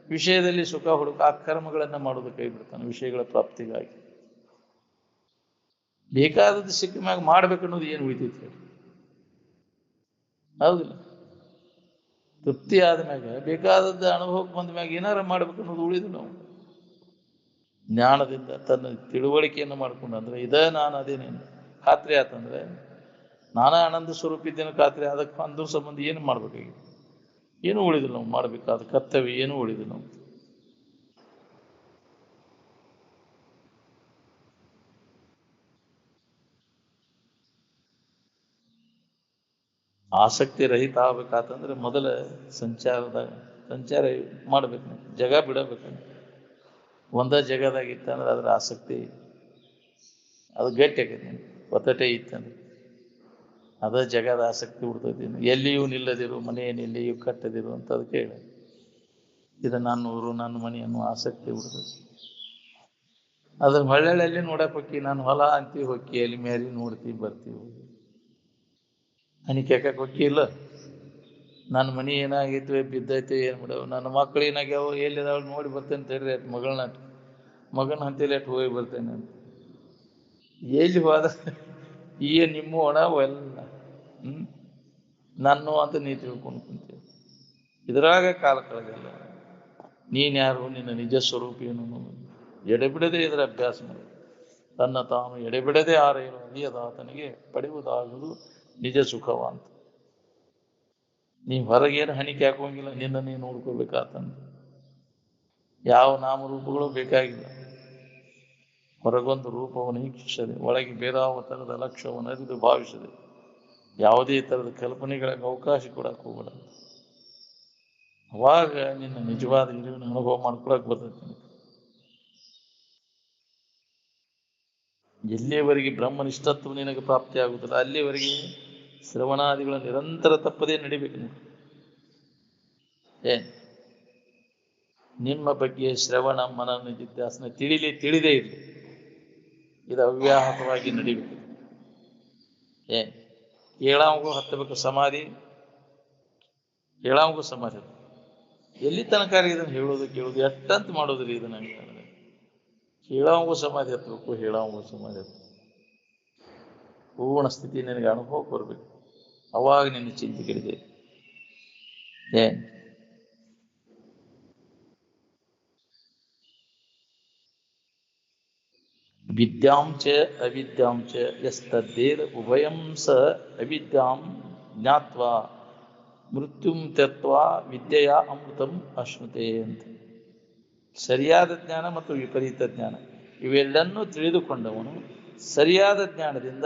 ವಿಷಯದಲ್ಲಿ ಸುಖ ಹುಡುಕ ಆ ಕರ್ಮಗಳನ್ನು ಮಾಡೋದು ಕೈ ಬಿಡ್ತಾನೆ ವಿಷಯಗಳ ಪ್ರಾಪ್ತಿಗಾಗಿ. ಬೇಕಾದದ್ದು ಸಿಕ್ಕ ಮ್ಯಾಗ ಮಾಡ್ಬೇಕನ್ನೋದು ಏನು ಉಳಿತೈತಿ? ಹೌದಿಲ್ಲ? ತೃಪ್ತಿ ಆದ್ಮ್ಯಾಗ ಬೇಕಾದದ್ದು ಅನುಭವಕ್ಕೆ ಬಂದ ಮ್ಯಾಗ ಏನಾರ ಮಾಡ್ಬೇಕನ್ನೋದು ಉಳಿದು ನಾವು ಜ್ಞಾನದಿಂದ ತನ್ನ ತಿಳುವಳಿಕೆಯನ್ನು ಮಾಡ್ಕೊಂಡು, ಅಂದ್ರೆ ನಾನು ಅದೇನೇನು ಖಾತ್ರಿ ಆತಂದ್ರೆ ನಾನಾ ಆನಂದ ಸ್ವರೂಪ ಇದ್ದೇನೆ ಖಾತ್ರಿ ಅದಕ್ಕೆ ಅಂದ್ರ ಸಂಬಂಧ ಏನು ಮಾಡ್ಬೇಕಾಗಿತ್ತು? ಏನು ಉಳಿದಿಲ್ಲ ನಾವು ಮಾಡ್ಬೇಕಾದ ಕರ್ತವ್ಯ, ಏನೂ ಉಳಿದಿಲ್ಲ ನಾವು. ಆಸಕ್ತಿ ರಹಿತ ಆಗ್ಬೇಕಾತಂದ್ರೆ ಮೊದಲ ಸಂಚಾರ ಮಾಡ್ಬೇಕು, ಜಗ ಬಿಡಬೇಕು. ಒಂದ ಜಗದಾಗಿತ್ತಂದ್ರೆ ಅದ್ರ ಆಸಕ್ತಿ ಅದು ಗಟ್ಟಿ ಆಕೈತಿ. ಒತ್ತಟೆ ಇತ್ತಂದ್ರೆ ಅದ ಜಗದ ಆಸಕ್ತಿ ಬಿಡ್ತೈತಿ. ಎಲ್ಲಿಯೂ ನಿಲ್ಲದಿರು ಮನೆಯನ್ನೆಲ್ಲಿಯೂ ಕಟ್ಟದಿರು ಅಂತ ಅದಕ್ಕೆ ಹೇಳ. ಇದು ನನ್ನ ಊರು ನನ್ನ ಮನೆ ಅನ್ನೋ ಆಸಕ್ತಿ ಬಿಡ್ತೈತಿ. ಅದ್ರ ಹೊಳ್ಳೆಳ್ಳಿ ನೋಡಕ್ ಹೋಗಿ ನಾನು ಹೊಲ ಅಂತೀವಿ, ಹೊಕ್ಕಿ ಅಲ್ಲಿ ಮ್ಯಾರಿ ನೋಡ್ತೀವಿ ಬರ್ತೀವಿ. ಹನಿ ಕೇಕಕ್ಕೆ ಹೋಗಿಲ್ಲ. ನನ್ನ ಮನೆ ಏನಾಗೈತಿ ಬಿದ್ದೈತಿ ಏನು ಬಿಡವು, ನನ್ನ ಮಕ್ಳು ಏನಾಗ್ಯಾವ ಎಲ್ಲಿದಾವ ನೋಡಿ ಬರ್ತೇನೆ ತಡ್ರಿ ಅಟ್ ಮಗನ ಹಂತೇಲಿ ಅಟ್ ಹೋಗಿ ಬರ್ತೇನೆ ಅಂತ. ಎಲ್ಲಿ ಹೋದ ಈ ನಿಮ್ಮ ಒಣ ಎಲ್ಲ ನನ್ನ ಅಂತ ನೀ ತಿಳ್ಕೊಂಡು ಕುಂತೀವಿ. ಇದರಾಗ ಕಾಲ ಕಳೆದಿಲ್ಲ. ನೀನ್ ಯಾರು, ನಿನ್ನ ನಿಜ ಸ್ವರೂಪ ಏನು ಎಡೆಬಿಡದೆ ಇದರ ಅಭ್ಯಾಸ ಮಾಡಿ ತನ್ನ ತಾನು ಎಡೆಬಿಡದೆ ಆರೇನು ಅರಿಯದಾತನಿಗೆ ಪಡೆಯುವುದಾಗುವುದು ನಿಜ ಸುಖವಂತ. ನೀ ಹೊರಗೇನು ಹಣಿಕೆ ಹಾಕೋಂಗಿಲ್ಲ, ನಿನ್ನ ನೀನು ನೋಡ್ಕೋಬೇಕಾತಂದು. ಯಾವ ನಾಮರೂಪಗಳು ಬೇಕಾಗಿಲ್ಲ. ಹೊರಗೊಂದು ರೂಪವನ್ನು ಈಕ್ಷಿಸದೆ, ಒಳಗೆ ಬೇರಾವ ಥರದ ಲಕ್ಷ್ಯವನ್ನು ಅರಿದು ಭಾವಿಸದೆ, ಯಾವುದೇ ಥರದ ಕಲ್ಪನೆಗಳಿಗೆ ಅವಕಾಶ ಕೊಡಕ್ಕೆ ಹೋಗಬೇಡ. ಅವಾಗ ನಿನ್ನ ನಿಜವಾದ ಇರುವಿನ ಅನುಭವ ಮಾಡ್ಕೊಳಕ್ ಬರ್ತೈತಿ. ಎಲ್ಲಿಯವರೆಗೆ ಬ್ರಹ್ಮನಿಷ್ಠತ್ವ ನಿನಗೆ ಪ್ರಾಪ್ತಿ ಆಗುತ್ತದೆ ಅಲ್ಲಿಯವರೆಗೆ ಶ್ರವಣಾದಿಗಳ ನಿರಂತರ ತಪ್ಪದೇ ನಡಿಬೇಕು. ಏನ್ ನಿಮ್ಮ ಬಗ್ಗೆ ಶ್ರವಣ ಮನನ ಜಿಜ್ಞಾಸನ ತಿಳಿದೇ ಇರಲಿ, ಇದು ಅವ್ಯಾಹತವಾಗಿ ನಡಿಬೇಕು. ಏನ್ ಕೇಳಾಮಗೂ ಹತ್ತಬೇಕು ಸಮಾಧಿ, ಕೇಳಾಮಗೂ ಸಮಾಧಿ. ಎಲ್ಲಿ ತನಕ ಇದನ್ನು ಹೇಳೋದು ಕೇಳೋದು ಎಷ್ಟಂತ ಮಾಡೋದ್ರಿ ಇದನ್ನ ಕೇಳಾಮಗೂ ಸಮಾಧಿ ಹತ್ತಬೇಕು, ಹೇಳಾಮಗೂ ಸಮಾಧಿ ಹತ್ತಬೇಕು. ಪೂರ್ಣ ಸ್ಥಿತಿ ನಿನಗೆ ಅನುಭವ ಕೊರಬೇಕು. ಅವಾಗ ನಿನ್ನ ಚಿಂತೆ ಕೆಡಿದೆ. ಏನ್ ವಿದ್ಯಾಂಚ ಅವಿದ್ಯಾಂಚ ಯಸ್ತದ್ದೇರ್ ಉಭಯಂ ಸ ಅವಿದ್ಯಾಂ ಜ್ಞಾತ್ವಾ ಮೃತ್ಯುಂ ತ್ಯಕ್ತ್ವಾ ವಿದ್ಯೆಯ ಅಮೃತಂ ಅಶ್ನುತೆ ಅಂತ. ಸರಿಯಾದ ಜ್ಞಾನ ಮತ್ತು ವಿಪರೀತ ಜ್ಞಾನ ಇವೆಲ್ಲನ್ನೂ ತಿಳಿದುಕೊಂಡವನು ಸರಿಯಾದ ಜ್ಞಾನದಿಂದ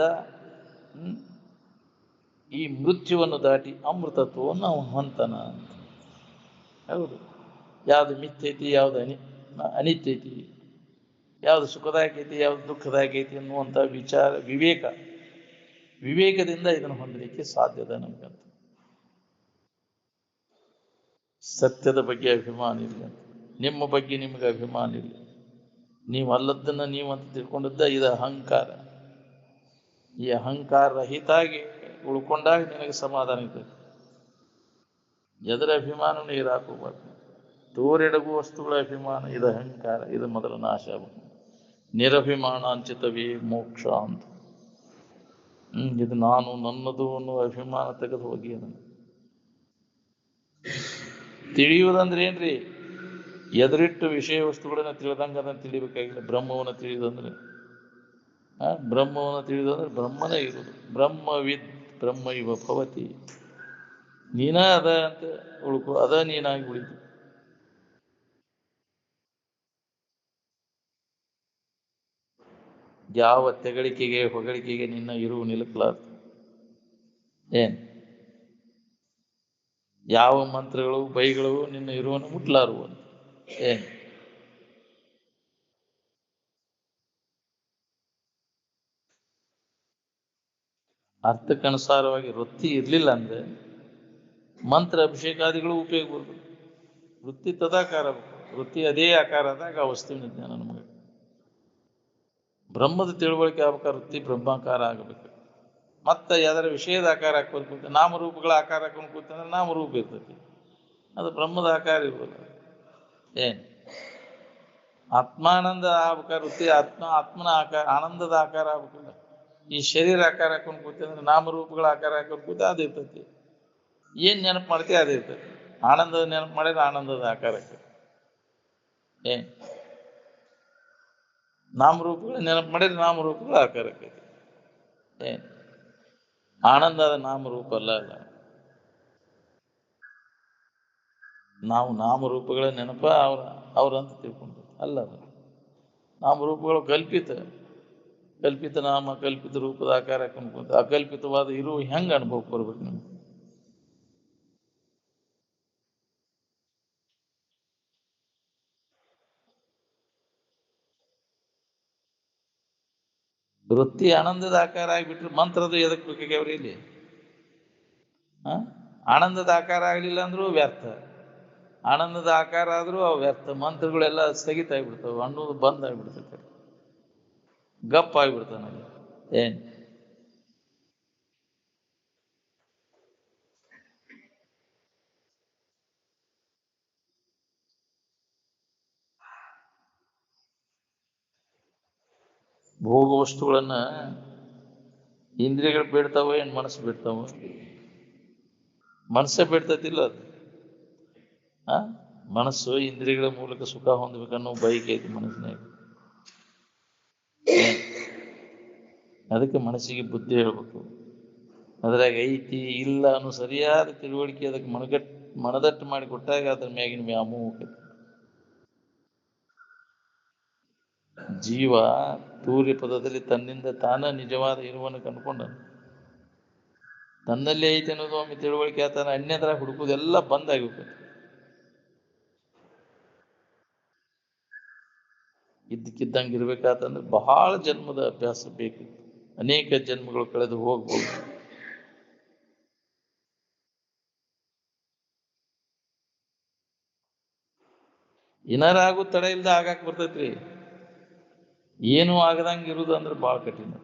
ಈ ಮೃತ್ಯುವನ್ನು ದಾಟಿ ಅಮೃತತ್ವವನ್ನು ಅವನು ಹೊಂತಾನ ಅಂತ. ಹೌದು, ಯಾವುದು ಮಿಥ್ಯೈತಿ, ಯಾವುದು ಅನಿತ್ಯೈತಿ, ಯಾವುದು ಸುಖದಾಯಕ ಐತಿ, ಯಾವುದು ದುಃಖದಾಯಕ ಐತಿ ಅನ್ನುವಂಥ ವಿಚಾರ ವಿವೇಕದಿಂದ ಇದನ್ನು ಹೊಂದಲಿಕ್ಕೆ ಸಾಧ್ಯದ ನಮಗಂತ. ಸತ್ಯದ ಬಗ್ಗೆ ಅಭಿಮಾನ ಇಲ್ಲ, ನಿಮ್ಮ ಬಗ್ಗೆ ನಿಮಗೆ ಅಭಿಮಾನ ಇಲ್ಲ. ನೀವು ಅಲ್ಲದನ್ನು ನೀವು ಅಂತ ತಿಳ್ಕೊಂಡಿದ್ದ ಇದು ಅಹಂಕಾರ. ಈ ಅಹಂಕಾರ ರಹಿತಾಗಿ ಉಳ್ಕೊಂಡಾಗ ನಿನಗೆ ಸಮಾಧಾನ ಇರ್ತದೆ. ಎದರ ಅಭಿಮಾನ ನೀರು ಹಾಕೋಬಾರ್ದು. ತೋರೆಡಗುವ ವಸ್ತುಗಳ ಅಭಿಮಾನ ಇದು ಅಹಂಕಾರ, ಇದು ಮೊದಲ ನಾಶ ಆಗಬೇಕು. ನಿರಭಿಮಾನ ಅಂಚಿತವೇ ಮೋಕ್ಷ ಅಂತ. ಇದು ನಾನು ನನ್ನದು ಅನ್ನುವ ಅಭಿಮಾನ ತೆಗೆದು ಹೋಗಿ ಅದನ್ನು ತಿಳಿಯುವುದಂದ್ರೆ ಏನ್ರಿ? ಎದುರಿಟ್ಟು ವಿಷಯ ವಸ್ತುಗಳನ್ನ ತಿಳಿದಂಗೆ ಅದನ್ನು ತಿಳಿಬೇಕಾಗಿಲ್ಲ. ಬ್ರಹ್ಮವನ್ನು ತಿಳಿದಂದ್ರೆ ಬ್ರಹ್ಮನೇ ಇರುವುದು. ಬ್ರಹ್ಮವಿದ್ ಬ್ರಹ್ಮ ಇವ ಭವತಿ. ನೀನ ಅದ ಅಂತ ಉಳ್ಕೊ, ಅದ ನೀನಾಗಿ ಉಳಿದು. ಯಾವ ತೆಗಳಿಕೆಗೆ ಹೊಗಳಿಕೆಗೆ ನಿನ್ನ ಇರುವು ನಿಲುಕಲಾರ್ದು. ಏನ್ ಯಾವ ಮಂತ್ರಗಳು ಬೈಗಳು ನಿನ್ನ ಇರುವನ್ನು ಮುಟ್ಲಾರುವು ಅಂತ. ಏನ್ ಅರ್ಥಕ್ಕನುಸಾರವಾಗಿ ವೃತ್ತಿ ಇರಲಿಲ್ಲ ಅಂದ್ರೆ ಮಂತ್ರ ಅಭಿಷೇಕಾದಿಗಳು ಉಪಯೋಗ ಬರ್ತದೆ. ವೃತ್ತಿ ತದಾಕಾರ, ವೃತ್ತಿ ಅದೇ ಆಕಾರ ಆದಾಗ ಆ ವಸ್ತುವಿನ ಜ್ಞಾನ ನಮಗೆ. ಬ್ರಹ್ಮದ ತಿಳುವಳಿಕೆ ಆಗ್ಬೇಕಾದ್ರೆ ವೃತ್ತಿ ಬ್ರಹ್ಮಾಕಾರ ಆಗಬೇಕು. ಮತ್ತೆ ಅದರ ವಿಷಯದ ಆಕಾರ ಹಾಕೋದು, ನಾಮರೂಪಗಳ ಆಕಾರ ಹಾಕೊಂಡು ಕೂತಂದ್ರೆ ನಾಮರೂಪ ಇರ್ತೈತಿ, ಅದು ಬ್ರಹ್ಮದ ಆಕಾರ ಇರೋಲ್ಲ. ಏನ್ ಆತ್ಮಾನಂದ ಆಗ್ಬೇಕಾದ್ರೆ ವೃತ್ತಿ ಆತ್ಮನ ಆಕಾರ, ಆನಂದದ ಆಕಾರ ಆಗ್ಬೇಕಲ್ಲ. ಈ ಶರೀರ ಆಕಾರ ಹಾಕೊಂಡು ಕೂತಂದ್ರೆ ನಾಮರೂಪಗಳ ಆಕಾರ ಹಾಕೊಂಡು ಕೂತ ಅದು ಇರ್ತೈತಿ. ಏನ್ ನೆನಪು ಮಾಡ್ತೀವಿ ಅದೇ ಇರ್ತೈತಿ. ಆನಂದದ ನೆನಪು ಮಾಡಿದ್ರೆ ಆನಂದದ ಆಕಾರಕ್ಕೆ. ಏನ್ ನಾಮರೂಪಗಳ ನೆನಪು ಮಾಡಿದ್ರೆ ನಾಮರೂಪಗಳ ಆಕಾರಕ್ಕೆ. ಏನ್ ಆನಂದದ ನಾಮರೂಪ ಅಲ್ಲ. ನಾವು ನಾಮರೂಪಗಳ ನೆನಪ ಅವ್ರಂತ ತಿಳ್ಕೊಂಡು ಅಲ್ಲ. ನಾಮರೂಪಗಳು ಕಲ್ಪಿತ ನಾಮ ಕಲ್ಪಿತ ರೂಪದ ಆಕಾರ ಹಾಕೊಂಡು ಅಕಲ್ಪಿತವಾದ ಇರುವ ಹೆಂಗ ಅನುಭವ ಬರ್ಬೇಕು ನಿಮ್ಗೆ? ವೃತ್ತಿ ಆನಂದದ ಆಕಾರ ಆಗಿಬಿಟ್ರೆ ಮಂತ್ರದ ಎದಕ್ಕೆ ಬೇಕಾಗ್ಯಾವ್ರಿ ಇಲ್ಲಿ? ಆನಂದದ ಆಕಾರ ಆಗಲಿಲ್ಲ ಅಂದ್ರೂ ವ್ಯರ್ಥ, ಆನಂದದ ಆಕಾರ ಆದ್ರೂ ಅವು ವ್ಯರ್ಥ. ಮಂತ್ರಗಳೆಲ್ಲ ಸ್ಥಗಿತ ಆಗಿಬಿಡ್ತಾವೆ, ಅನ್ನೋದು ಬಂದ್ ಆಗಿಬಿಡ್ತೈತೆ, ಗಪ್ ಆಗಿಬಿಡ್ತಾನೆ. ಏನ್ ಭೋಗ ವಸ್ತುಗಳನ್ನ ಇಂದ್ರಿಯಗಳು ಬೇಡ್ತಾವ, ಏನು ಮನಸ್ಸು ಬೇಡ್ತಾವ? ಮನಸ್ಸೇ ಬೇಡ್ತತಿಲ್ಲ ಅದು. ಆ ಮನಸ್ಸು ಇಂದ್ರಿಯಗಳ ಮೂಲಕ ಸುಖ ಹೊಂದಬೇಕನ್ನೋ ಬಯಕೆ ಐತಿ ಮನಸ್ಸಿನಾಗ. ಅದಕ್ಕೆ ಮನಸ್ಸಿಗೆ ಬುದ್ಧಿ ಹೇಳ್ಬೇಕು. ಅದ್ರಾಗ ಐತಿ ಇಲ್ಲ ಅನ್ನೋ ಸರಿಯಾದ ತಿಳುವಳಿಕೆ ಅದಕ್ಕೆ ಮನದಟ್ಟು ಮಾಡಿ ಕೊಟ್ಟಾಗ ಅದ್ರ ಮ್ಯಾಗಿನ ವ್ಯಾಮೋಹ ಹೋಗ್ತೈತಿ. ಜೀವ ತೂರ್ಯ ಪದದಲ್ಲಿ ತನ್ನಿಂದ ತಾನ ನಿಜವಾದ ಇರುವನ್ನು ಕಂಡುಕೊಂಡ. ತನ್ನಲ್ಲೇ ಐತಿ ಅನ್ನೋದು ಒಮ್ಮೆ ತಿಳುವಳಿಕೆ ಆತನ ಅನ್ಯತ್ರ ಹುಡುಕುದೆಲ್ಲ ಬಂದಾಗಿರ್ತೈತಿ. ಇದ್ದಕ್ಕಿದ್ದಂಗೆ ಇರ್ಬೇಕಾತಂದ್ರೆ ಬಹಳ ಜನ್ಮದ ಅಭ್ಯಾಸ ಬೇಕು. ಅನೇಕ ಜನ್ಮಗಳು ಕಳೆದು ಹೋಗ್ಬೋದು. ಏನಾರಾಗೂ ತಡ ಇಲ್ದ ಆಗಾಕ್ ಬರ್ತೈತ್ರಿ. ಏನು ಆಗದಂಗೆ ಇರುದು ಅಂದ್ರೆ ಭಾಳ ಕಠಿಣ.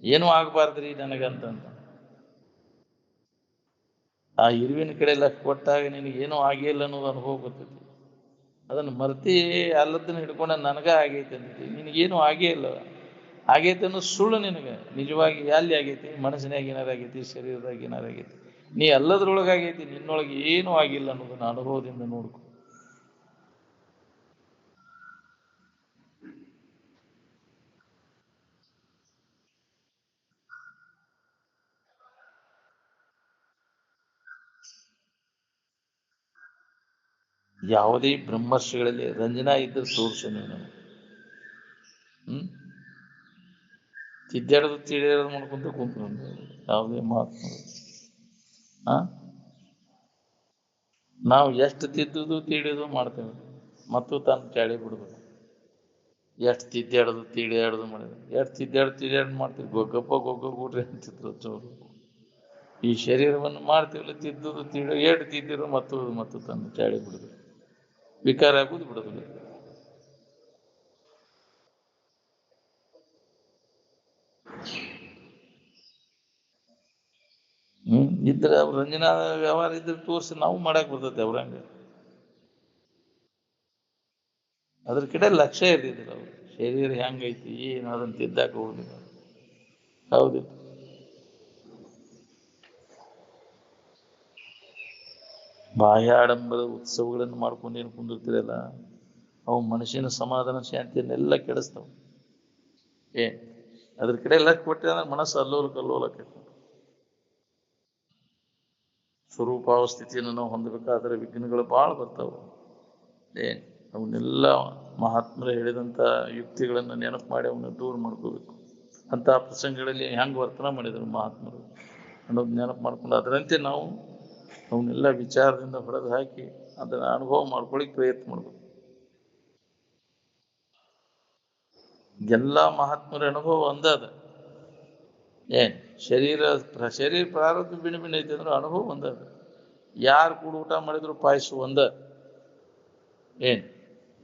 ಏನೂ ಆಗಬಾರ್ದ್ರಿ ನನಗಂತಂತ ಆ ಇರುವಿನ ಕಡೆ ಲಕ್ಷ ಕೊಟ್ಟಾಗ ನಿನಗೇನೂ ಆಗಿಲ್ಲ ಅನ್ನೋದು ಅನುಭವ ಬರ್ತೈತಿ. ಅದನ್ನು ಮರ್ತಿ ಅಲ್ಲದನ್ನ ಹಿಡ್ಕೊಂಡ ನನಗ ಆಗೈತೆ ಅಂತೀವಿ. ನಿನಗೇನು ಆಗೇ ಇಲ್ಲ. ಆಗೈತೆ ಅನ್ನೋದು ಸುಳ್ಳು. ನಿನಗೆ ನಿಜವಾಗಿ ಎಲ್ಲಿ ಆಗೈತಿ? ಮನಸ್ಸಿನಾಗ ಏನಾರು ಆಗೈತಿ, ಶರೀರದಾಗ ಏನಾರು ಆಗೈತಿ. ನೀ ಎಲ್ಲದ್ರೊಳಗಾಗೈತಿ, ನಿನ್ನೊಳಗೆ ಏನೂ ಆಗಿಲ್ಲ ಅನ್ನೋದನ್ನ ಅನುಭವದಿಂದ ನೋಡ್ಕೊ. ಯಾವುದೇ ಬ್ರಹ್ಮರ್ಷಿಗಳಲ್ಲಿ ರಂಜನಾ ಇದ್ದರೆ ತೋರಿಸು ನೀನು. ತಿದ್ದಾಡೋದು ತಿಳಿಯೋದು ಮಾಡ್ಕೊಂತ ಕುಂತು ಯಾವುದೇ ಮಹಾತ್ಮ ನಾವು ಎಷ್ಟು ತಿದ್ದುದು ತಿಳಿಯೋದು ಮಾಡ್ತೇವೆ ಮತ್ತು ತಾನು ಚಾಳಿ ಬಿಡುದು. ಎಷ್ಟು ತಿದ್ದಾಡೋದು ತಿಳಿಯಾಡೋದು ಮಾಡಿದ್ರು, ಎಷ್ಟು ತಿದ್ದಾಡೋದು ಮಾಡ್ತೀವಿ. ಗೊಗ್ಗಪ್ಪ ಕೂಡ್ರಿ ಅಂತಿದ್ರು ಚೋರು. ಈ ಶರೀರವನ್ನು ಮಾಡ್ತೀವಲ್ಲ ತಿದ್ದುದು ಎಷ್ಟು ತಿದ್ದಿರು ಮತ್ತು ತಾನು ಚಾಳಿ ಬಿಡುದು, ವಿಕಾರ ಆಗುದು ಬಿಡೋದು. ಇದ್ರೆ ಅವ್ರು ರಂಜನಾ ವ್ಯವಹಾರ ಇದ್ರೆ ತೋರಿಸಿ ನಾವು ಮಾಡಕ್ ಬರ್ತೈತೆ ಅವ್ರಂಗೆ. ಅದ್ರ ಕಡೆ ಲಕ್ಷ್ಯ ಇರ್ತಿದ್ರು ಅವ್ರು. ಶರೀರ ಹೆಂಗೈತಿ ಏನು ಅದನ್ನ ತಿದ್ದಾಕ ಹೋಗುದಿಲ್ಲ. ಹೌದಿಲ್ಲ? ಬಾಹ್ಯ ಆಡಂಬರದ ಉತ್ಸವಗಳನ್ನು ಮಾಡ್ಕೊಂಡು ಏನು ಕುಂದಿರ್ತಿರಲ್ಲ, ಅವು ಮನುಷ್ಯನ ಸಮಾಧಾನ ಶಾಂತಿಯನ್ನೆಲ್ಲ ಕೆಡಿಸ್ತಾವ. ಅದ್ರ ಕಡೆ ಎಲ್ಲ ಕೊಟ್ಟರೆ ಅಂದ್ರೆ ಮನಸ್ಸು ಅಲ್ಲೋಲ ಕಲ್ಲೋಲಕ್ಕೆ. ಸ್ವರೂಪಾವಸ್ಥಿತಿಯನ್ನು ನಾವು ಹೊಂದಬೇಕಾದ್ರೆ ವಿಘ್ನಗಳು ಭಾಳ ಬರ್ತಾವೆ. ಅವನ್ನೆಲ್ಲ ಮಹಾತ್ಮರು ಹೇಳಿದಂಥ ಯುಕ್ತಿಗಳನ್ನು ನೆನಪು ಮಾಡಿ ಅವನ್ನ ದೂರ ಮಾಡ್ಕೋಬೇಕು. ಅಂಥ ಪ್ರಸಂಗಗಳಲ್ಲಿ ಹೆಂಗೆ ವರ್ತನೆ ಮಾಡಿದರು ಮಹಾತ್ಮರು ಅನ್ನೋದು ನೆನಪು ಮಾಡ್ಕೊಂಡು ಅದರಂತೆ ನಾವು ಅವನ್ನೆಲ್ಲ ವಿಚಾರದಿಂದ ಹೊಡೆದು ಹಾಕಿ ಅದನ್ನು ಅನುಭವ ಮಾಡ್ಕೊಳ್ಳಿಕ್ಕೆ ಪ್ರಯತ್ನ ಮಾಡಬೇಕು. ಎಲ್ಲ ಮಹಾತ್ಮರ ಅನುಭವ ಒಂದಾದ. ಶರೀರ ಪ್ರಾರಬ್ಧ ಭಿನ್ನ ಐತಿ ಅಂದ್ರೆ ಅನುಭವ ಒಂದಾದ. ಯಾರು ಕೂಡ ಊಟ ಮಾಡಿದ್ರು ಪಾಯಸ ಒಂದ.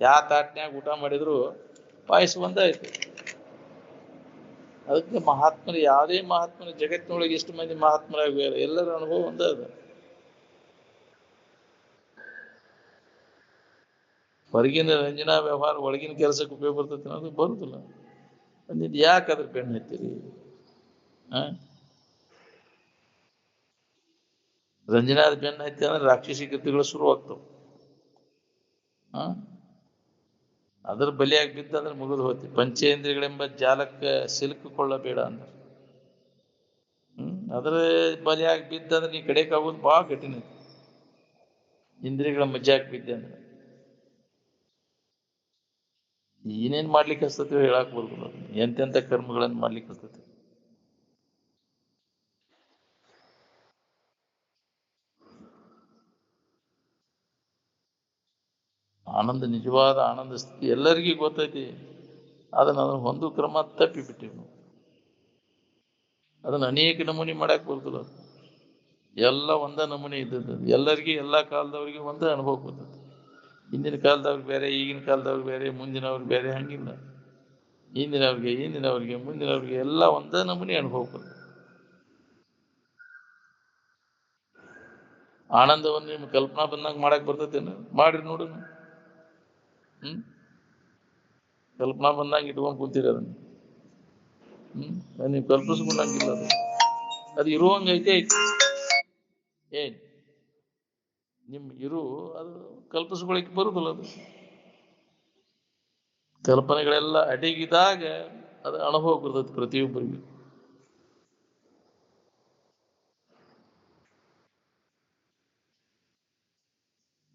ಯಾವ ತಾಟ್ನ್ಯಾಗ ಊಟ ಮಾಡಿದ್ರು ಪಾಯಸ ಒಂದ ಐತಿ. ಅದಕ್ಕೆ ಮಹಾತ್ಮರು ಯಾವುದೇ ಮಹಾತ್ಮರ ಜಗತ್ತಿನೊಳಗೆ ಎಷ್ಟು ಮಂದಿ ಮಹಾತ್ಮರಾಗ್ಯಾರ ಎಲ್ಲರ ಅನುಭವ ಒಂದ ಅದ. ಹೊರಗಿನ ರಂಜನಾ ವ್ಯವಹಾರ ಒಳಗಿನ ಕೆಲಸಕ್ಕೆ ಉಪಯೋಗ ಬರ್ತೈತಿ ಅನ್ನೋದು ಬರುದಿಲ್ಲ. ಅಂದಿದ್ದು ಯಾಕೆ ಅದ್ರ ಬೆನ್ನು ಹತ್ತೀರಿ? ರಂಜನಾದ ಬೆನ್ನು ಹತ್ತಿ ಅಂದ್ರೆ ರಾಕ್ಷಸಿ ಕೃತಿಗಳು ಶುರುವಾಗ್ತವೆ. ಅದ್ರ ಬಲಿಯಾಗಿ ಬಿದ್ದ ಅಂದ್ರೆ ಮುಗಿದು ಹೋಗ್ತಿ. ಪಂಚೇಂದ್ರಿಯಗಳೆಂಬ ಜಾಲಕ್ಕೆ ಸಿಲುಕಿಕೊಳ್ಳಬೇಡ ಅಂದ್ರೆ ಅದ್ರ ಬಲಿಯಾಗಿ ಬಿದ್ದಂದ್ರೆ ನೀ ಕಡೆಗೆ ಆಗೋದು ಭಾಳ ಕಠಿಣ. ಇಂದ್ರಿಯಗಳ ಮಜ್ಜಾಕ್ ಬಿದ್ದೆ ಅಂದ್ರೆ ಏನೇನ್ ಮಾಡ್ಲಿಕ್ಕೆ ಹಸ್ತತಿವೋ ಹೇಳಕ್ ಬರುದಿಲ್ಲ. ಎಂತೆಂಥ ಕರ್ಮಗಳನ್ನು ಮಾಡ್ಲಿಕ್ಕೆ ಹಸ್ತತಿ. ಆನಂದ, ನಿಜವಾದ ಆನಂದ ಸ್ಥಿತಿ ಎಲ್ಲರಿಗೂ ಗೊತ್ತೈತಿ. ಅದನ್ನು ಒಂದು ಕ್ರಮ ತಪ್ಪಿಬಿಟ್ಟಿವಿ ನಾವು. ಅದನ್ನು ಅನೇಕ ನಮೂನಿ ಮಾಡಕ್ ಬರುದಿಲ್ಲ. ಎಲ್ಲ ಒಂದ ನಮೂನಿ ಇದ್ದದ್ದು ಎಲ್ಲರಿಗೂ ಎಲ್ಲ ಕಾಲದವ್ರಿಗೆ ಒಂದೇ ಅನುಭವ ಬರ್ತದೆ. ಹಿಂದಿನ ಕಾಲದವ್ರಿಗೆ ಬೇರೆ, ಈಗಿನ ಕಾಲದವ್ರಿಗೆ ಬೇರೆ, ಮುಂದಿನವ್ರಿಗೆ ಬೇರೆ, ಹಂಗಿಲ್ಲ. ಹಿಂದಿನವ್ರಿಗೆ ಮುಂದಿನವ್ರಿಗೆ ಎಲ್ಲ ಒಂದೇ ನಮೂನಿ ಅನುಭವ ಬರ್ತದೆ. ಆನಂದವನ್ನು ನಿಮ್ಗೆ ಕಲ್ಪನಾ ಬಂದಂಗೆ ಮಾಡಕ್ ಬರ್ತೈತೇನು? ಮಾಡ್ರಿ ನೋಡೋಣ. ಕಲ್ಪನಾ ಬಂದಂಗೆ ಇಟ್ಕೊಂಡು ಕೂತೀರಿ ಅದನ್ನ. ನೀವು ಕಲ್ಪಿಸ್ಕೊಂಡಂಗಿಲ್ಲ ಅದು, ಅದು ಇರುವಂಗೈತೆ ಐತಿ. ಏನ್ ನಿಮ್ ಅದು ಕಲ್ಪಿಸ್ಕೊಳಿಕ್ ಬರುದಿಲ್ಲ. ಅದು ಕಲ್ಪನೆಗಳೆಲ್ಲ ಅಡಗಿದಾಗ ಅದು ಅನುಭವ ಬರ್ತದೆ ಪ್ರತಿಯೊಬ್ಬರಿಗೆ.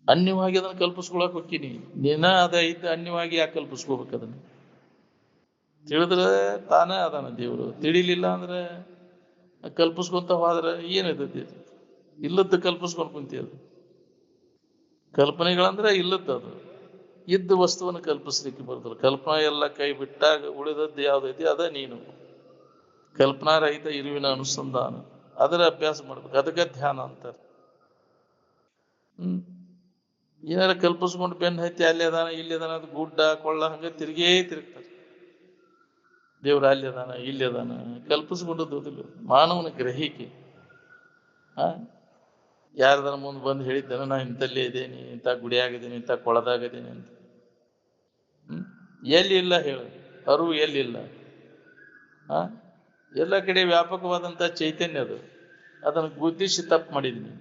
ಅನ್ಯವಾಗಿ ಅದನ್ನ ಕಲ್ಪಿಸ್ಕೊಳಕ್ ಹೋಗ್ತೀನಿ. ದಿನ ಐತೆ ಅನ್ಯವಾಗಿ ಯಾಕೆ ಕಲ್ಪಿಸ್ಕೋಬೇಕು ಅದನ್ನ? ತಿಳಿದ್ರೆ ತಾನೇ ಅದಾನ ದೇವರು. ತಿಳಿಲಿಲ್ಲ ಅಂದ್ರೆ ಕಲ್ಪಿಸ್ಕೊಂತ ಹೋದ್ರೆ ಏನಿರ್ತೈತಿ? ಇಲ್ಲದ್ದು ಕಲ್ಪಿಸ್ಕೊಂಡು ಕುಂತೀವಿ. ಕಲ್ಪನೆಗಳಂದ್ರೆ ಇಲ್ಲದ್ದು. ಅದು ಇದ್ದ ವಸ್ತುವನ್ನು ಕಲ್ಪಿಸ್ಲಿಕ್ಕೆ ಬರ್ತಲ್ಲ. ಕಲ್ಪನಾ ಎಲ್ಲ ಕೈ ಬಿಟ್ಟಾಗ ಉಳಿದದ್ದು ಯಾವ್ದೈತಿ ಅದ ನೀನು. ಕಲ್ಪನಾ ರಹಿತ ಇರುವಿನ ಅನುಸಂಧಾನ, ಅದರ ಅಭ್ಯಾಸ ಮಾಡ್ಬೇಕು. ಅದಕ್ಕೆ ಧ್ಯಾನ ಅಂತಾರೆ. ಏನಾರ ಕಲ್ಪಿಸ್ಕೊಂಡು ಬೆನ್ನ ಹತ್ತಿ ಅಲ್ಲಿ ಅದಾನ ಇಲ್ಲಿ ಅದಾನ ಅದು ಗುಡ್ಡ ಕೊಳ್ಳ ಹಂಗ ತಿರುಗ್ತಾರೆ. ದೇವ್ರ ಅಲ್ಲಿ ಅದಾನ ಇಲ್ಲಿ ಅದಾನ ಕಲ್ಪಿಸ್ಕೊಂಡದ್ದು ಮಾನವನ ಗ್ರಹಿಕೆ. ಯಾರದಾರ ಮುಂದೆ ಬಂದು ಹೇಳಿದ್ದಾನ ನಾ ಇಂಥಲ್ಲೇ ಇದ್ದೇನೆ, ಇಂಥ ಗುಡಿಯಾಗಿದ್ದೀನಿ, ಇಂಥ ಕೊಳದಾಗಿದ್ದೀನಿ ಅಂತ. ಎಲ್ಲಿ ಇಲ್ಲ ಹೇಳು, ಅರಿವು ಎಲ್ಲಿಲ್ಲ. ಎಲ್ಲ ಕಡೆ ವ್ಯಾಪಕವಾದಂಥ ಚೈತನ್ಯ ಅದು. ಅದನ್ನು ಗುರುತಿಸಿ ತಪ್ಪು ಮಾಡಿದ್ದೀನಿ.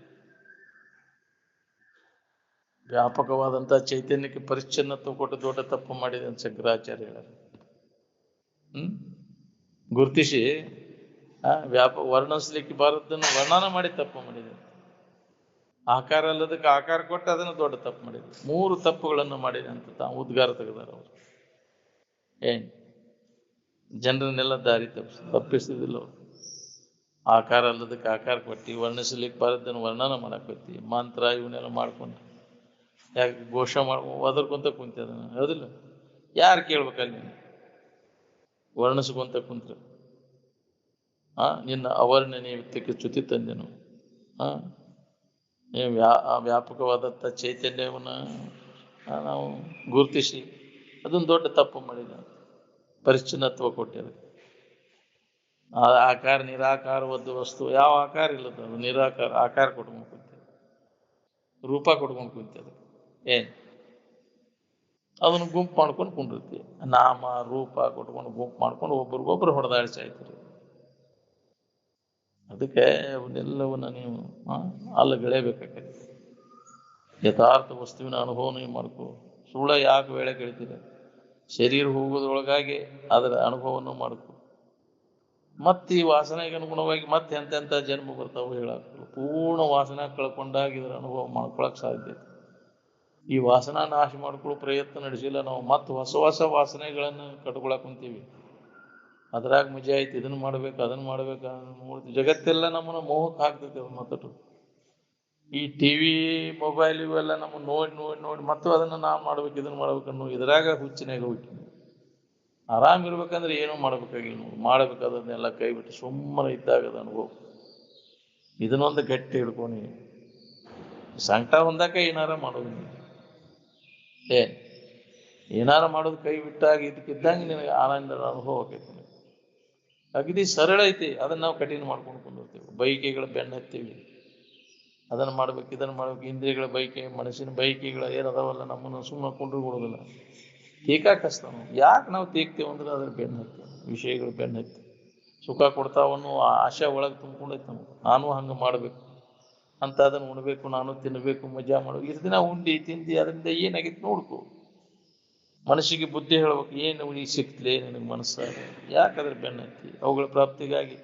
ವ್ಯಾಪಕವಾದಂಥ ಚೈತನ್ಯಕ್ಕೆ ಪರಿಚ್ಛನ್ನತ್ವ ಕೊಟ್ಟು ದೊಡ್ಡ ತಪ್ಪು ಮಾಡಿದೆ ಅಂತ ಶಂಕರಾಚಾರ್ಯ ಹೇಳ. ಗುರುತಿಸಿ ವರ್ಣಿಸ್ಲಿಕ್ಕೆ ಬಾರದನ್ನು ವರ್ಣನ ಮಾಡಿ ತಪ್ಪು ಮಾಡಿದೆ. ಆಕಾರ ಅಲ್ಲದಕ್ಕೆ ಆಕಾರ ಕೊಟ್ಟು ಅದನ್ನು ದೊಡ್ಡ ತಪ್ಪು ಮಾಡಿದೆ. 3 ತಪ್ಪುಗಳನ್ನು ಮಾಡಿದೆ ಅಂತ ತಾವು ಉದ್ಗಾರ ತೆಗೆದಾರ ಅವರು. ಜನರನ್ನೆಲ್ಲ ದಾರಿ ತಪ್ಪಿಸಿದಿಲ್ಲ ಅವರು. ಆಕಾರ ಅಲ್ಲದಕ್ಕೆ ಆಕಾರ ಕೊಟ್ಟು ವರ್ಣಿಸ್ಲಿಕ್ಕೆ ಬಾರದನ್ನು ವರ್ಣನ ಮಾಡಕ್ ಹೋಗ್ತಿ. ಮಂತ್ರ ಇವನ್ನೆಲ್ಲ ಮಾಡ್ಕೊಂಡು ಯಾಕೆ ಘೋಷ ಒದರ್ಕೊಂತ ಕುಂತ ಅದನ್ನ, ಹೌದಿಲ್ಲ? ಯಾರು ಕೇಳ್ಬೇಕಲ್ಲಿ? ವರ್ಣಿಸ್ಕೊಂತ ಕುಂತ್ರ ನಿನ್ನ ಅವರ್ಣನೀಯ ವಿತ್ತಕ್ಕೆ ಚ್ಯುತಿ ತಂದೆನು. ವ್ಯಾಪಕವಾದಂಥ ಚೈತನ್ಯವನ್ನು ನಾವು ಗುರುತಿಸಿ ಅದೊಂದು ದೊಡ್ಡ ತಪ್ಪು ಮಾಡಿದ. ಪರಿಚ್ಛನ್ನತ್ವ ಕೊಟ್ಟಿದೆ. ಆಕಾರ ನಿರಾಕಾರವಾದ ವಸ್ತು ಯಾವ ಆಕಾರ ಇಲ್ಲದ ಅದು ನಿರಾಕಾರ. ಆಕಾರ ಕೊಟ್ಕೊಂಡು ಕುಂತೇವೆ, ರೂಪ ಕೊಟ್ಕೊಂಡು ಕುಂತೇವೆ. ಅದನ್ನು ಗುಂಪು ಮಾಡ್ಕೊಂಡು ಕುಂಡಿರ್ತೀವಿ. ನಾಮ ರೂಪ ಕೊಟ್ಕೊಂಡು ಗುಂಪು ಮಾಡ್ಕೊಂಡು ಒಬ್ರಿಗೊಬ್ರು ಹೊಡೆದಾಡಿಸಿ ಆಯ್ತು. ಅದಕ್ಕೆ ಅವನ್ನೆಲ್ಲವನ್ನ ನೀವು ಅಲ್ಲಗೆಳೆಯಬೇಕಾಗ್ತದೆ. ಯಥಾರ್ಥ ವಸ್ತುವಿನ ಅನುಭವ ನೀವು ಮಾಡ್ಕೋ. ಸುಳ್ಳ ಯಾಕೆ ವೇಳೆ ಕೇಳ್ತೀರ? ಶರೀರ ಹೋಗೋದ್ರೊಳಗಾಗಿ ಅದರ ಅನುಭವವನ್ನು ಮಾಡ್ಕೊ. ಮತ್ತೆ ಈ ವಾಸನೆಗೆ ಅನುಗುಣವಾಗಿ ಮತ್ತೆ ಎಂತೆಂಥ ಜನ್ಮ ಬರ್ತಾವೆ ಹೇಳಾಕ್ತಲ್ಲ. ಪೂರ್ಣ ವಾಸನೆ ಕಳ್ಕೊಂಡಾಗ ಇದರ ಅನುಭವ ಮಾಡ್ಕೊಳಕ್ ಸಾಧ್ಯ. ಈ ವಾಸನ ನಾಶ ಮಾಡ್ಕೊಳ್ಳೋ ಪ್ರಯತ್ನ ನಡೆಸಿಲ್ಲ ನಾವು. ಮತ್ತೆ ಹೊಸ ಹೊಸ ವಾಸನೆಗಳನ್ನು ಕಟ್ಕೊಳಕ್ ಕುಂತೀವಿ. ಅದ್ರಾಗ ಮಜಾ ಆಯ್ತು, ಇದನ್ನು ಮಾಡ್ಬೇಕು ಅದನ್ನು ಮಾಡ್ಬೇಕು ನೋಡ್ತೀವಿ. ಜಗತ್ತೆಲ್ಲ ನಮ್ಮನ್ನು ಮೋಹಕ್ಕೆ ಹಾಕ್ತೈತೆ. ಅವ್ರು ಮತ್ತಟ್ಟು ಈ ಟಿವಿ ಮೊಬೈಲ್ ಇವೆಲ್ಲ ನಮ್ಮನ್ನು ನೋಡಿ ನೋಡಿ ನೋಡಿ ಮತ್ತು ಅದನ್ನು ನಾವು ಮಾಡ್ಬೇಕು ಇದನ್ನು ಮಾಡ್ಬೇಕು ಅನ್ನೋ ಇದ್ರಾಗ ಹುಚ್ಚಿನಾಗ ಹೋಗಿ ಆರಾಮಿರ್ಬೇಕಂದ್ರೆ ಏನೋ ಮಾಡ್ಬೇಕಾಗಿಲ್ಲ. ಮಾಡ್ಬೇಕಾದನ್ನೆಲ್ಲ ಕೈ ಬಿಟ್ಟು ಸುಮ್ಮನೆ ಇದ್ದಾಗದ ಅನುಭವ. ಇದನ್ನೊಂದು ಗಟ್ಟಿ ಹಿಡ್ಕೊನಿ. ಸಂಕಟ ಹೊಂದಾಕ ಏನಾರ ಮಾಡೋದು. ಏನಾರ ಮಾಡೋದು ಕೈ ಬಿಟ್ಟಾಗ ಇದಕ್ಕಿದ್ದಂಗೆ ನಿನಗೆ ಆನಂದದ ಅನುಭವ ಆಕೈತಿ. ಅಗದಿ ಸರಳ ಐತಿ. ಅದನ್ನ ನಾವು ಕಠಿಣ ಮಾಡ್ಕೊಂಡು ಕುಂದಿರ್ತೀವಿ. ಬೈಕೆಗಳ ಬೆನ್ನ ಹತ್ತೀವಿ. ಅದನ್ನು ಮಾಡ್ಬೇಕು ಇದನ್ನು ಮಾಡ್ಬೇಕು. ಇಂದ್ರಿಯಗಳ ಬೈಕೆ, ಮನಸ್ಸಿನ ಬೈಕೆಗಳ ಏನದಾವಲ್ಲ ನಮ್ಮನ್ನು ಸುಮ್ಮನೆ ಕೊಂಡ್ರುಗೊಳ್ಳೋದಿಲ್ಲ. ತೇಕಾಕಸ್ತಾವ. ಯಾಕೆ ನಾವು ತೇಗ್ತೇವೆ ಅಂದ್ರೆ ಅದ್ರ ಬೆನ್ನ ಹತ್ತಿ ವಿಷಯಗಳು ಬೆನ್ನ ಹತ್ತಿ ಸುಖ ಕೊಡ್ತಾವನ್ನೋ ಆಶೆ ಒಳಗೆ ತುಂಬ್ಕೊಂಡೈತೆ ನಮ್ಗೆ. ನಾನು ಹಂಗೆ ಮಾಡ್ಬೇಕು ಅಂತ ಅದನ್ನು ಉಣ್ಬೇಕು, ನಾನು ತಿನ್ನಬೇಕು, ಮಜಾ ಮಾಡ್ಬೇಕು. ಇಷ್ಟು ದಿನ ಉಂಡಿ ತಿಂದು ಅದರಿಂದ ಏನಾಗಿತ್ತು ನೋಡ್ಕೊ. ಮನಸ್ಸಿಗೆ ಬುದ್ಧಿ ಹೇಳ್ಬೇಕು. ಏನು ಈಗ ಸಿಕ್ತಲೇ ನಿನಗೆ ಮನಸ್ಸ? ಯಾಕಂದ್ರೆ ಬೆನ್ನ ಹತ್ತಿ ಅವುಗಳ ಪ್ರಾಪ್ತಿಗಾಗಿ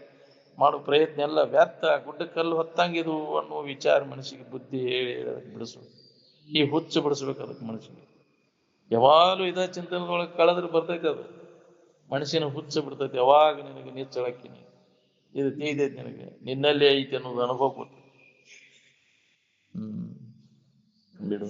ಮಾಡೋ ಪ್ರಯತ್ನ ಎಲ್ಲ ವ್ಯರ್ಥ. ಗುಡ್ಡಕ್ಕಲ್ಲು ಹೊತ್ತಂಗಿದು ಅನ್ನೋ ವಿಚಾರ ಮನಸ್ಸಿಗೆ ಬುದ್ಧಿ ಹೇಳಿ ಬಿಡಿಸ್ಬೇಕು. ಈ ಹುಚ್ಚು ಬಿಡಿಸ್ಬೇಕು ಅದಕ್ಕೆ ಮನಸ್ಸಿಗೆ. ಯಾವಾಗಲೂ ಇದ ಚಿಂತನದೊಳಗೆ ಕಳೆದ್ರೆ ಬರ್ತೈತೆ ಅದು. ಮನಸ್ಸಿನ ಹುಚ್ಚು ಬಿಡ್ತೈತೆ. ಯಾವಾಗ ನಿನಗೆ ನಿಚ್ಚಳಕ್ಕಿನಿ ಇದು ತಿಳಿದೈತೆ, ನಿನಗೆ ನಿನ್ನಲ್ಲೇ ಐತೆ ಅನ್ನೋದು ಅನುಭವ ಕೊಟ್ಟು ಬಿಡು.